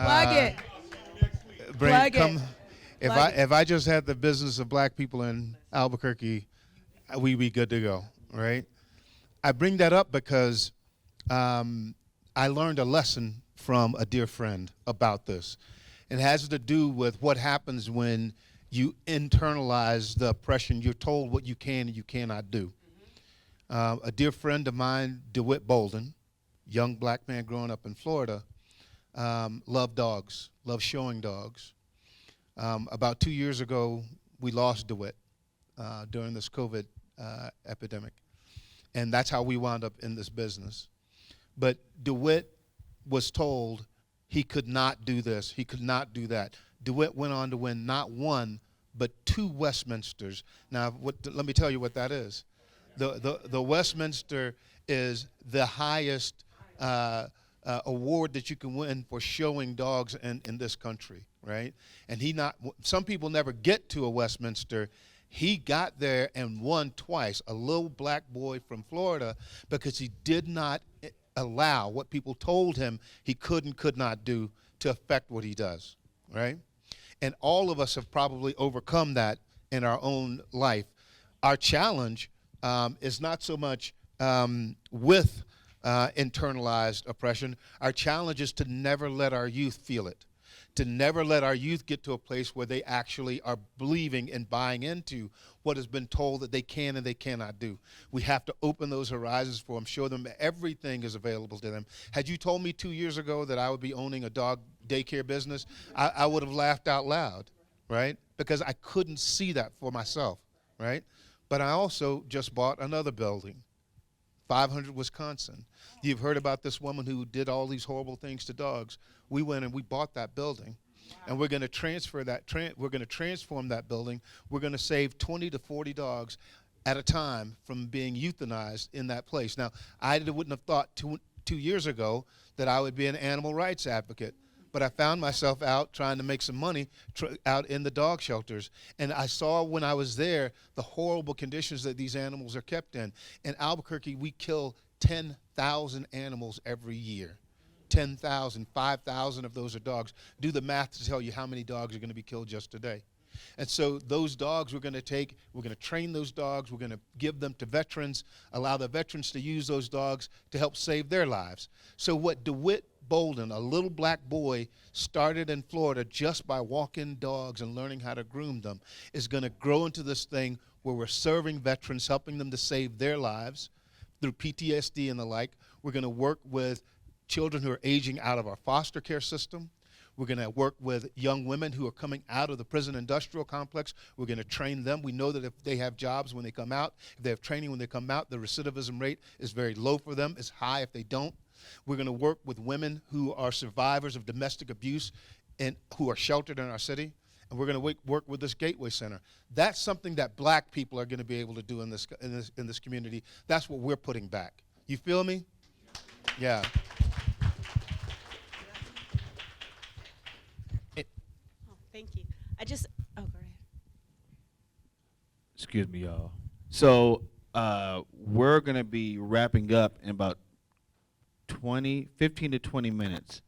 If I just had the business of black people in Albuquerque, we'd be good to go, right? I bring that up because I learned a lesson from a dear friend about this. It has to do with what happens when you internalize the oppression. You're told what you can and you cannot do. A dear friend of mine, DeWitt Bolden, young black man growing up in Florida, loved dogs, loved showing dogs. About 2 years ago, we lost DeWitt during this COVID epidemic. And that's how we wound up in this business. But DeWitt was told he could not do this, he could not do that. DeWitt went on to win not one, but 2 Westminsters. Now, let me tell you what that is. The Westminster is the highest award that you can win for showing dogs in this country, right? And some people never get to a Westminster. He got there and won twice, a little black boy from Florida, because he did not allow what people told him he could not do to affect what he does, right? And all of us have probably overcome that in our own life. Our challenge is not so much with internalized oppression. Our challenge is to never let our youth feel it, to never let our youth get to a place where they actually are believing and buying into what has been told that they can and they cannot do. We have to open those horizons for them, show them everything is available to them. Had you told me 2 years ago that I would be owning a dog daycare business, I would have laughed out loud, right? Because I couldn't see that for myself, right? But I also just bought another building, 500 Wisconsin. You've heard about this woman who did all these horrible things to dogs. We went and we bought that building, and we're going to transfer that. We're going to transform that building. We're going to save 20 to 40 dogs at a time from being euthanized in that place. Now, I wouldn't have thought 2 years ago that I would be an animal rights advocate, but I found myself out trying to make some money out in the dog shelters. And I saw when I was there the horrible conditions that these animals are kept in. In Albuquerque, we kill 10,000 animals every year. 10,000, 5,000 of those are dogs. Do the math to tell you how many dogs are going to be killed just today. And so those dogs we're going to train those dogs, we're going to give them to veterans, allow the veterans to use those dogs to help save their lives. So what DeWitt Bolden, a little black boy, started in Florida just by walking dogs and learning how to groom them, is going to grow into this thing where we're serving veterans, helping them to save their lives through PTSD and the like. We're going to work with children who are aging out of our foster care system. We're going to work with young women who are coming out of the prison industrial complex. We're going to train them. We know that if they have jobs when they come out, if they have training when they come out, the recidivism rate is very low for them. It's high if they don't. We're going to work with women who are survivors of domestic abuse and who are sheltered in our city. And we're going to work with this Gateway Center. That's something that black people are going to be able to do in this community. That's what we're putting back. You feel me? Yeah. Thank you. Go ahead. Excuse me, y'all. So we're going to be wrapping up in about 15 to 20 minutes,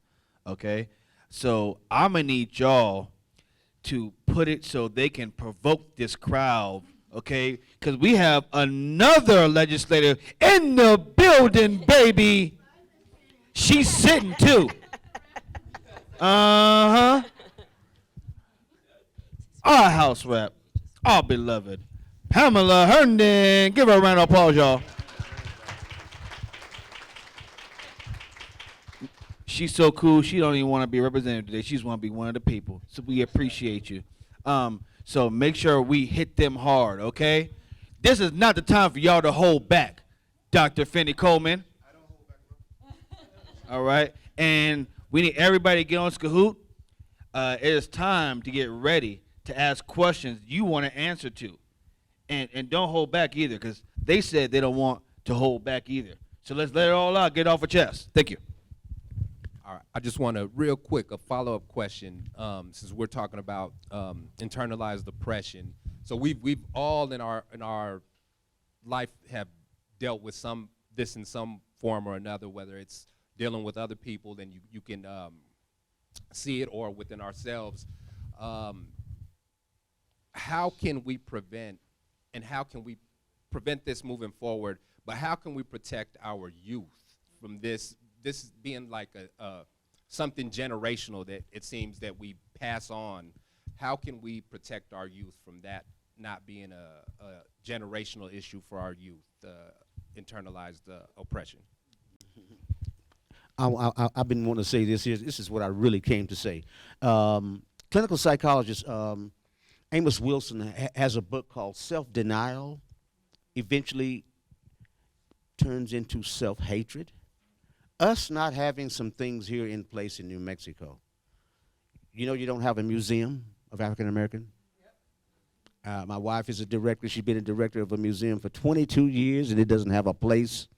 okay? So I'm going to need y'all to put it so they can provoke this crowd, okay? Because we have another legislator in the building, baby. She's sitting, too. Uh-huh. Our house rep, our beloved, Pamela Herndon. Give her a round of applause, y'all. She's so cool, she don't even want to be represented today. She just want to be one of the people. So we appreciate you. So make sure we hit them hard, okay? This is not the time for y'all to hold back, Dr. Finney Coleman. I don't hold back, bro. All right? And we need everybody to get on Skahoot. It is time to get ready to ask questions you want to answer to. And don't hold back either, because they said they don't want to hold back either. So let's let it all out, get off our chest. Thank you. All right, I just want to, real quick, a follow-up question, since we're talking about internalized depression. So we've all in our life have dealt with this in some form or another, whether it's dealing with other people, then you can see it, or within ourselves. How can we prevent this moving forward, but how can we protect our youth from this being like something generational that it seems that we pass on? How can we protect our youth from that not being a generational issue for our youth, internalized oppression? I've been wanting to say this here. This is what I really came to say. Clinical psychologist Amos Wilson has a book called Self-Denial Eventually Turns into Self-Hatred. Us not having some things here in place in New Mexico. You know, you don't have a museum of African American. My wife is a director. She's been a director of a museum for 22 years, and it doesn't have a place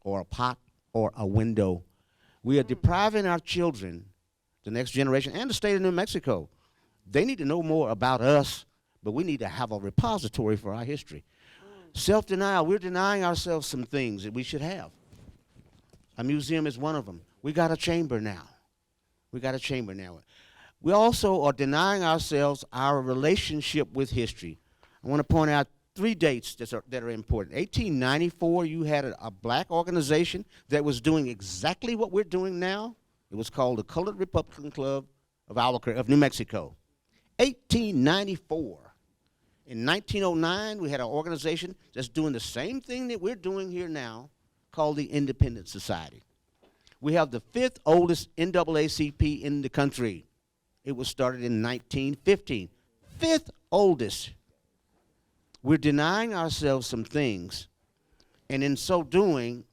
or a pot or a window. We are depriving our children, the next generation, and the state of New Mexico. They need to know more about us, but we need to have a repository for our history. Self-denial, we're denying ourselves some things that we should have. A museum is one of them. We got a chamber now. We also are denying ourselves our relationship with history. I want to point out 3 dates that are important. 1894, you had a black organization that was doing exactly what we're doing now. It was called the Colored Republican Club of Albuquerque, of New Mexico. 1894. In 1909, we had an organization that's doing the same thing that we're doing here now, called the Independent Society. We have the 5th oldest NAACP in the country. It was started in 1915. 5th oldest. we're denying ourselves some things, and in so doing,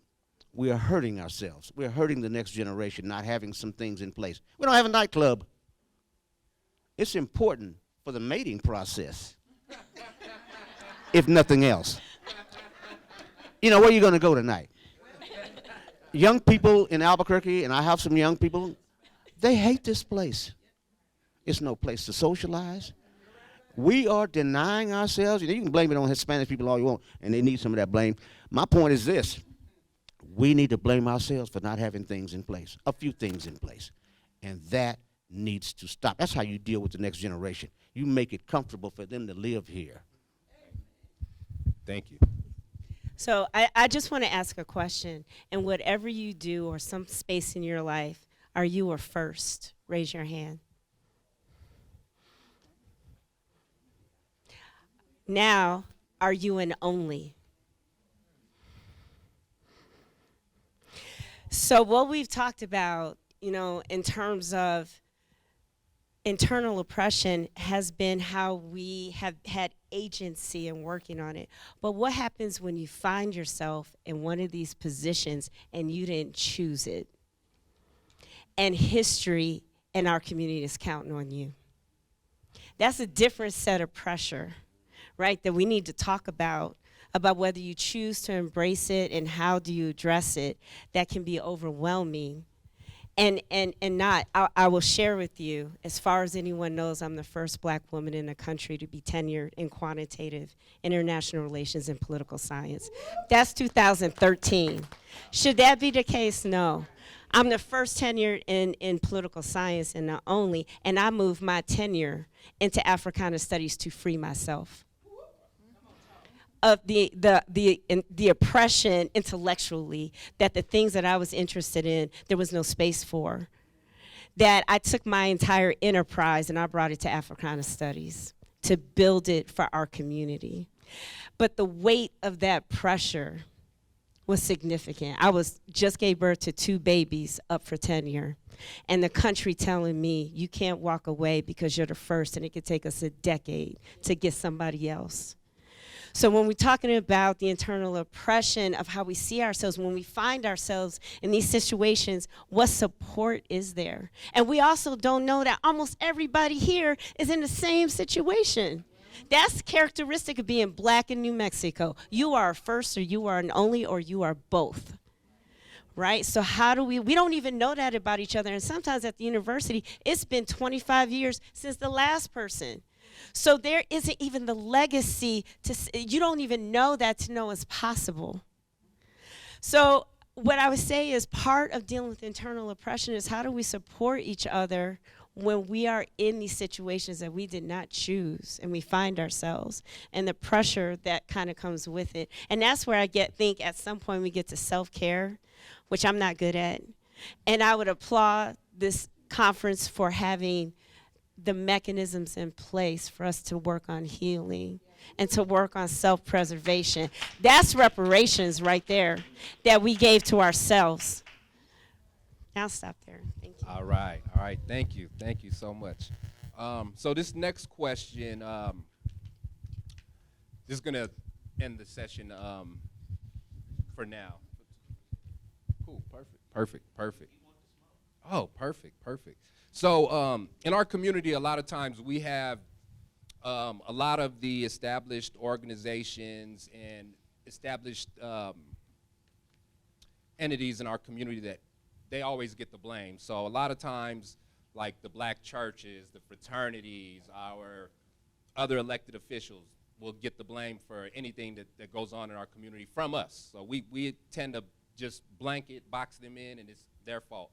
we are hurting ourselves. We're hurting the next generation, not having some things in place. We don't have a nightclub. It's important for the mating process, if nothing else. You know, where are you going to go tonight? Young people in Albuquerque, and I have some young people, they hate this place. It's no place to socialize. We are denying ourselves. You can blame it on Hispanic people all you want, and they need some of that blame. My point is this. We need to blame ourselves for not having things in place, a few things in place. And that needs to stop. That's how you deal with the next generation. You make it comfortable for them to live here. Thank you. So I just want to ask a question. And whatever you do or some space in your life, are you a first? Raise your hand. Now, are you an only? So what we've talked about, you know, in terms of internal oppression has been how we have had agency in working on it. But what happens when you find yourself in one of these positions and you didn't choose it? And history and our community is counting on you. That's a different set of pressure, right, that we need to talk about whether you choose to embrace it and how do you address it. That can be overwhelming. And not, I will share with you, as far as anyone knows, I'm the first black woman in the country to be tenured in quantitative international relations and political science. That's 2013. Should that be the case? No. I'm the first tenured in political science and not only, and I moved my tenure into Africana studies to free myself of the oppression intellectually, that the things that I was interested in, there was no space for. That I took my entire enterprise and I brought it to Africana Studies to build it for our community. But the weight of that pressure was significant. I just gave birth to 2 babies up for tenure. And the country telling me, you can't walk away because you're the first and it could take us a decade to get somebody else. So when we're talking about the internal oppression of how we see ourselves, when we find ourselves in these situations, what support is there? And we also don't know that almost everybody here is in the same situation. That's characteristic of being black in New Mexico. You are a first or you are an only or you are both. Right? So how do we don't even know that about each other. And sometimes at the university, it's been 25 years since the last person. So there isn't even the legacy you don't even know that to know it's possible. So what I would say is part of dealing with internal oppression is how do we support each other when we are in these situations that we did not choose and we find ourselves and the pressure that kind of comes with it. And that's where I think at some point we get to self-care, which I'm not good at. And I would applaud this conference for having the mechanisms in place for us to work on healing and to work on self-preservation. That's reparations right there that we gave to ourselves. I'll stop there. Thank you. All right. Thank you so much. So this next question, this is gonna end the session for now. Cool. Perfect. Oh, perfect. So in our community, a lot of times we have a lot of the established organizations and established entities in our community that they always get the blame. So a lot of times, like the black churches, the fraternities, our other elected officials will get the blame for anything that goes on in our community from us. So we tend to just blanket, box them in, and it's their fault.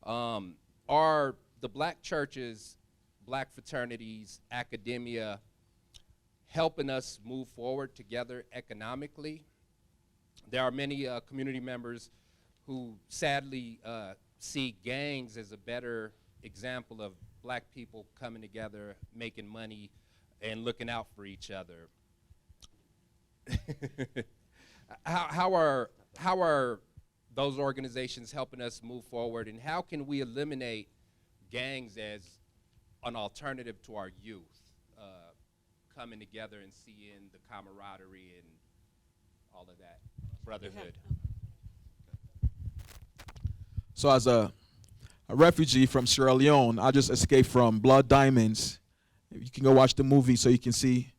Are the black churches, black fraternities, academia helping us move forward together economically? There are many community members who sadly see gangs as a better example of black people coming together, making money, and looking out for each other. How are those organizations helping us move forward, and how can we eliminate gangs as an alternative to our youth coming together and seeing the camaraderie and all of that brotherhood. So as a refugee from Sierra Leone, I just escaped from Blood Diamonds. You can go watch the movie so you can see.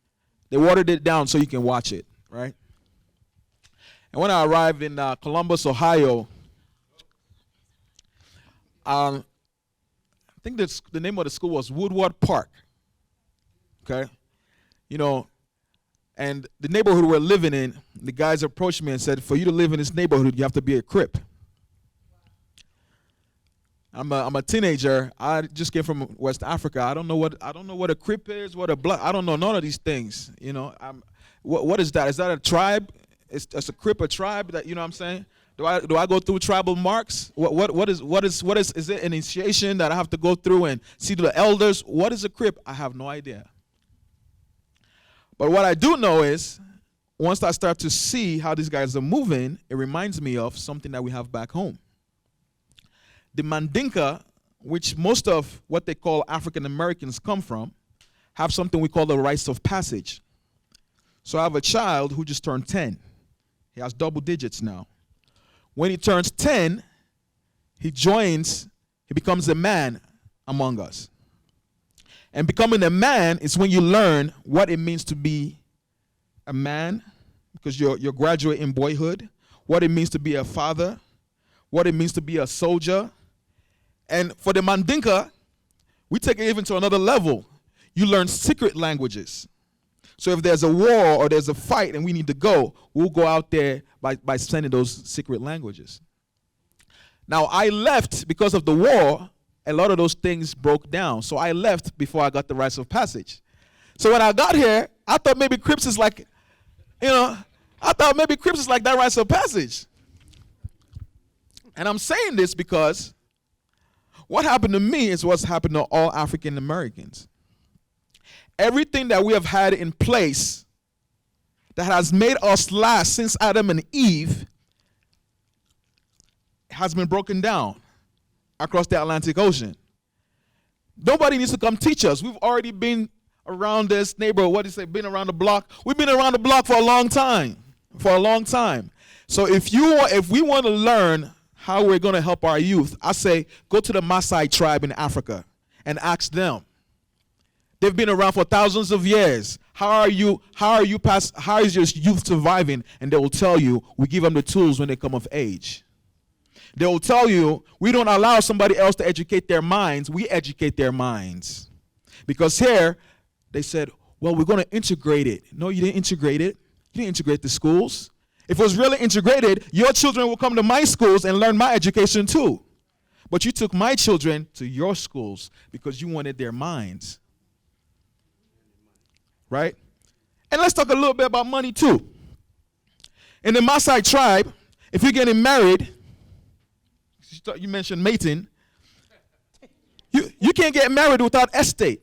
They watered it down so you can watch it, right? And when I arrived in Columbus, Ohio, I think the name of the school was Woodward Park, okay? You know, and the neighborhood we're living in, the guys approached me and said, for you to live in this neighborhood, you have to be a Crip. I'm a teenager. I just came from West Africa. I don't know what a Crip is, what a Blood. I don't know none of these things. You know, what is that? Is that a tribe? Is a Crip a tribe? That, you know what I'm saying? Do I go through tribal marks? What is it an initiation that I have to go through and see the elders? What is a Crip? I have no idea. But what I do know is, once I start to see how these guys are moving, it reminds me of something that we have back home. The Mandinka, which most of what they call African Americans come from, have something we call the rites of passage. So I have a child who just turned 10. He has double digits now. When he turns 10, he becomes a man among us. And becoming a man is when you learn what it means to be a man, because you're graduating boyhood, what it means to be a father, what it means to be a soldier. And for the Mandinka, we take it even to another level. You learn secret languages. So if there's a war or there's a fight and we need to go, we'll go out there by sending those secret languages. Now, I left because of the war. A lot of those things broke down. So I left before I got the rites of passage. So when I got here, I thought maybe Crips is like, that rites of passage. And I'm saying this because what happened to me is what's happened to all African Americans. Everything that we have had in place that has made us last since Adam and Eve has been broken down across the Atlantic Ocean. Nobody needs to come teach us. We've already been around this neighborhood. Been around the block? We've been around the block for a long time. So if we want to learn how we're going to help our youth, I say go to the Maasai tribe in Africa and ask them. They've been around for thousands of years. How is your youth surviving? And they will tell you, we give them the tools when they come of age. They will tell you, we don't allow somebody else to educate their minds. We educate their minds. Because here, they said, well, we're going to integrate it. No, you didn't integrate it. You didn't integrate the schools. If it was really integrated, your children will come to my schools and learn my education too. But you took my children to your schools because you wanted their minds. Right? And let's talk a little bit about money too. In the Maasai tribe, if you're getting married, you mentioned mating, you can't get married without estate.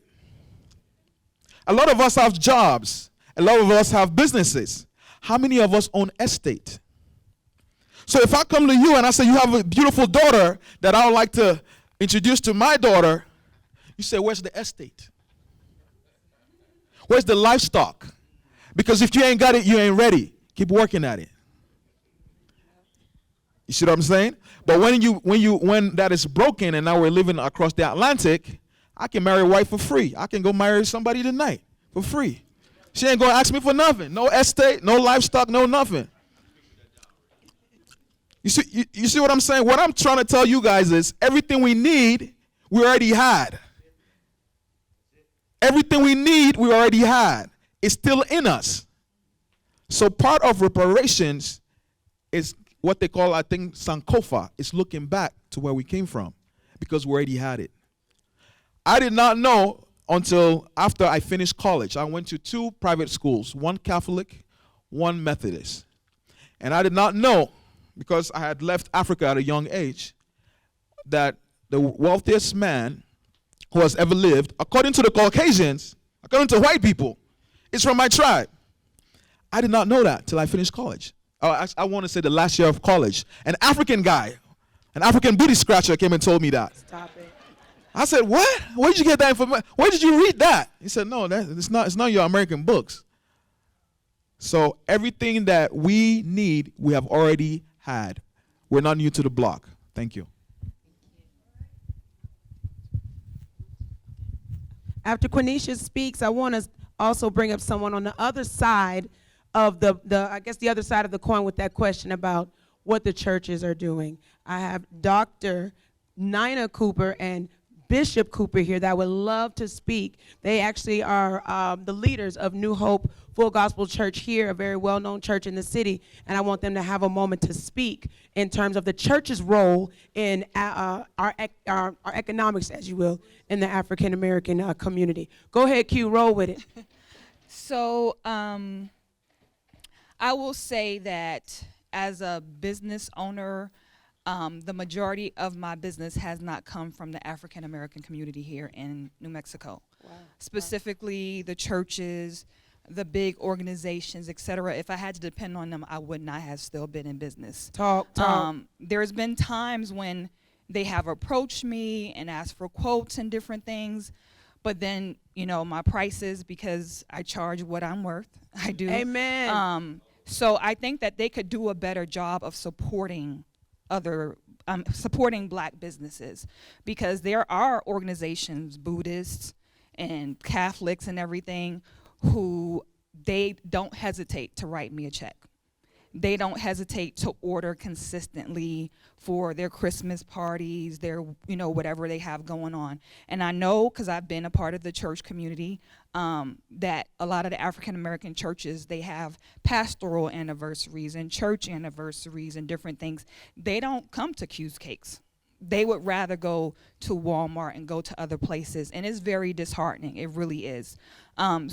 A lot of us have jobs. A lot of us have businesses. How many of us own estate? So if I come to you and I say, you have a beautiful daughter that I would like to introduce to my daughter, you say, where's the estate? Where's the livestock? Because if you ain't got it, you ain't ready. Keep working at it. You see what I'm saying? But when that is broken and now we're living across the Atlantic, I can marry a wife for free. I can go marry somebody tonight for free. She ain't gonna ask me for nothing. No estate, no livestock, no nothing. You see what I'm saying? What I'm trying to tell you guys is everything we need, we already had. Everything we need, we already had. It's still in us. So part of reparations is what they call, I think, Sankofa. It's looking back to where we came from because we already had it. I did not know until after I finished college. I went to 2 private schools, one Catholic, one Methodist. And I did not know, because I had left Africa at a young age, that the wealthiest man who has ever lived, according to the Caucasians, according to white people, is from my tribe. I did not know that till I finished college. I want to say the last year of college. An African guy, an African booty scratcher came and told me that. Stop it. I said, what? Where did you get that information? Where did you read that? He said, no, it's not your American books. So everything that we need, we have already had. We're not new to the block. Thank you. After Quenisha speaks, I want to also bring up someone on the other side of the I guess the other side of the coin with that question about what the churches are doing. I have Dr. Nina Cooper and Bishop Cooper here that would love to speak. They actually are the leaders of New Hope Full Gospel Church here, a very well-known church in the city, and I want them to have a moment to speak in terms of the church's role in our economics, as you will, in the African-American community. Go ahead, Q, roll with it. So I will say that as a business owner, the majority of my business has not come from the African American community here in New Mexico. Wow. Specifically, the churches, the big organizations, et cetera. If I had to depend on them, I would not have still been in business. Talk. There's been times when they have approached me and asked for quotes and different things, but then, my prices, because I charge what I'm worth, I do. Amen. So I think that they could do a better job of supporting supporting black businesses, because there are organizations, Buddhists and Catholics and everything, who they don't hesitate to write me a check. They don't hesitate to order consistently for their Christmas parties, their, whatever they have going on. And I know, because I've been a part of the church community, that a lot of the African American churches, they have pastoral anniversaries and church anniversaries and different things. They don't come to Q's Cakes. They would rather go to Walmart and go to other places, and it's very disheartening. It really is. And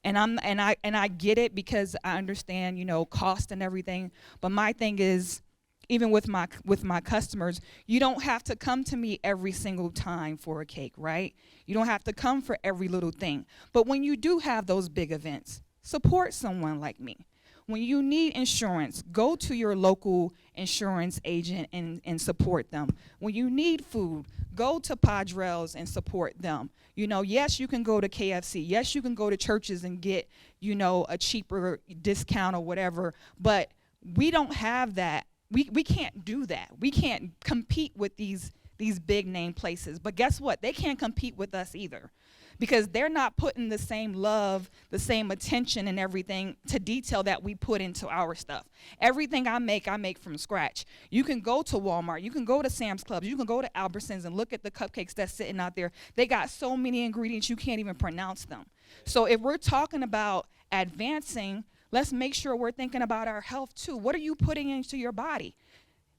I get it, because I understand, cost and everything. But my thing is, even with my customers, you don't have to come to me every single time for a cake, right? You don't have to come for every little thing. But when you do have those big events, support someone like me. When you need insurance, go to your local insurance agent and support them. When you need food, go to Padrel's and support them. Yes, you can go to KFC. Yes, you can go to churches and get, a cheaper discount or whatever. But we don't have that. We can't do that. We can't compete with these big name places. But guess what? They can't compete with us either, because they're not putting the same love, the same attention and everything to detail that we put into our stuff. Everything I make from scratch. You can go to Walmart, you can go to Sam's Club, you can go to Albertsons and look at the cupcakes that's sitting out there. They got so many ingredients you can't even pronounce them. So if we're talking about advancing, let's make sure we're thinking about our health too. What are you putting into your body?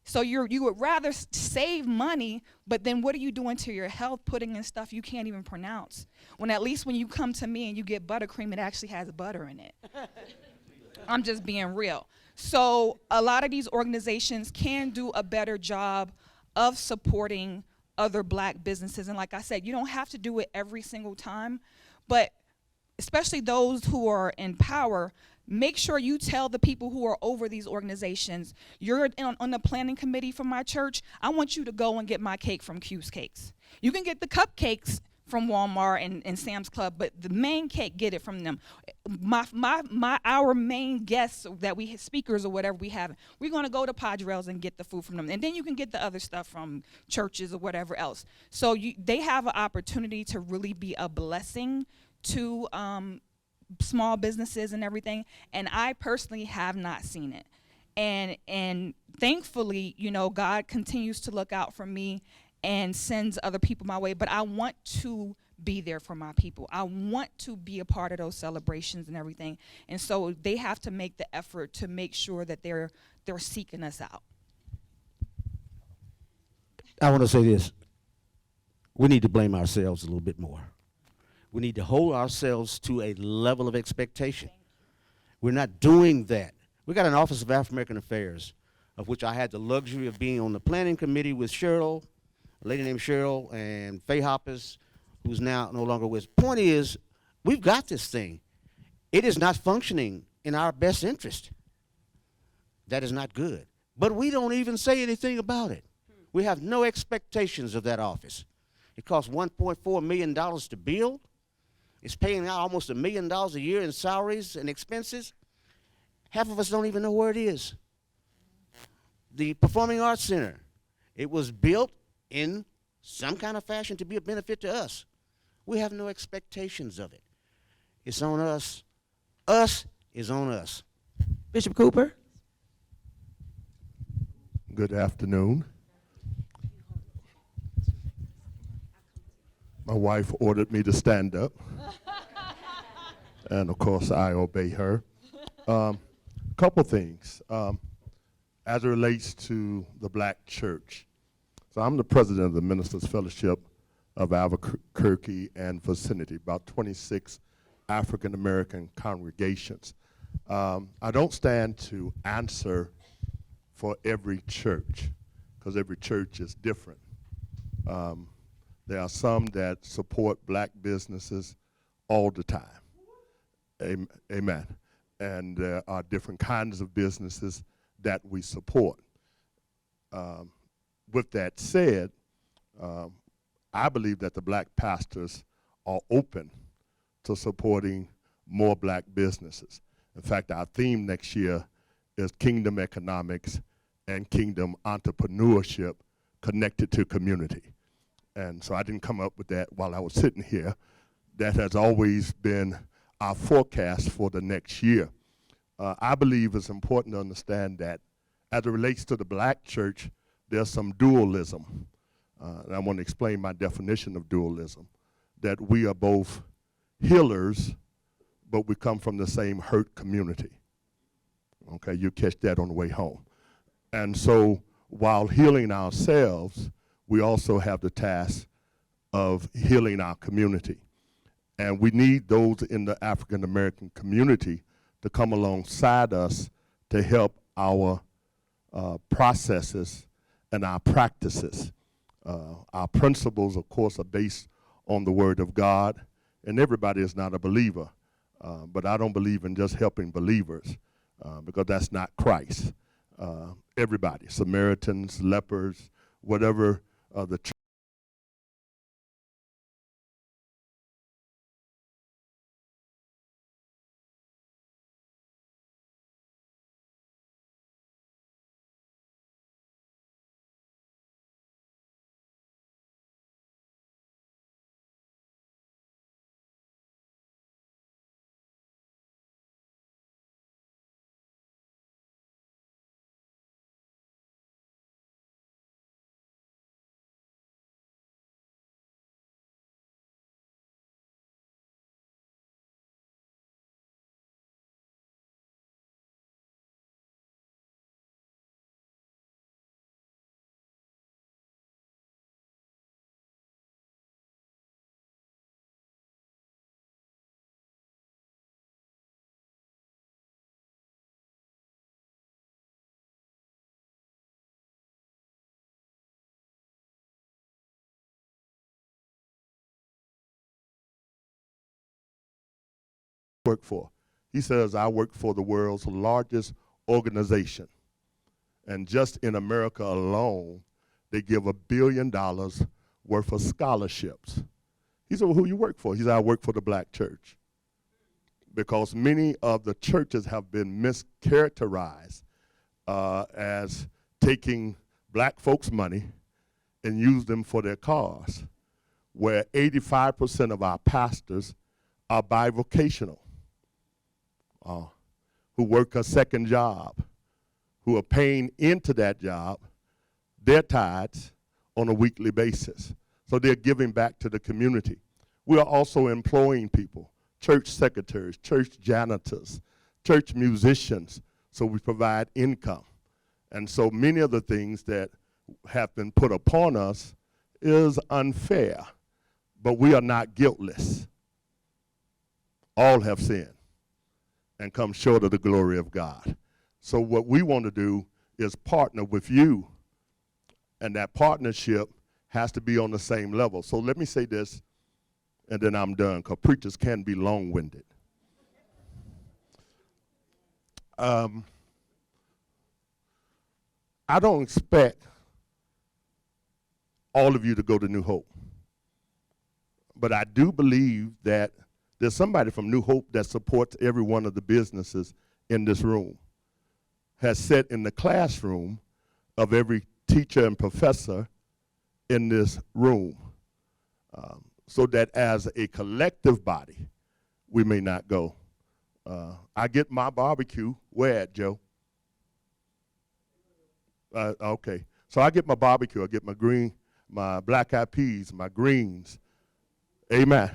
So you would rather save money, but then what are you doing to your health, putting in stuff you can't even pronounce? When at least when you come to me and you get buttercream, it actually has butter in it. I'm just being real. So a lot of these organizations can do a better job of supporting other black businesses. And like I said, you don't have to do it every single time, but especially those who are in power, make sure you tell the people who are over these organizations, you're on the planning committee for my church, I want you to go and get my cake from Q's Cakes. You can get the cupcakes from Walmart and Sam's Club, but the main cake, get it from them. Our main guests that we have, speakers or whatever we have, we're gonna go to Padrel's and get the food from them. And then you can get the other stuff from churches or whatever else. So they have an opportunity to really be a blessing to small businesses and everything, and I personally have not seen it. And thankfully, God continues to look out for me and sends other people my way, but I want to be there for my people. I want to be a part of those celebrations and everything. And so they have to make the effort to make sure that they're seeking us out. I want to say this. We need to blame ourselves a little bit more. We need to hold ourselves to a level of expectation. We're not doing that. We got an Office of African American Affairs, of which I had the luxury of being on the planning committee with Cheryl, a lady named Cheryl, and Faye Hoppus, who's now no longer with us. Point is, we've got this thing. It is not functioning in our best interest. That is not good. But we don't even say anything about it. We have no expectations of that office. It costs $1.4 million to build. It's paying out almost $1 million a year in salaries and expenses. Half of us don't even know where it is. The Performing Arts Center, it was built in some kind of fashion to be a benefit to us. We have no expectations of it. It's on us. Us is on us. Bishop Cooper. Good afternoon. My wife ordered me to stand up. And of course, I obey her. Couple things as it relates to the black church. So I'm the president of the Ministers Fellowship of Albuquerque and vicinity, about 26 African American congregations. I don't stand to answer for every church, because every church is different. There are some that support black businesses all the time. Amen. And there are different kinds of businesses that we support. With that said, I believe that the black pastors are open to supporting more black businesses. In fact, our theme next year is Kingdom Economics and Kingdom Entrepreneurship connected to community. And so I didn't come up with that while I was sitting here. That has always been our forecast for the next year. I believe it's important to understand that as it relates to the black church, there's some dualism. And I want to explain my definition of dualism, that we are both healers, but we come from the same hurt community. Okay, you catch that on the way home. And so while healing ourselves, we also have the task of healing our community. And we need those in the African American community to come alongside us to help our processes and our practices. Our principles, of course, are based on the Word of God, and everybody is not a believer. But I don't believe in just helping believers because that's not Christ. Everybody, Samaritans, lepers, whatever the church. Work for. He says, I work for the world's largest organization. And just in America alone, they give $1 billion worth of scholarships. He said, well, who you work for? He said, I work for the black church. Because many of the churches have been mischaracterized as taking black folks' money and use them for their cause, where 85% of our pastors are bivocational. Who work a second job, who are paying into that job their tithes on a weekly basis. So they're giving back to the community. We are also employing people, church secretaries, church janitors, church musicians, so we provide income. And so many of the things that have been put upon us is unfair, but we are not guiltless. All have sinned and come short of the glory of God. So what we want to do is partner with you, and that partnership has to be on the same level. So let me say this, and then I'm done, because preachers can be long-winded. I don't expect all of you to go to New Hope. But I do believe that there's somebody from New Hope that supports every one of the businesses in this room, has sat in the classroom of every teacher and professor in this room, so that as a collective body, we may not go. I get my barbecue, where at, Joe? Okay, so I get my barbecue, I get my black eyed peas, my greens, amen,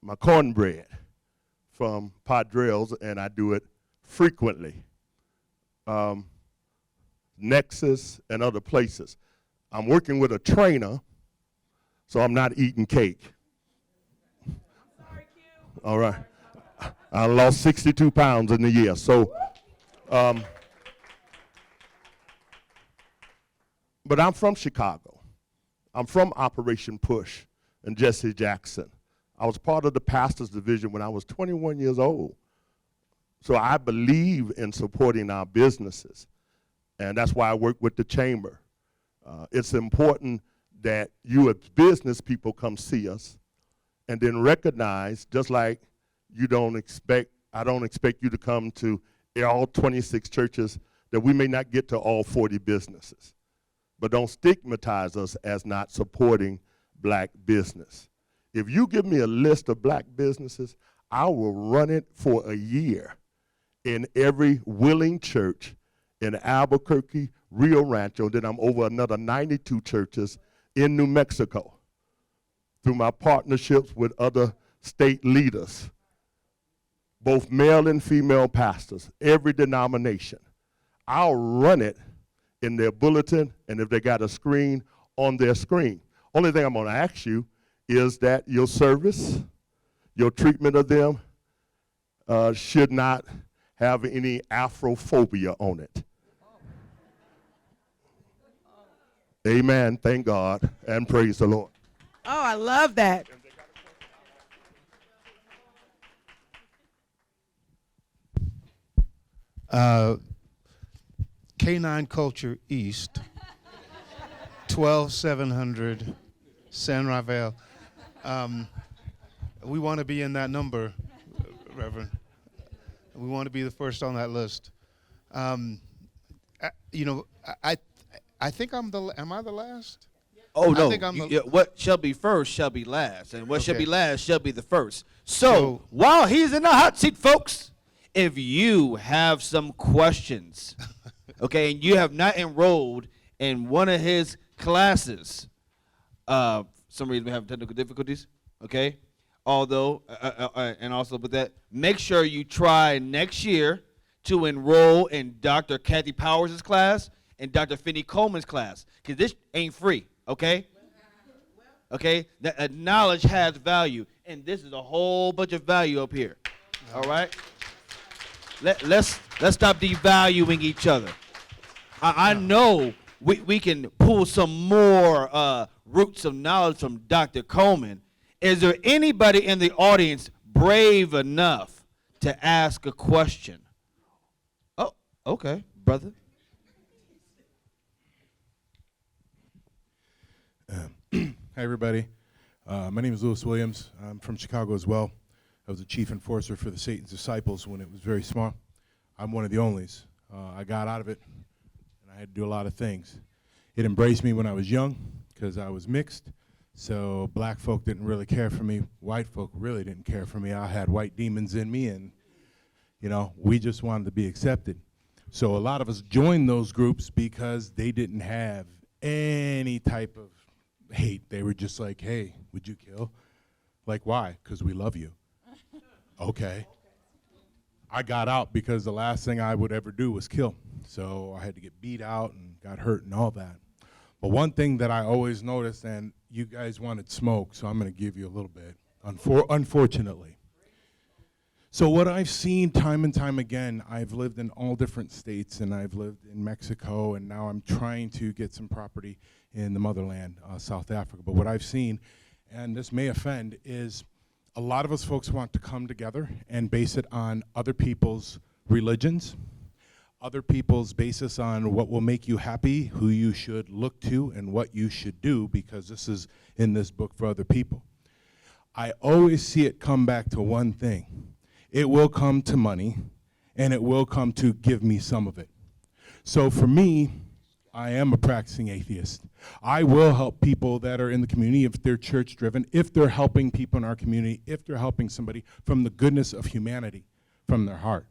my cornbread from Padrell's, and I do it frequently. Nexus and other places. I'm working with a trainer, so I'm not eating cake. All right. I lost 62 pounds in a year. So, but I'm from Chicago. I'm from Operation Push and Jesse Jackson. I was part of the pastor's division when I was 21 years old. So I believe in supporting our businesses, and that's why I work with the chamber. It's important that you as business people come see us and then recognize, just like I don't expect you to come to all 26 churches, that we may not get to all 40 businesses. But don't stigmatize us as not supporting black business. If you give me a list of black businesses, I will run it for a year in every willing church in Albuquerque, Rio Rancho, then I'm over another 92 churches in New Mexico through my partnerships with other state leaders, both male and female pastors, every denomination. I'll run it in their bulletin, and if they got a screen, on their screen. Only thing I'm going to ask you is that your service, your treatment of them should not have any Afrophobia on it. Amen. Thank God and praise the Lord. Oh, I love that. Canine Culture East, 12700 San Rafael. We want to be in that number, Reverend. We want to be the first on that list. I think am I the last? Oh, no. I think I'm What shall be first shall be last, and what shall Okay. be last shall be the first. So, while he's in the hot seat, folks, if you have some questions, okay, and you have not enrolled in one of his classes, for some reason we have technical difficulties, okay, although, and also with that, make sure you try next year to enroll in Dr. Kathy Powers' class and Dr. Finney Coleman's class, because this ain't free, okay? Okay, that knowledge has value, and this is a whole bunch of value up here. All right, let's stop devaluing each other. I know we can pull some more roots of knowledge from Dr. Coleman. Is there anybody in the audience brave enough to ask a question? Oh, okay, brother. Hi, everybody. My name is Louis Williams. I'm from Chicago as well. I was the chief enforcer for the Satan's Disciples when it was very small. I'm one of the onlys. I got out of it, and I had to do a lot of things. It embraced me when I was young because I was mixed, so black folk didn't really care for me. White folk really didn't care for me. I had white demons in me, and, we just wanted to be accepted. So a lot of us joined those groups because they didn't have any type of hate. They were just like, hey, would you kill? Like, why? Because we love you. Okay. I got out because the last thing I would ever do was kill. So I had to get beat out and got hurt and all that. But one thing that I always noticed, and you guys wanted smoke, so I'm going to give you a little bit, unfortunately. So what I've seen time and time again, I've lived in all different states, and I've lived in Mexico, and now I'm trying to get some property in the motherland, South Africa. But what I've seen, and this may offend, is a lot of us folks want to come together and base it on other people's religions, other people's basis on what will make you happy, who you should look to, and what you should do, because this is in this book for other people. I always see it come back to one thing. It will come to money, and it will come to give me some of it. So for me, I am a practicing atheist. I will help people that are in the community if they're church driven, if they're helping people in our community, if they're helping somebody from the goodness of humanity, from their heart.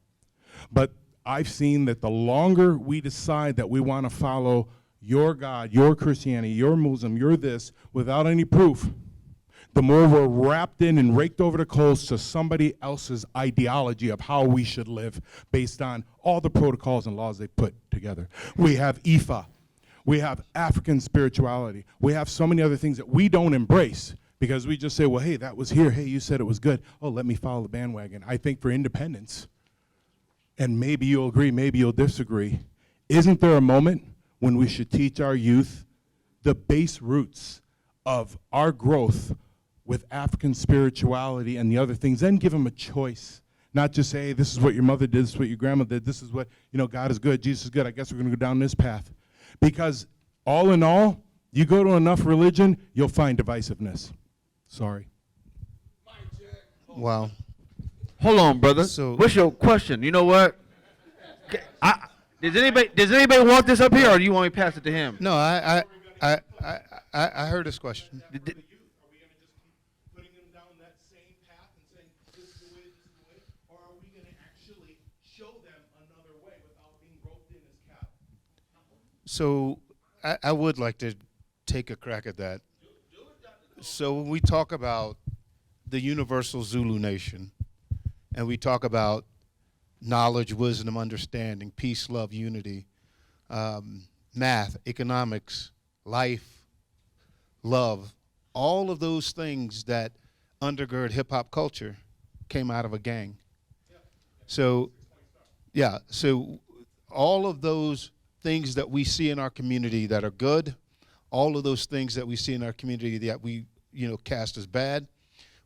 But I've seen that the longer we decide that we want to follow your God, your Christianity, your Muslim, your this, without any proof, the more we're wrapped in and raked over the coals to somebody else's ideology of how we should live based on all the protocols and laws they put together. We have Ifa. We have African spirituality. We have so many other things that we don't embrace because we just say, well, hey, that was here. Hey, you said it was good. Oh, let me follow the bandwagon. I think for independence, and maybe you'll agree, maybe you'll disagree, isn't there a moment when we should teach our youth the base roots of our growth with African spirituality and the other things, then give them a choice. Not just say, hey, this is what your mother did, this is what your grandma did, this is what, God is good, Jesus is good, I guess we're gonna go down this path. Because all in all, you go to enough religion, you'll find divisiveness. Sorry. Wow. Hold on, brother. So- What's your question? You know what? Does anybody want this up here, or do you want me to pass it to him? No, I heard this question. So I would like to take a crack at that. So when we talk about the universal Zulu nation, and we talk about knowledge, wisdom, understanding, peace, love, unity, math, economics, life, love, all of those things that undergird hip-hop culture came out of a gang. So, yeah, so all of those things that we see in our community that are good, all of those things that we see in our community that we, cast as bad,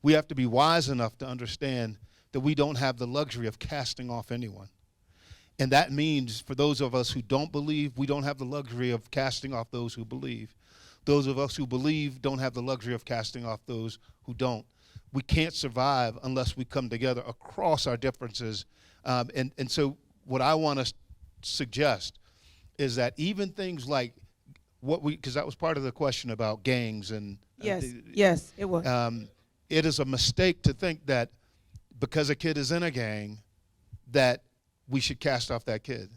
we have to be wise enough to understand that we don't have the luxury of casting off anyone. And that means for those of us who don't believe, we don't have the luxury of casting off those who believe. Those of us who believe don't have the luxury of casting off those who don't. We can't survive unless we come together across our differences. And so what I want to suggest is that even things like because that was part of the question about gangs and yes, it was. It is a mistake to think that because a kid is in a gang that we should cast off that kid.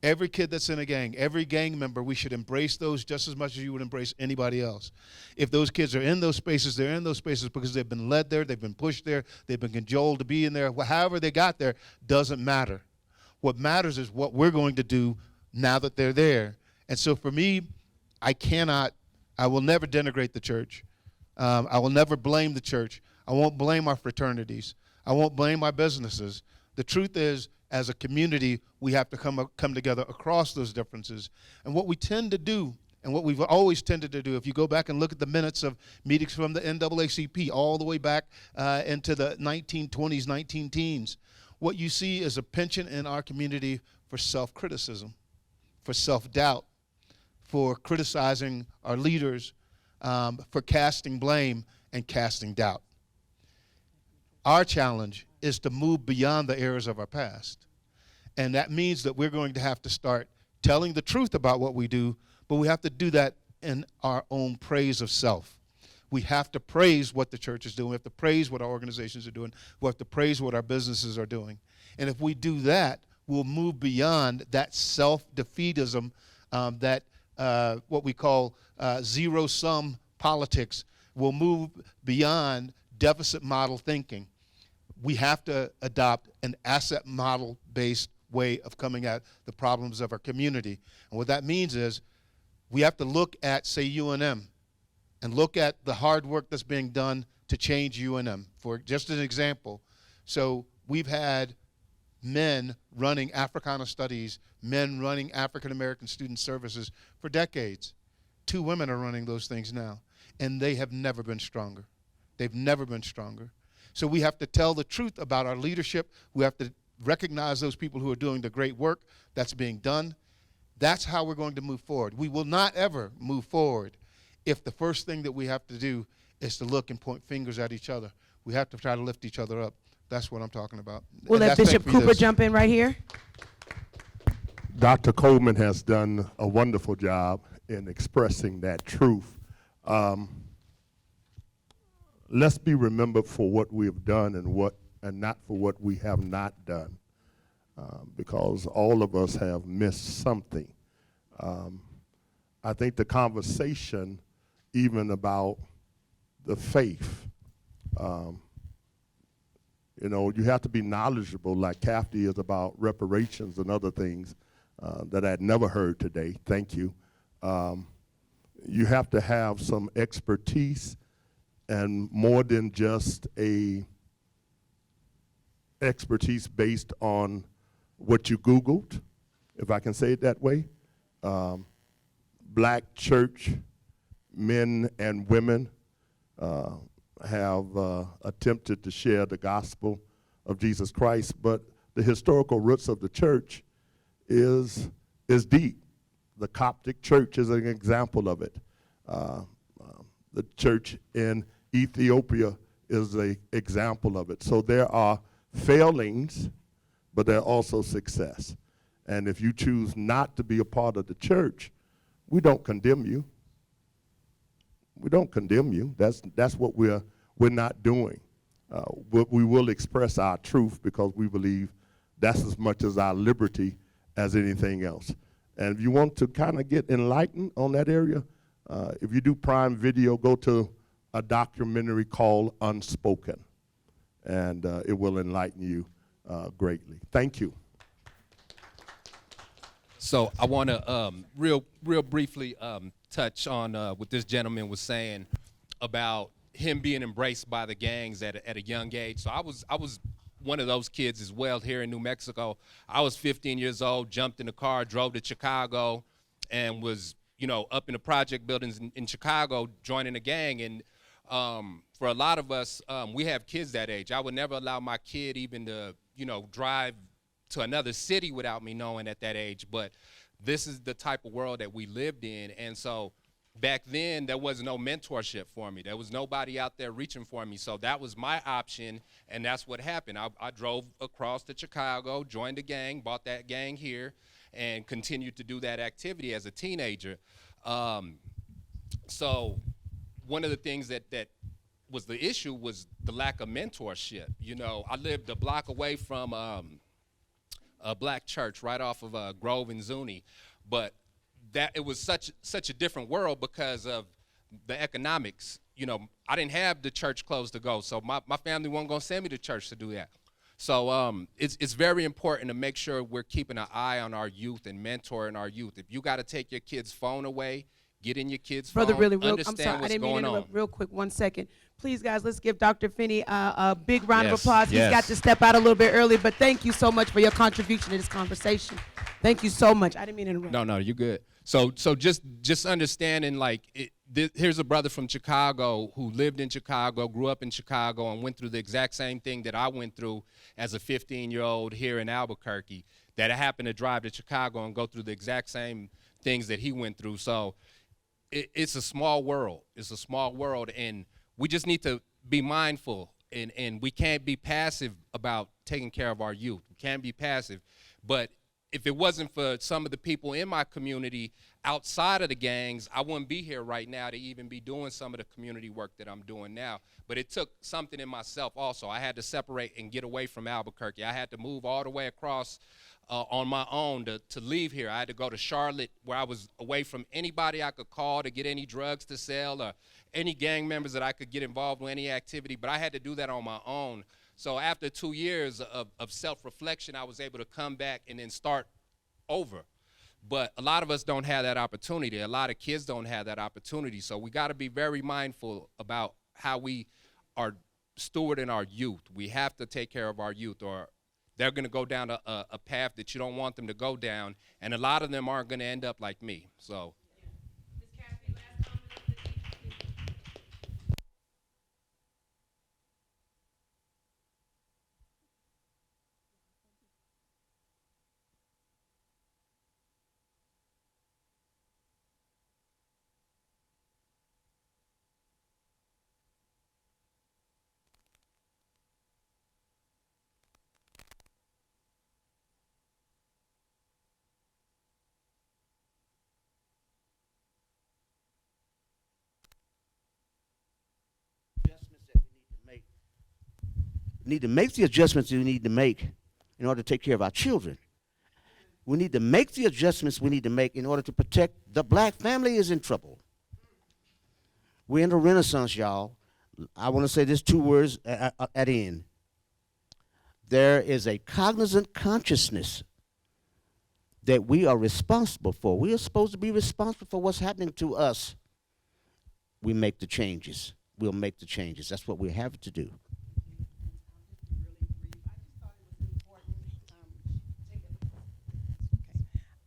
Every kid that's in a gang, every gang member, we should embrace those just as much as you would embrace anybody else. If those kids are in those spaces, they're in those spaces because they've been led there, they've been pushed there, they've been cajoled to be in there. However they got there doesn't matter. What matters is what we're going to do now that they're there. And so for me, I will never denigrate the church. I will never blame the church. I won't blame our fraternities. I won't blame our businesses. The truth is, as a community, we have to come together across those differences. And what we tend to do, and what we've always tended to do, if you go back and look at the minutes of meetings from the NAACP all the way back into the 1920s, 19 teens, what you see is a penchant in our community for self-criticism, for self-doubt, for criticizing our leaders, for casting blame and casting doubt. Our challenge is to move beyond the errors of our past. And that means that we're going to have to start telling the truth about what we do, but we have to do that in our own praise of self. We have to praise what the church is doing. We have to praise what our organizations are doing. We have to praise what our businesses are doing. And if we do that, we'll move beyond that self-defeatism, that what we call zero-sum politics. We'll move beyond deficit model thinking. We have to adopt an asset model-based way of coming at the problems of our community. And what that means is we have to look at, say, UNM, and look at the hard work that's being done to change UNM. For just an example, so we've had men running Africana studies, men running African American student services for decades. 2 women are running those things now, and they have never been stronger. They've never been stronger. So we have to tell the truth about our leadership. We have to recognize those people who are doing the great work that's being done. That's how we're going to move forward. We will not ever move forward if the first thing that we have to do is to look and point fingers at each other. We have to try to lift each other up. That's what I'm talking about. We'll And let that's Bishop thank me Cooper this. jump in right here. Dr. Coleman has done a wonderful job in expressing that truth. Let's be remembered for what we have done and not for what we have not done, because all of us have missed something. I think the conversation, even about the faith, you know, you have to be knowledgeable, like Kathy is, about reparations and other things that I had never heard today. Thank you. You have to have some expertise, and more than just a expertise based on what you Googled, if I can say it that way. Black church men and women have attempted to share the gospel of Jesus Christ, but the historical roots of the church is deep. The Coptic church is an example of it. The church in Ethiopia is an example of it. So there are failings, but there are also success. And if you choose not to be a part of the church, we don't condemn you. We don't condemn you. That's what we're not doing. We will express our truth because we believe that's as much as our liberty as anything else. And if you want to kind of get enlightened on that area, if you do Prime Video, go to a documentary called Unspoken, and it will enlighten you greatly. Thank you. So I want to real briefly touch on what this gentleman was saying about him being embraced by the gangs at a young age. So I was one of those kids as well here in New Mexico. I was 15 years old, jumped in the car, drove to Chicago, and was, you know, up in the project buildings in Chicago joining a gang. And for a lot of us, we have kids that age. I would never allow my kid even to, you know, drive to another city without me knowing at that age. But this is the type of world that we lived in. And so back then, there was no mentorship for me. There was nobody out there reaching for me. So that was my option, and that's what happened. I drove across to Chicago, joined a gang, bought that gang here, and continued to do that activity as a teenager. So one of the things that was the issue was the lack of mentorship. You know, I lived a block away from a black church right off of Grove and Zuni, but that it was such a different world because of the economics. You know, I didn't have the church clothes to go, so my family wasn't gonna send me to church to do that. So it's very important to make sure we're keeping an eye on our youth and mentoring our youth. If you got to take your kid's phone away, get in your kid's Brother, phone, really, I'm understand sorry, I what's didn't mean going to on. interrupt. Real quick, 1 second. Please, guys, let's give Dr. Finney a big round of Yes, applause. He's yes. got to step out a little bit early, but thank you so much for your contribution to this conversation. Thank you so much. I didn't mean to interrupt. No, you're good. So just understanding, like, here's a brother from Chicago who lived in Chicago, grew up in Chicago, and went through the exact same thing that I went through as a 15-year-old here in Albuquerque, that I happened to drive to Chicago and go through the exact same things that he went through. So it's a small world. It's a small world, and we just need to be mindful, and we can't be passive about taking care of our youth. We can't be passive. But if it wasn't for some of the people in my community outside of the gangs, I wouldn't be here right now to even be doing some of the community work that I'm doing now. But it took something in myself also. I had to separate and get away from Albuquerque. I had to move all the way across on my own to leave here. I had to go to Charlotte, where I was away from anybody I could call to get any drugs to sell or any gang members that I could get involved with any activity. But I had to do that on my own. So after 2 years of self-reflection, I was able to come back and then start over. But a lot of us don't have that opportunity. A lot of kids don't have that opportunity. So we got to be very mindful about how we are stewarding our youth. We have to take care of our youth, or they're going to go down a path that you don't want them to go down. And a lot of them aren't going to end up like me. So. need to make the adjustments we need to make in order to take care of our children. We need to make the adjustments we need to make in order to protect the black family is in trouble. We're in a renaissance, y'all. I want to say this 2 words at end. There is a cognizant consciousness that we are responsible for. We are supposed to be responsible for what's happening to us. We make the changes. We'll make the changes. That's what we have to do.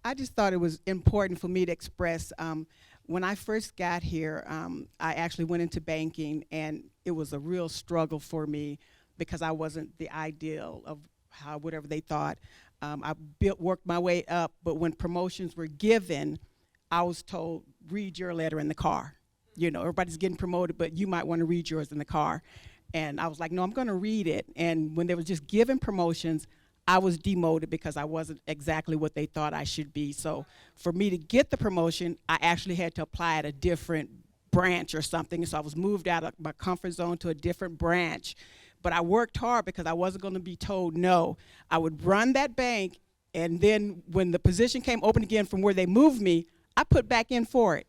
I just thought it was important for me to express, when I first got here, I actually went into banking, and it was a real struggle for me because I wasn't the ideal of how whatever they thought. I worked my way up, but when promotions were given, I was told, read your letter in the car. You know, everybody's getting promoted, but you might want to read yours in the car. And I was like, no, I'm going to read it. And when they were just giving promotions, I was demoted because I wasn't exactly what they thought I should be. So for me to get the promotion, I actually had to apply at a different branch or something. So I was moved out of my comfort zone to a different branch. But I worked hard because I wasn't going to be told no. I would run that bank, and then when the position came open again from where they moved me, I put back in for it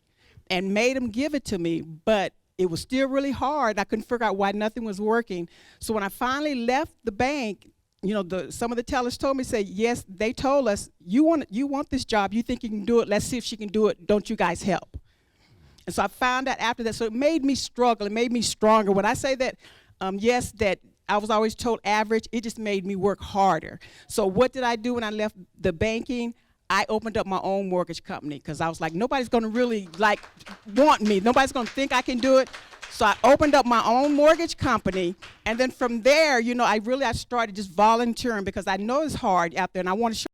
and made them give it to me. But it was still really hard. I couldn't figure out why nothing was working. So when I finally left the bank, you know, some of the tellers told me, say, yes, they told us, you want this job, you think you can do it, let's see if she can do it, don't you guys help? And so I found out after that, so it made me struggle, it made me stronger. When I say that, yes, that I was always told average, it just made me work harder. So what did I do when I left the banking? I opened up my own mortgage company because I was like, nobody's gonna really want me, nobody's gonna think I can do it. So I opened up my own mortgage company, and then from there, you know, I started just volunteering because I know it's hard out there, and I want to show.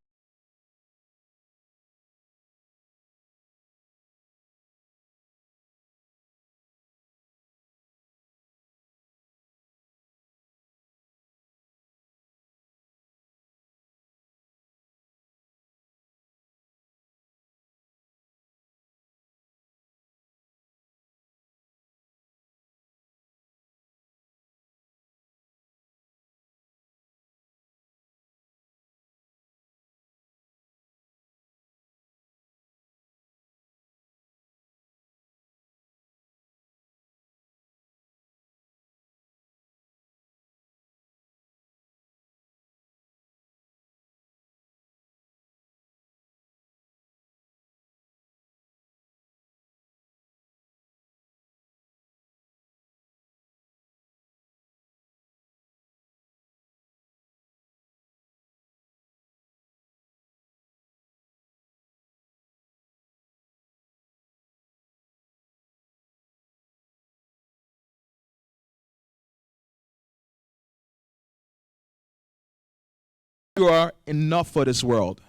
You are enough for this world.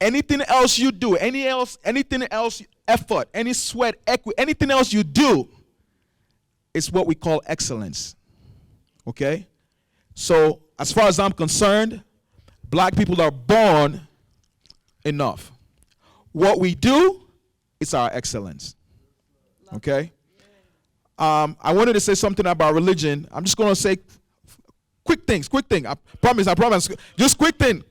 Anything else you do, anything else, effort, any sweat, equity, anything else you do, is what we call excellence. Okay? So, as far as I'm concerned, black people are born enough. What we do is our excellence. Okay? I wanted to say something about religion. I'm just going to say quick thing. I promise. Just quick thing.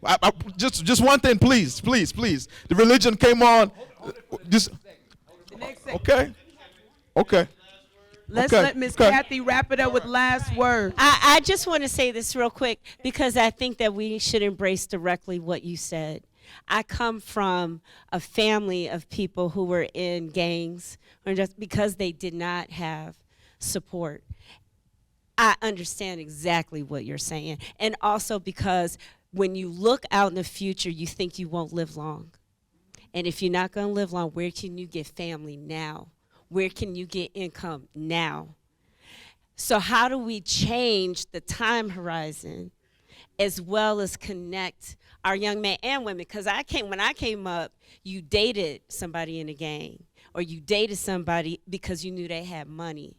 Just one thing, please. The religion came on. Just okay. Let's let Miss Kathy wrap it up with last words. I just want to say this real quick because I think that we should embrace directly what you said. I come from a family of people who were in gangs or just because they did not have support. I understand exactly what you're saying. And also because when you look out in the future, you think you won't live long. And if you're not going to live long, where can you get family now? Where can you get income now? So how do we change the time horizon as well as connect our young men and women? Because when I came up, you dated somebody in a gang or you dated somebody because you knew they had money.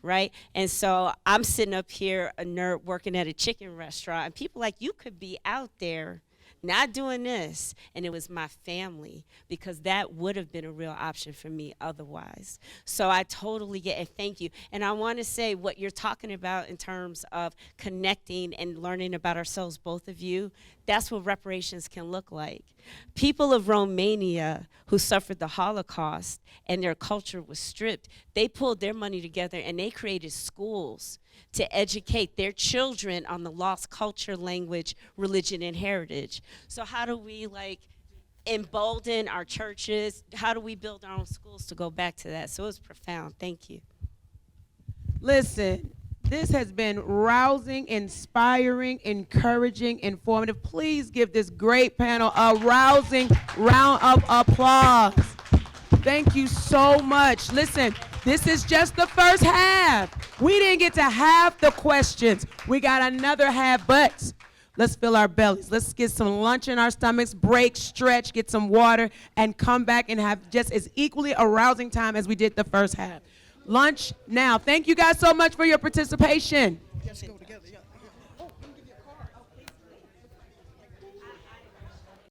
Right? And so I'm sitting up here, a nerd working at a chicken restaurant, and people like, you could be out there not doing this, and it was my family, because that would have been a real option for me otherwise. So I totally get it. Thank you. And I want to say what you're talking about in terms of connecting and learning about ourselves, both of you, that's what reparations can look like. People of Romania who suffered the Holocaust and their culture was stripped, they pulled their money together and they created schools to educate their children on the lost culture, language, religion, and heritage. So how do we embolden our churches? How do we build our own schools to go back to that? So it was profound. Thank you. Listen, this has been rousing, inspiring, encouraging, informative. Please give this great panel a rousing round of applause. Thank you so much. Listen, this is just the first half. We didn't get to half the questions. We got another half, but let's fill our bellies. Let's get some lunch in our stomachs, break, stretch, get some water, and come back and have just as equally a rousing time as we did the first half. Lunch now. Thank you guys so much for your participation. Let's go together, yeah.